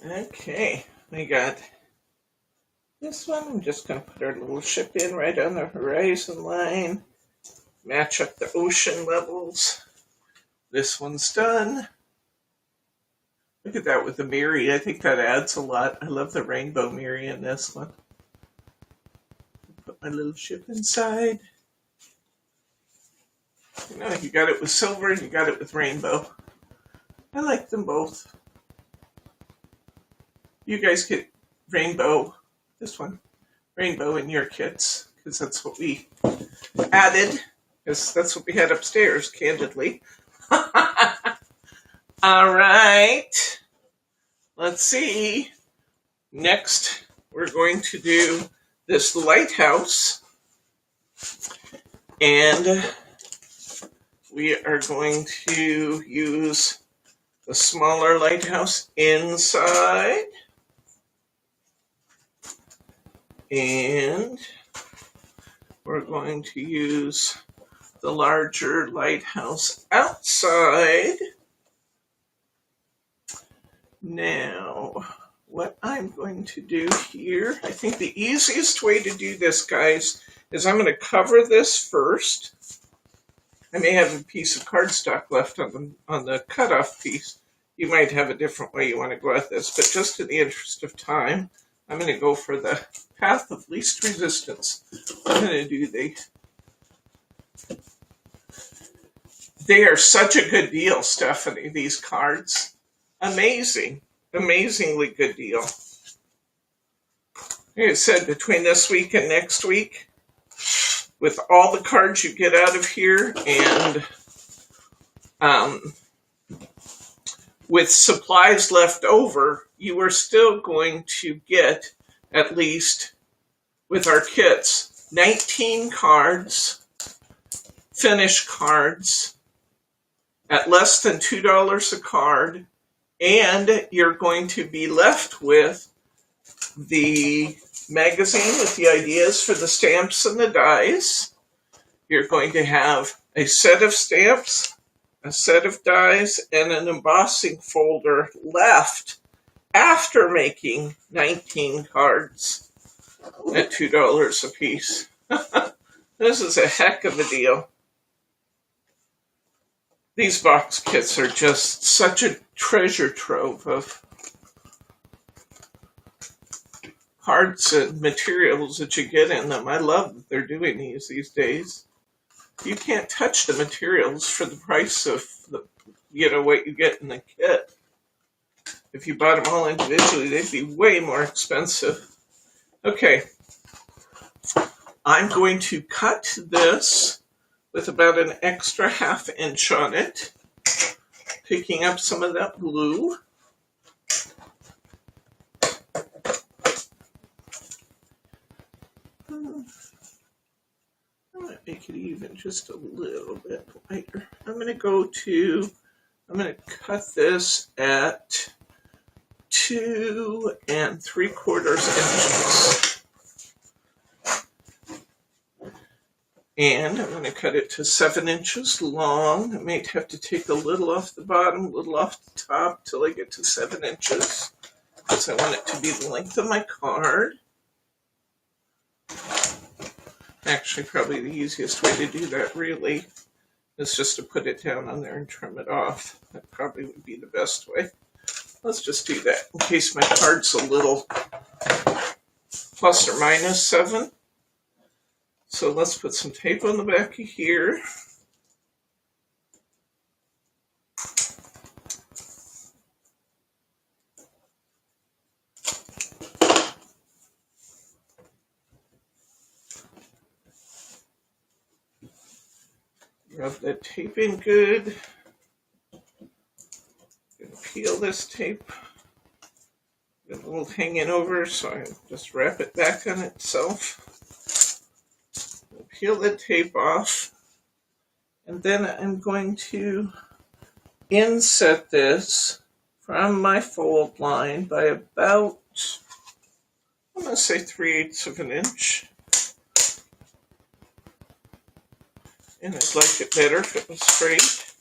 Okay, we got this one. I'm just going to put our little ship in right on the horizon line. Match up the ocean levels. This one's done. Look at that with the Miri. I think that adds a lot. I love the rainbow Miri in this one. Put my little ship inside. You know, you got it with silver and you got it with rainbow. I like them both. You guys get rainbow, this one, rainbow in your kits, because that's what we added, because that's what we had upstairs, candidly. All right, let's see. Next, we're going to do this lighthouse, and we are going to use the smaller lighthouse inside. And we're going to use the larger lighthouse outside. Now, what I'm going to do here, I think the easiest way to do this, guys, is I'm going to cover this first. I may have a piece of cardstock left on the cutoff piece. You might have a different way you want to go at this, but just in the interest of time, I'm going to go for the path of least resistance. I'm going to do they are such a good deal, Stephanie, these cards. Amazing. Amazingly good deal. Like I said, between this week and next week, with all the cards you get out of here, and with supplies left over, you are still going to get, at least with our kits, 19 cards, finished cards, at less than $2 a card, and you're going to be left with the magazine with the ideas for the stamps and the dies. You're going to have a set of stamps, a set of dies, and an embossing folder left after making 19 cards at $2 a piece. This is a heck of a deal. These box kits are just such a treasure trove of cards and materials that you get in them. I love that they're doing these days. You can't touch the materials for the price of what you get in the kit. If you bought them all individually, they'd be way more expensive. Okay, I'm going to cut this with about an extra ½ inch on it, picking up some of that blue. I'm going to make it even just a little bit lighter. I'm going to cut this at 2 3/4 inches. And I'm going to cut it to 7 inches long. I may have to take a little off the bottom, a little off the top till I get to 7 inches, because I want it to be the length of my card. Actually, probably the easiest way to do that really is just to put it down on there and trim it off. That probably would be the best way. Let's just do that in case my card's a little plus or minus 7. So let's put some tape on the back of here. Rub that tape in good. Gonna peel this tape. Got a little hanging over, so I just wrap it back on itself. Peel the tape off, and then I'm going to inset this from my fold line by about, I'm going to say 3/8 of an inch. And I'd like it better if it was straight.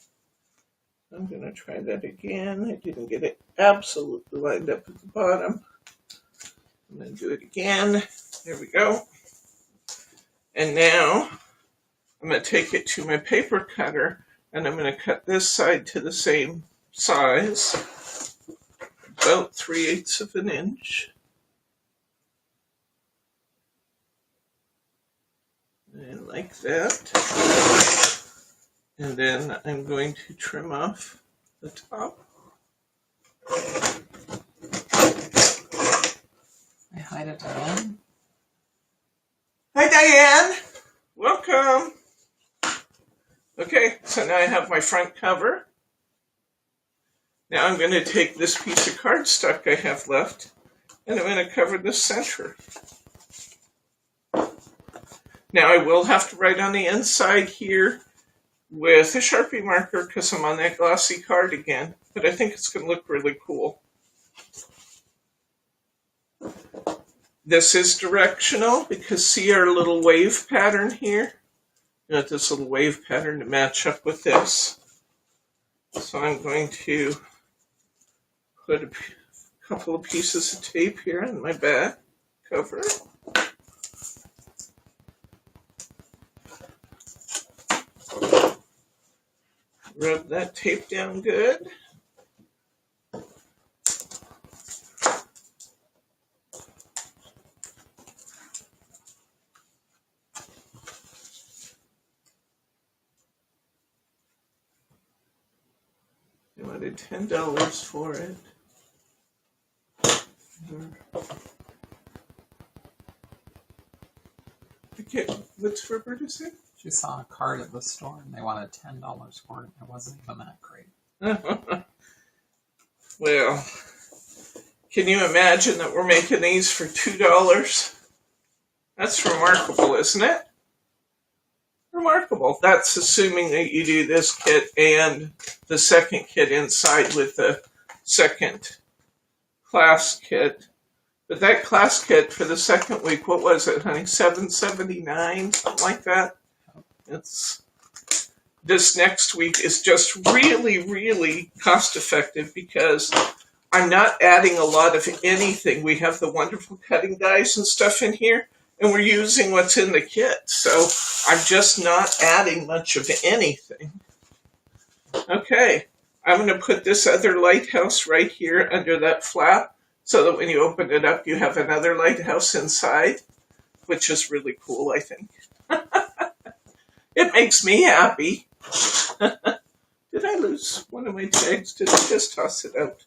I'm going to try that again. I didn't get it absolutely lined up at the bottom. I'm going to do it again. There we go. And now I'm going to take it to my paper cutter, and I'm going to cut this side to the same size, about 3/8 of an inch. And like that. And then I'm going to trim off the top. Hi to Diane. Hi, Diane. Welcome. Okay, so now I have my front cover. Now I'm going to take this piece of cardstock I have left, and I'm going to cover the center. Now I will have to write on the inside here with a Sharpie marker because I'm on that glossy card again, but I think it's going to look really cool. This is directional because see our little wave pattern here? You got this little wave pattern to match up with this. So I'm going to put a couple of pieces of tape here on my back cover. Rub that tape down good. I wanted $10 for it. Okay, what's Roberta say? She saw a card at the store and they wanted $10 for it. It wasn't even that great. Well, can you imagine that we're making these for $2? That's remarkable, isn't it? Remarkable. That's assuming that you do this kit and the second kit inside with the second class kit. But that class kit for the second week, what was it, honey? $7.79, something like that. It's this next week is just really, really cost effective because I'm not adding a lot of anything. We have the wonderful cutting dies and stuff in here, and we're using what's in the kit. So I'm just not adding much of anything. Okay, I'm going to put this other lighthouse right here under that flap so that when you open it up, you have another lighthouse inside, which is really cool, I think. It makes me happy. Did I lose one of my tags? Did I just toss it out?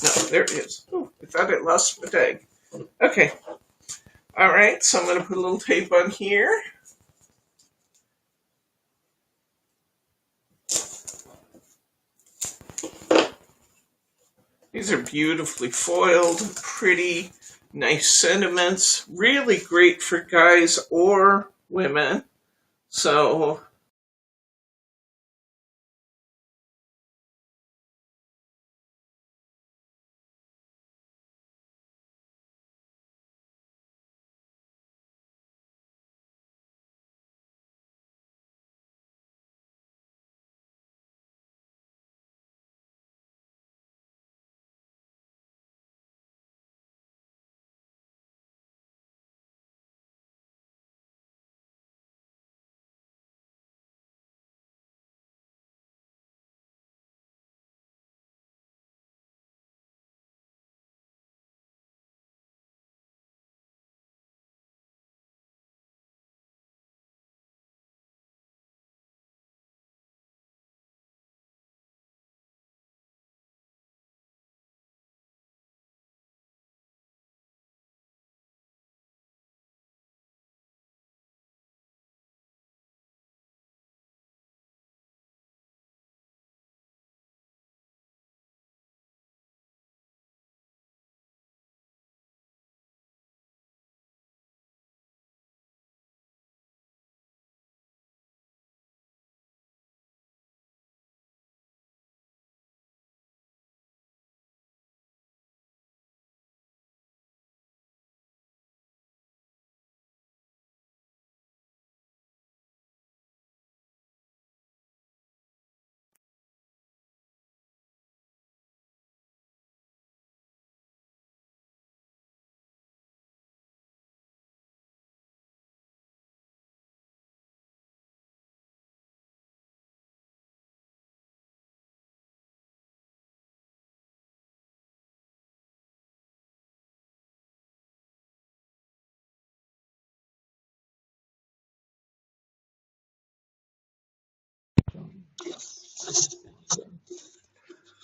No, there it is. Oh, I thought I lost my tag. Okay. All right, so I'm going to put a little tape on here. These are beautifully foiled, pretty, nice sentiments. Really great for guys or women. So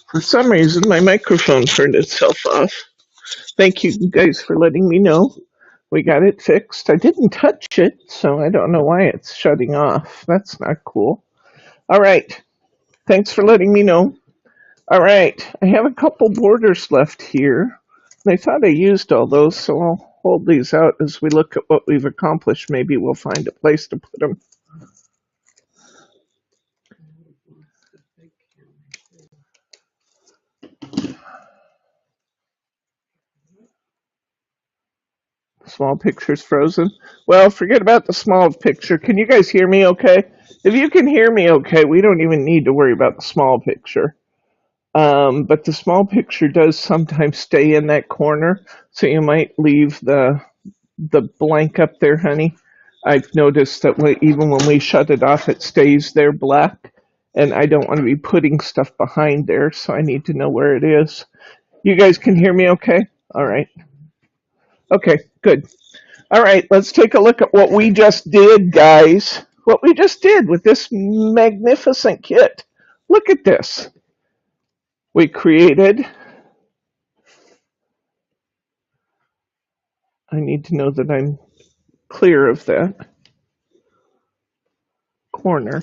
for some reason, my microphone turned itself off. Thank you guys for letting me know. We got it fixed. I didn't touch it, so I don't know why it's shutting off. That's not cool. All right. Thanks for letting me know. All right. I have a couple borders left here. And I thought I used all those, so I'll hold these out as we look at what we've accomplished. Maybe we'll find a place to put them. Small picture's frozen. Well, forget about the small picture. Can you guys hear me okay? If you can hear me okay, we don't even need to worry about the small picture. But the small picture does sometimes stay in that corner, so you might leave the blank up there, honey. I've noticed that even when we shut it off, it stays there black. and I don't want to be putting stuff behind there, so I need to know where it is. You guys can hear me okay? All right. Okay, good. All right, let's take a look at what we just did, guys. What we just did with this magnificent kit. Look at this. We created, I need to know that I'm clear of that corner.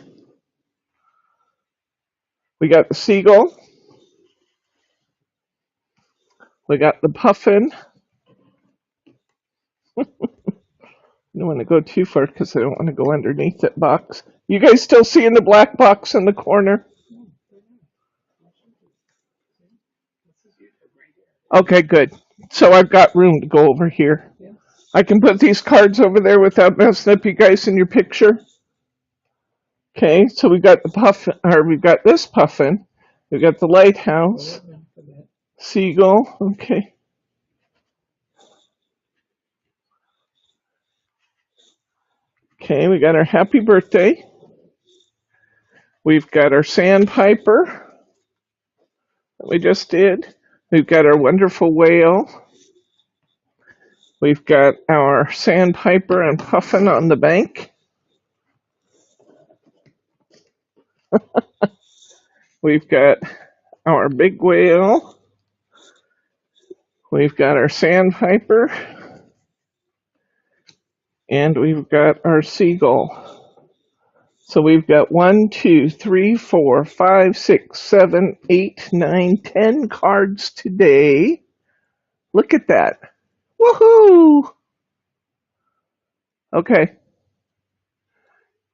We got the seagull. We got the puffin. I don't want to go too far because I don't want to go underneath that box. You guys still seeing the black box in the corner? Okay, good. So I've got room to go over here. I can put these cards over there without messing up you guys in your picture. Okay, so we got the puffin, or we got this puffin. We got the lighthouse, seagull. Okay. Okay, we got our happy birthday. We've got our sandpiper that we just did. We've got our wonderful whale. We've got our sandpiper and puffin on the bank. We've got our big whale. We've got our sandpiper. And we've got our seagull. So we've got 1, 2, 3, 4, 5, 6, 7, 8, 9, 10 cards today. Look at that. Woohoo! Okay.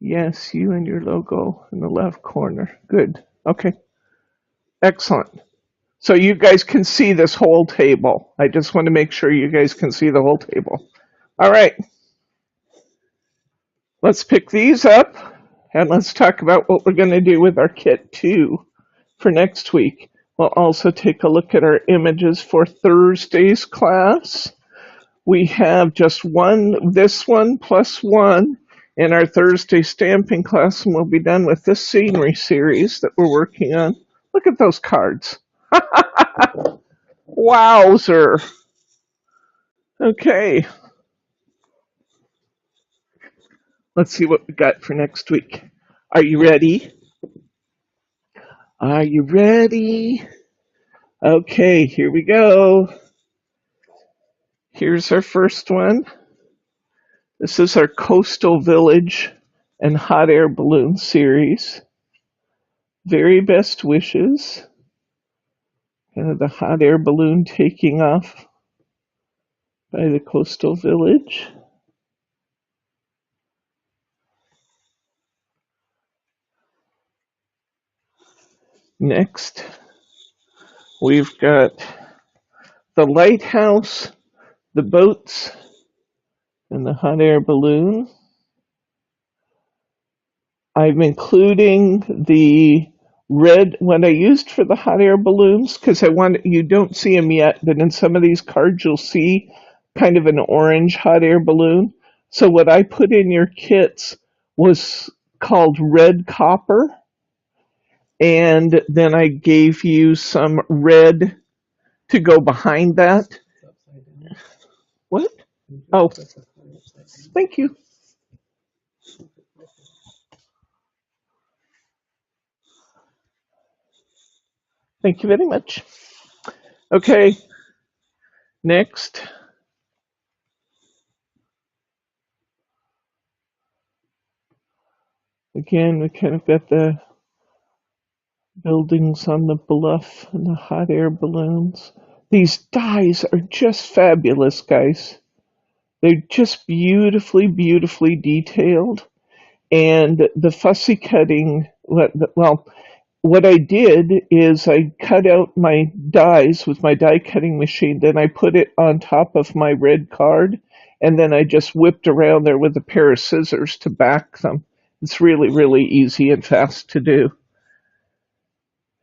Yes, you and your logo in the left corner. Good. Okay. Excellent. So you guys can see this whole table. I just want to make sure you guys can see the whole table. All right. Let's pick these up and let's talk about what we're going to do with our kit too for next week. We'll also take a look at our images for Thursday's class. We have just this one plus one in our Thursday stamping class, and we'll be done with this scenery series that we're working on. Look at those cards. Wowzer. Okay. Let's see what we got for next week. Are you ready? Are you ready? Okay, here we go. Here's our first one. This is our Coastal Village and Hot Air Balloon series. Very best wishes. The hot air balloon taking off by the Coastal Village. Next, we've got the lighthouse, the boats, and the hot air balloon. I'm including the red, what I used for the hot air balloons, because you don't see them yet, but in some of these cards you'll see kind of an orange hot air balloon. So what I put in your kits was called red copper, and then I gave you some red to go behind that. What? Oh, thank you. Thank you very much. Okay, next. Again, we kind of got the buildings on the bluff and the hot air balloons. These dies are just fabulous, guys. They're just beautifully, beautifully detailed. And the fussy cutting, well, what I did is I cut out my dies with my die cutting machine, then I put it on top of my red card, and then I just whipped around there with a pair of scissors to back them. It's really, really easy and fast to do.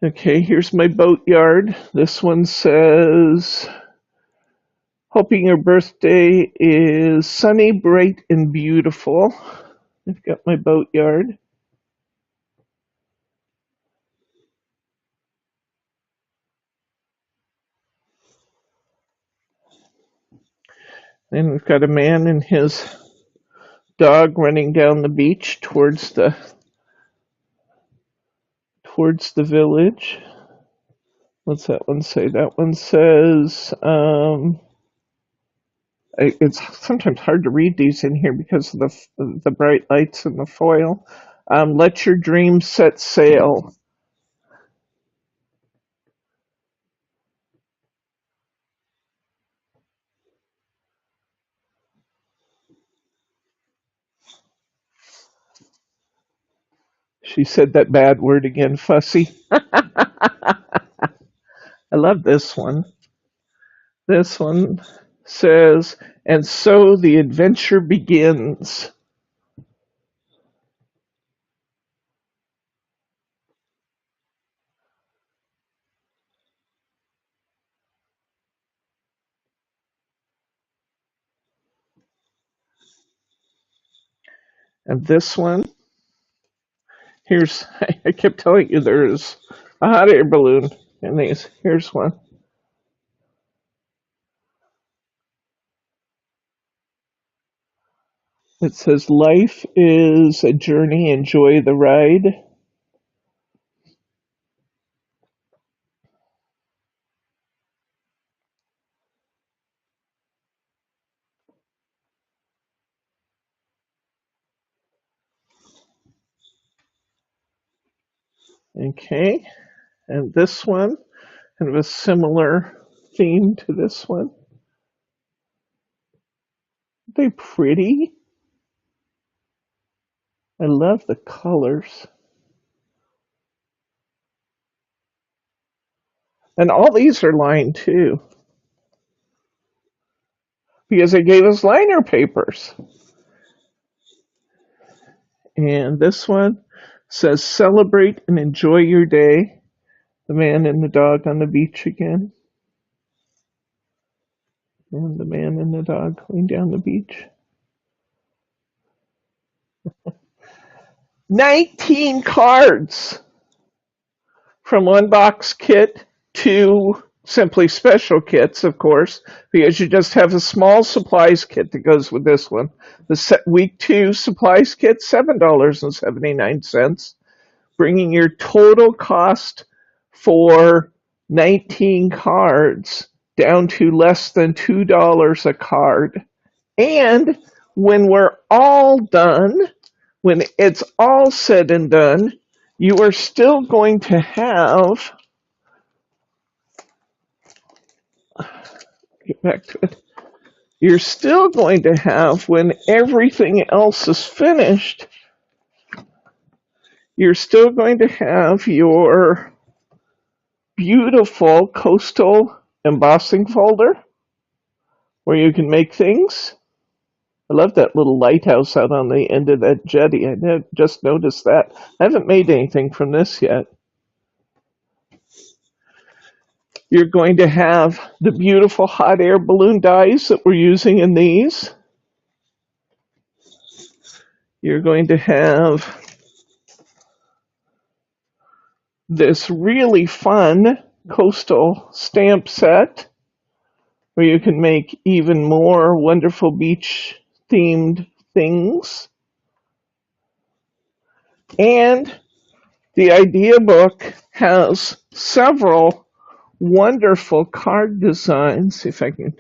Okay, here's my boat yard. This one says, hoping your birthday is sunny, bright, and beautiful. I've got my boat yard. And we've got a man and his dog running down the beach towards the village. What's that one say? That one says, it's sometimes hard to read these in here because of the bright lights and the foil. Let your dreams set sail. She said that bad word again, fussy. I love this one. This one says, and so the adventure begins. And this one, I kept telling you there's a hot air balloon in these. Here's one. It says, life is a journey, enjoy the ride. Okay, and this one, kind of a similar theme to this one. Aren't they pretty? I love the colors. And all these are lined too, because they gave us liner papers. And this one says, celebrate and enjoy your day. The man and the dog on the beach again. And the man and the dog going down the beach. 19 cards from one box kit to simply special kits, of course, because you just have a small supplies kit that goes with this one. The week 2 supplies kit, $7.79, bringing your total cost for 19 cards down to less than $2 a card. And when we're all done, when it's all said and done, you are still going to have, get back to it, you're still going to have, when everything else is finished, you're still going to have your beautiful coastal embossing folder where you can make things. I love that little lighthouse out on the end of that jetty. I just noticed that. I haven't made anything from this yet. You're going to have the beautiful hot air balloon dies that we're using in these. You're going to have this really fun coastal stamp set where you can make even more wonderful beach themed things. And the idea book has several wonderful card designs. If I can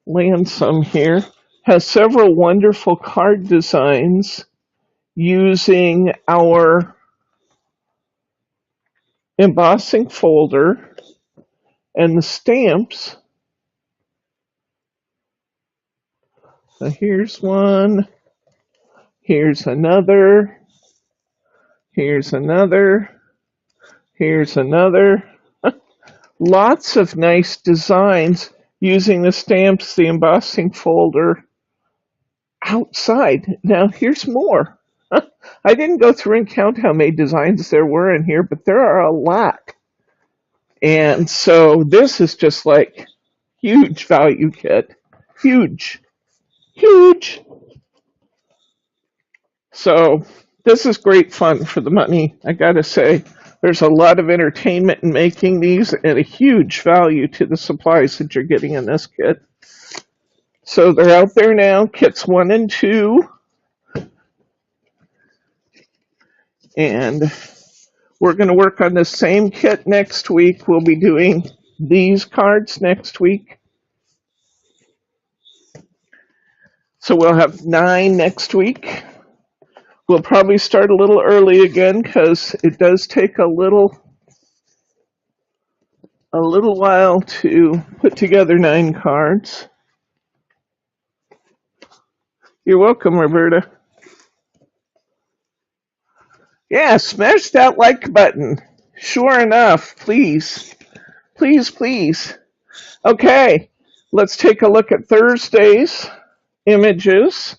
land some here, has several wonderful card designs using our embossing folder and the stamps. So here's one, here's another, here's another, here's another. Lots of nice designs using the stamps, the embossing folder outside. Now here's more. I didn't go through and count how many designs there were in here, but there are a lot. And so this is just like huge value kit. Huge. Huge. So this is great fun for the money, I gotta say. There's a lot of entertainment in making these and a huge value to the supplies that you're getting in this kit. So they're out there now, kits 1 and 2. And we're going to work on the same kit next week. We'll be doing these cards next week. So we'll have 9 next week. We'll probably start a little early again because it does take a little while to put together 9 cards. You're welcome, Roberta. Yeah, smash that like button. Sure enough, please. Please, please. Okay, let's take a look at Thursday's images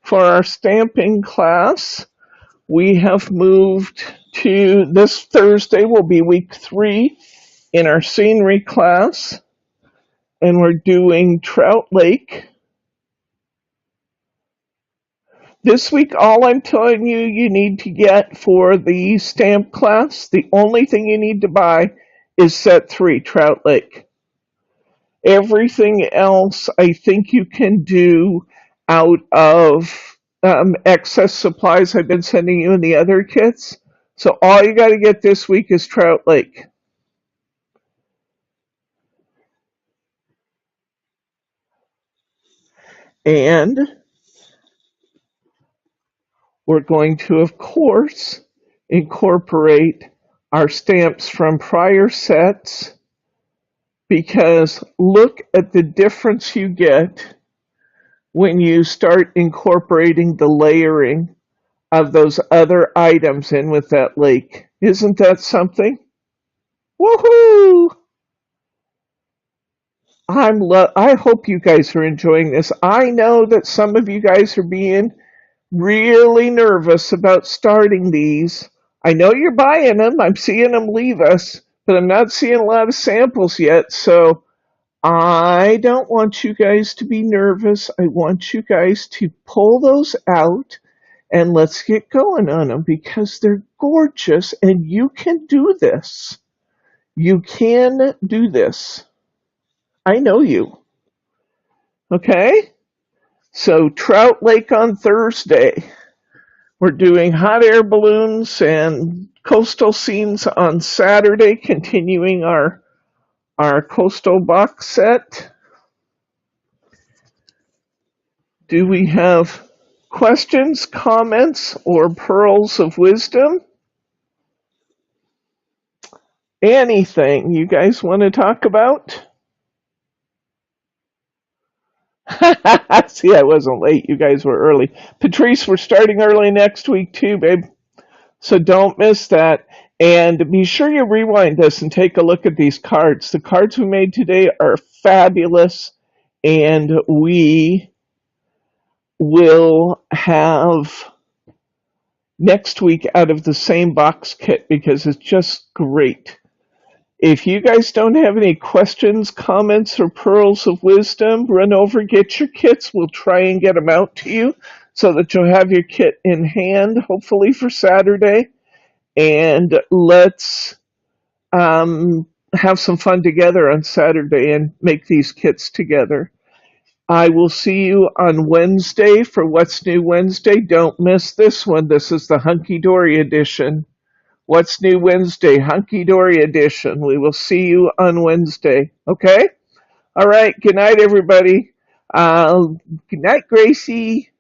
for our stamping class. We have moved to this Thursday will be week 3 in our scenery class, and we're doing Trout Lake. This week, all I'm telling you need to get for the stamp class, the only thing you need to buy is set 3, Trout Lake. Everything else I think you can do out of excess supplies I've been sending you in the other kits. So all you got to get this week is Trout Lake. And we're going to, of course, incorporate our stamps from prior sets, because look at the difference you get when you start incorporating the layering of those other items in with that lake. Isn't that something? Woohoo! I hope you guys are enjoying this. I know that some of you guys are being really nervous about starting these. I know you're buying them. I'm seeing them leave us, but I'm not seeing a lot of samples yet. So I don't want you guys to be nervous. I want you guys to pull those out and let's get going on them because they're gorgeous and you can do this. You can do this. I know you. Okay? So Trout Lake on Thursday. We're doing hot air balloons and coastal scenes on Saturday, continuing our coastal box set. Do we have questions, comments, or pearls of wisdom? Anything you guys want to talk about? See, I wasn't late. You guys were early. Patrice, we're starting early next week too, babe. So don't miss that. And be sure you rewind this and take a look at these cards. The cards we made today are fabulous. And we will have next week out of the same box kit because it's just great. If you guys don't have any questions, comments, or pearls of wisdom, run over, get your kits. We'll try and get them out to you so that you'll have your kit in hand, hopefully for Saturday. And let's have some fun together on Saturday and make these kits together. I will see you on Wednesday for What's New Wednesday. Don't miss this one. This is the Hunkydory edition. What's New Wednesday, Hunkydory edition. We will see you on Wednesday. Okay? All right. Good night, everybody. Good night, Gracie.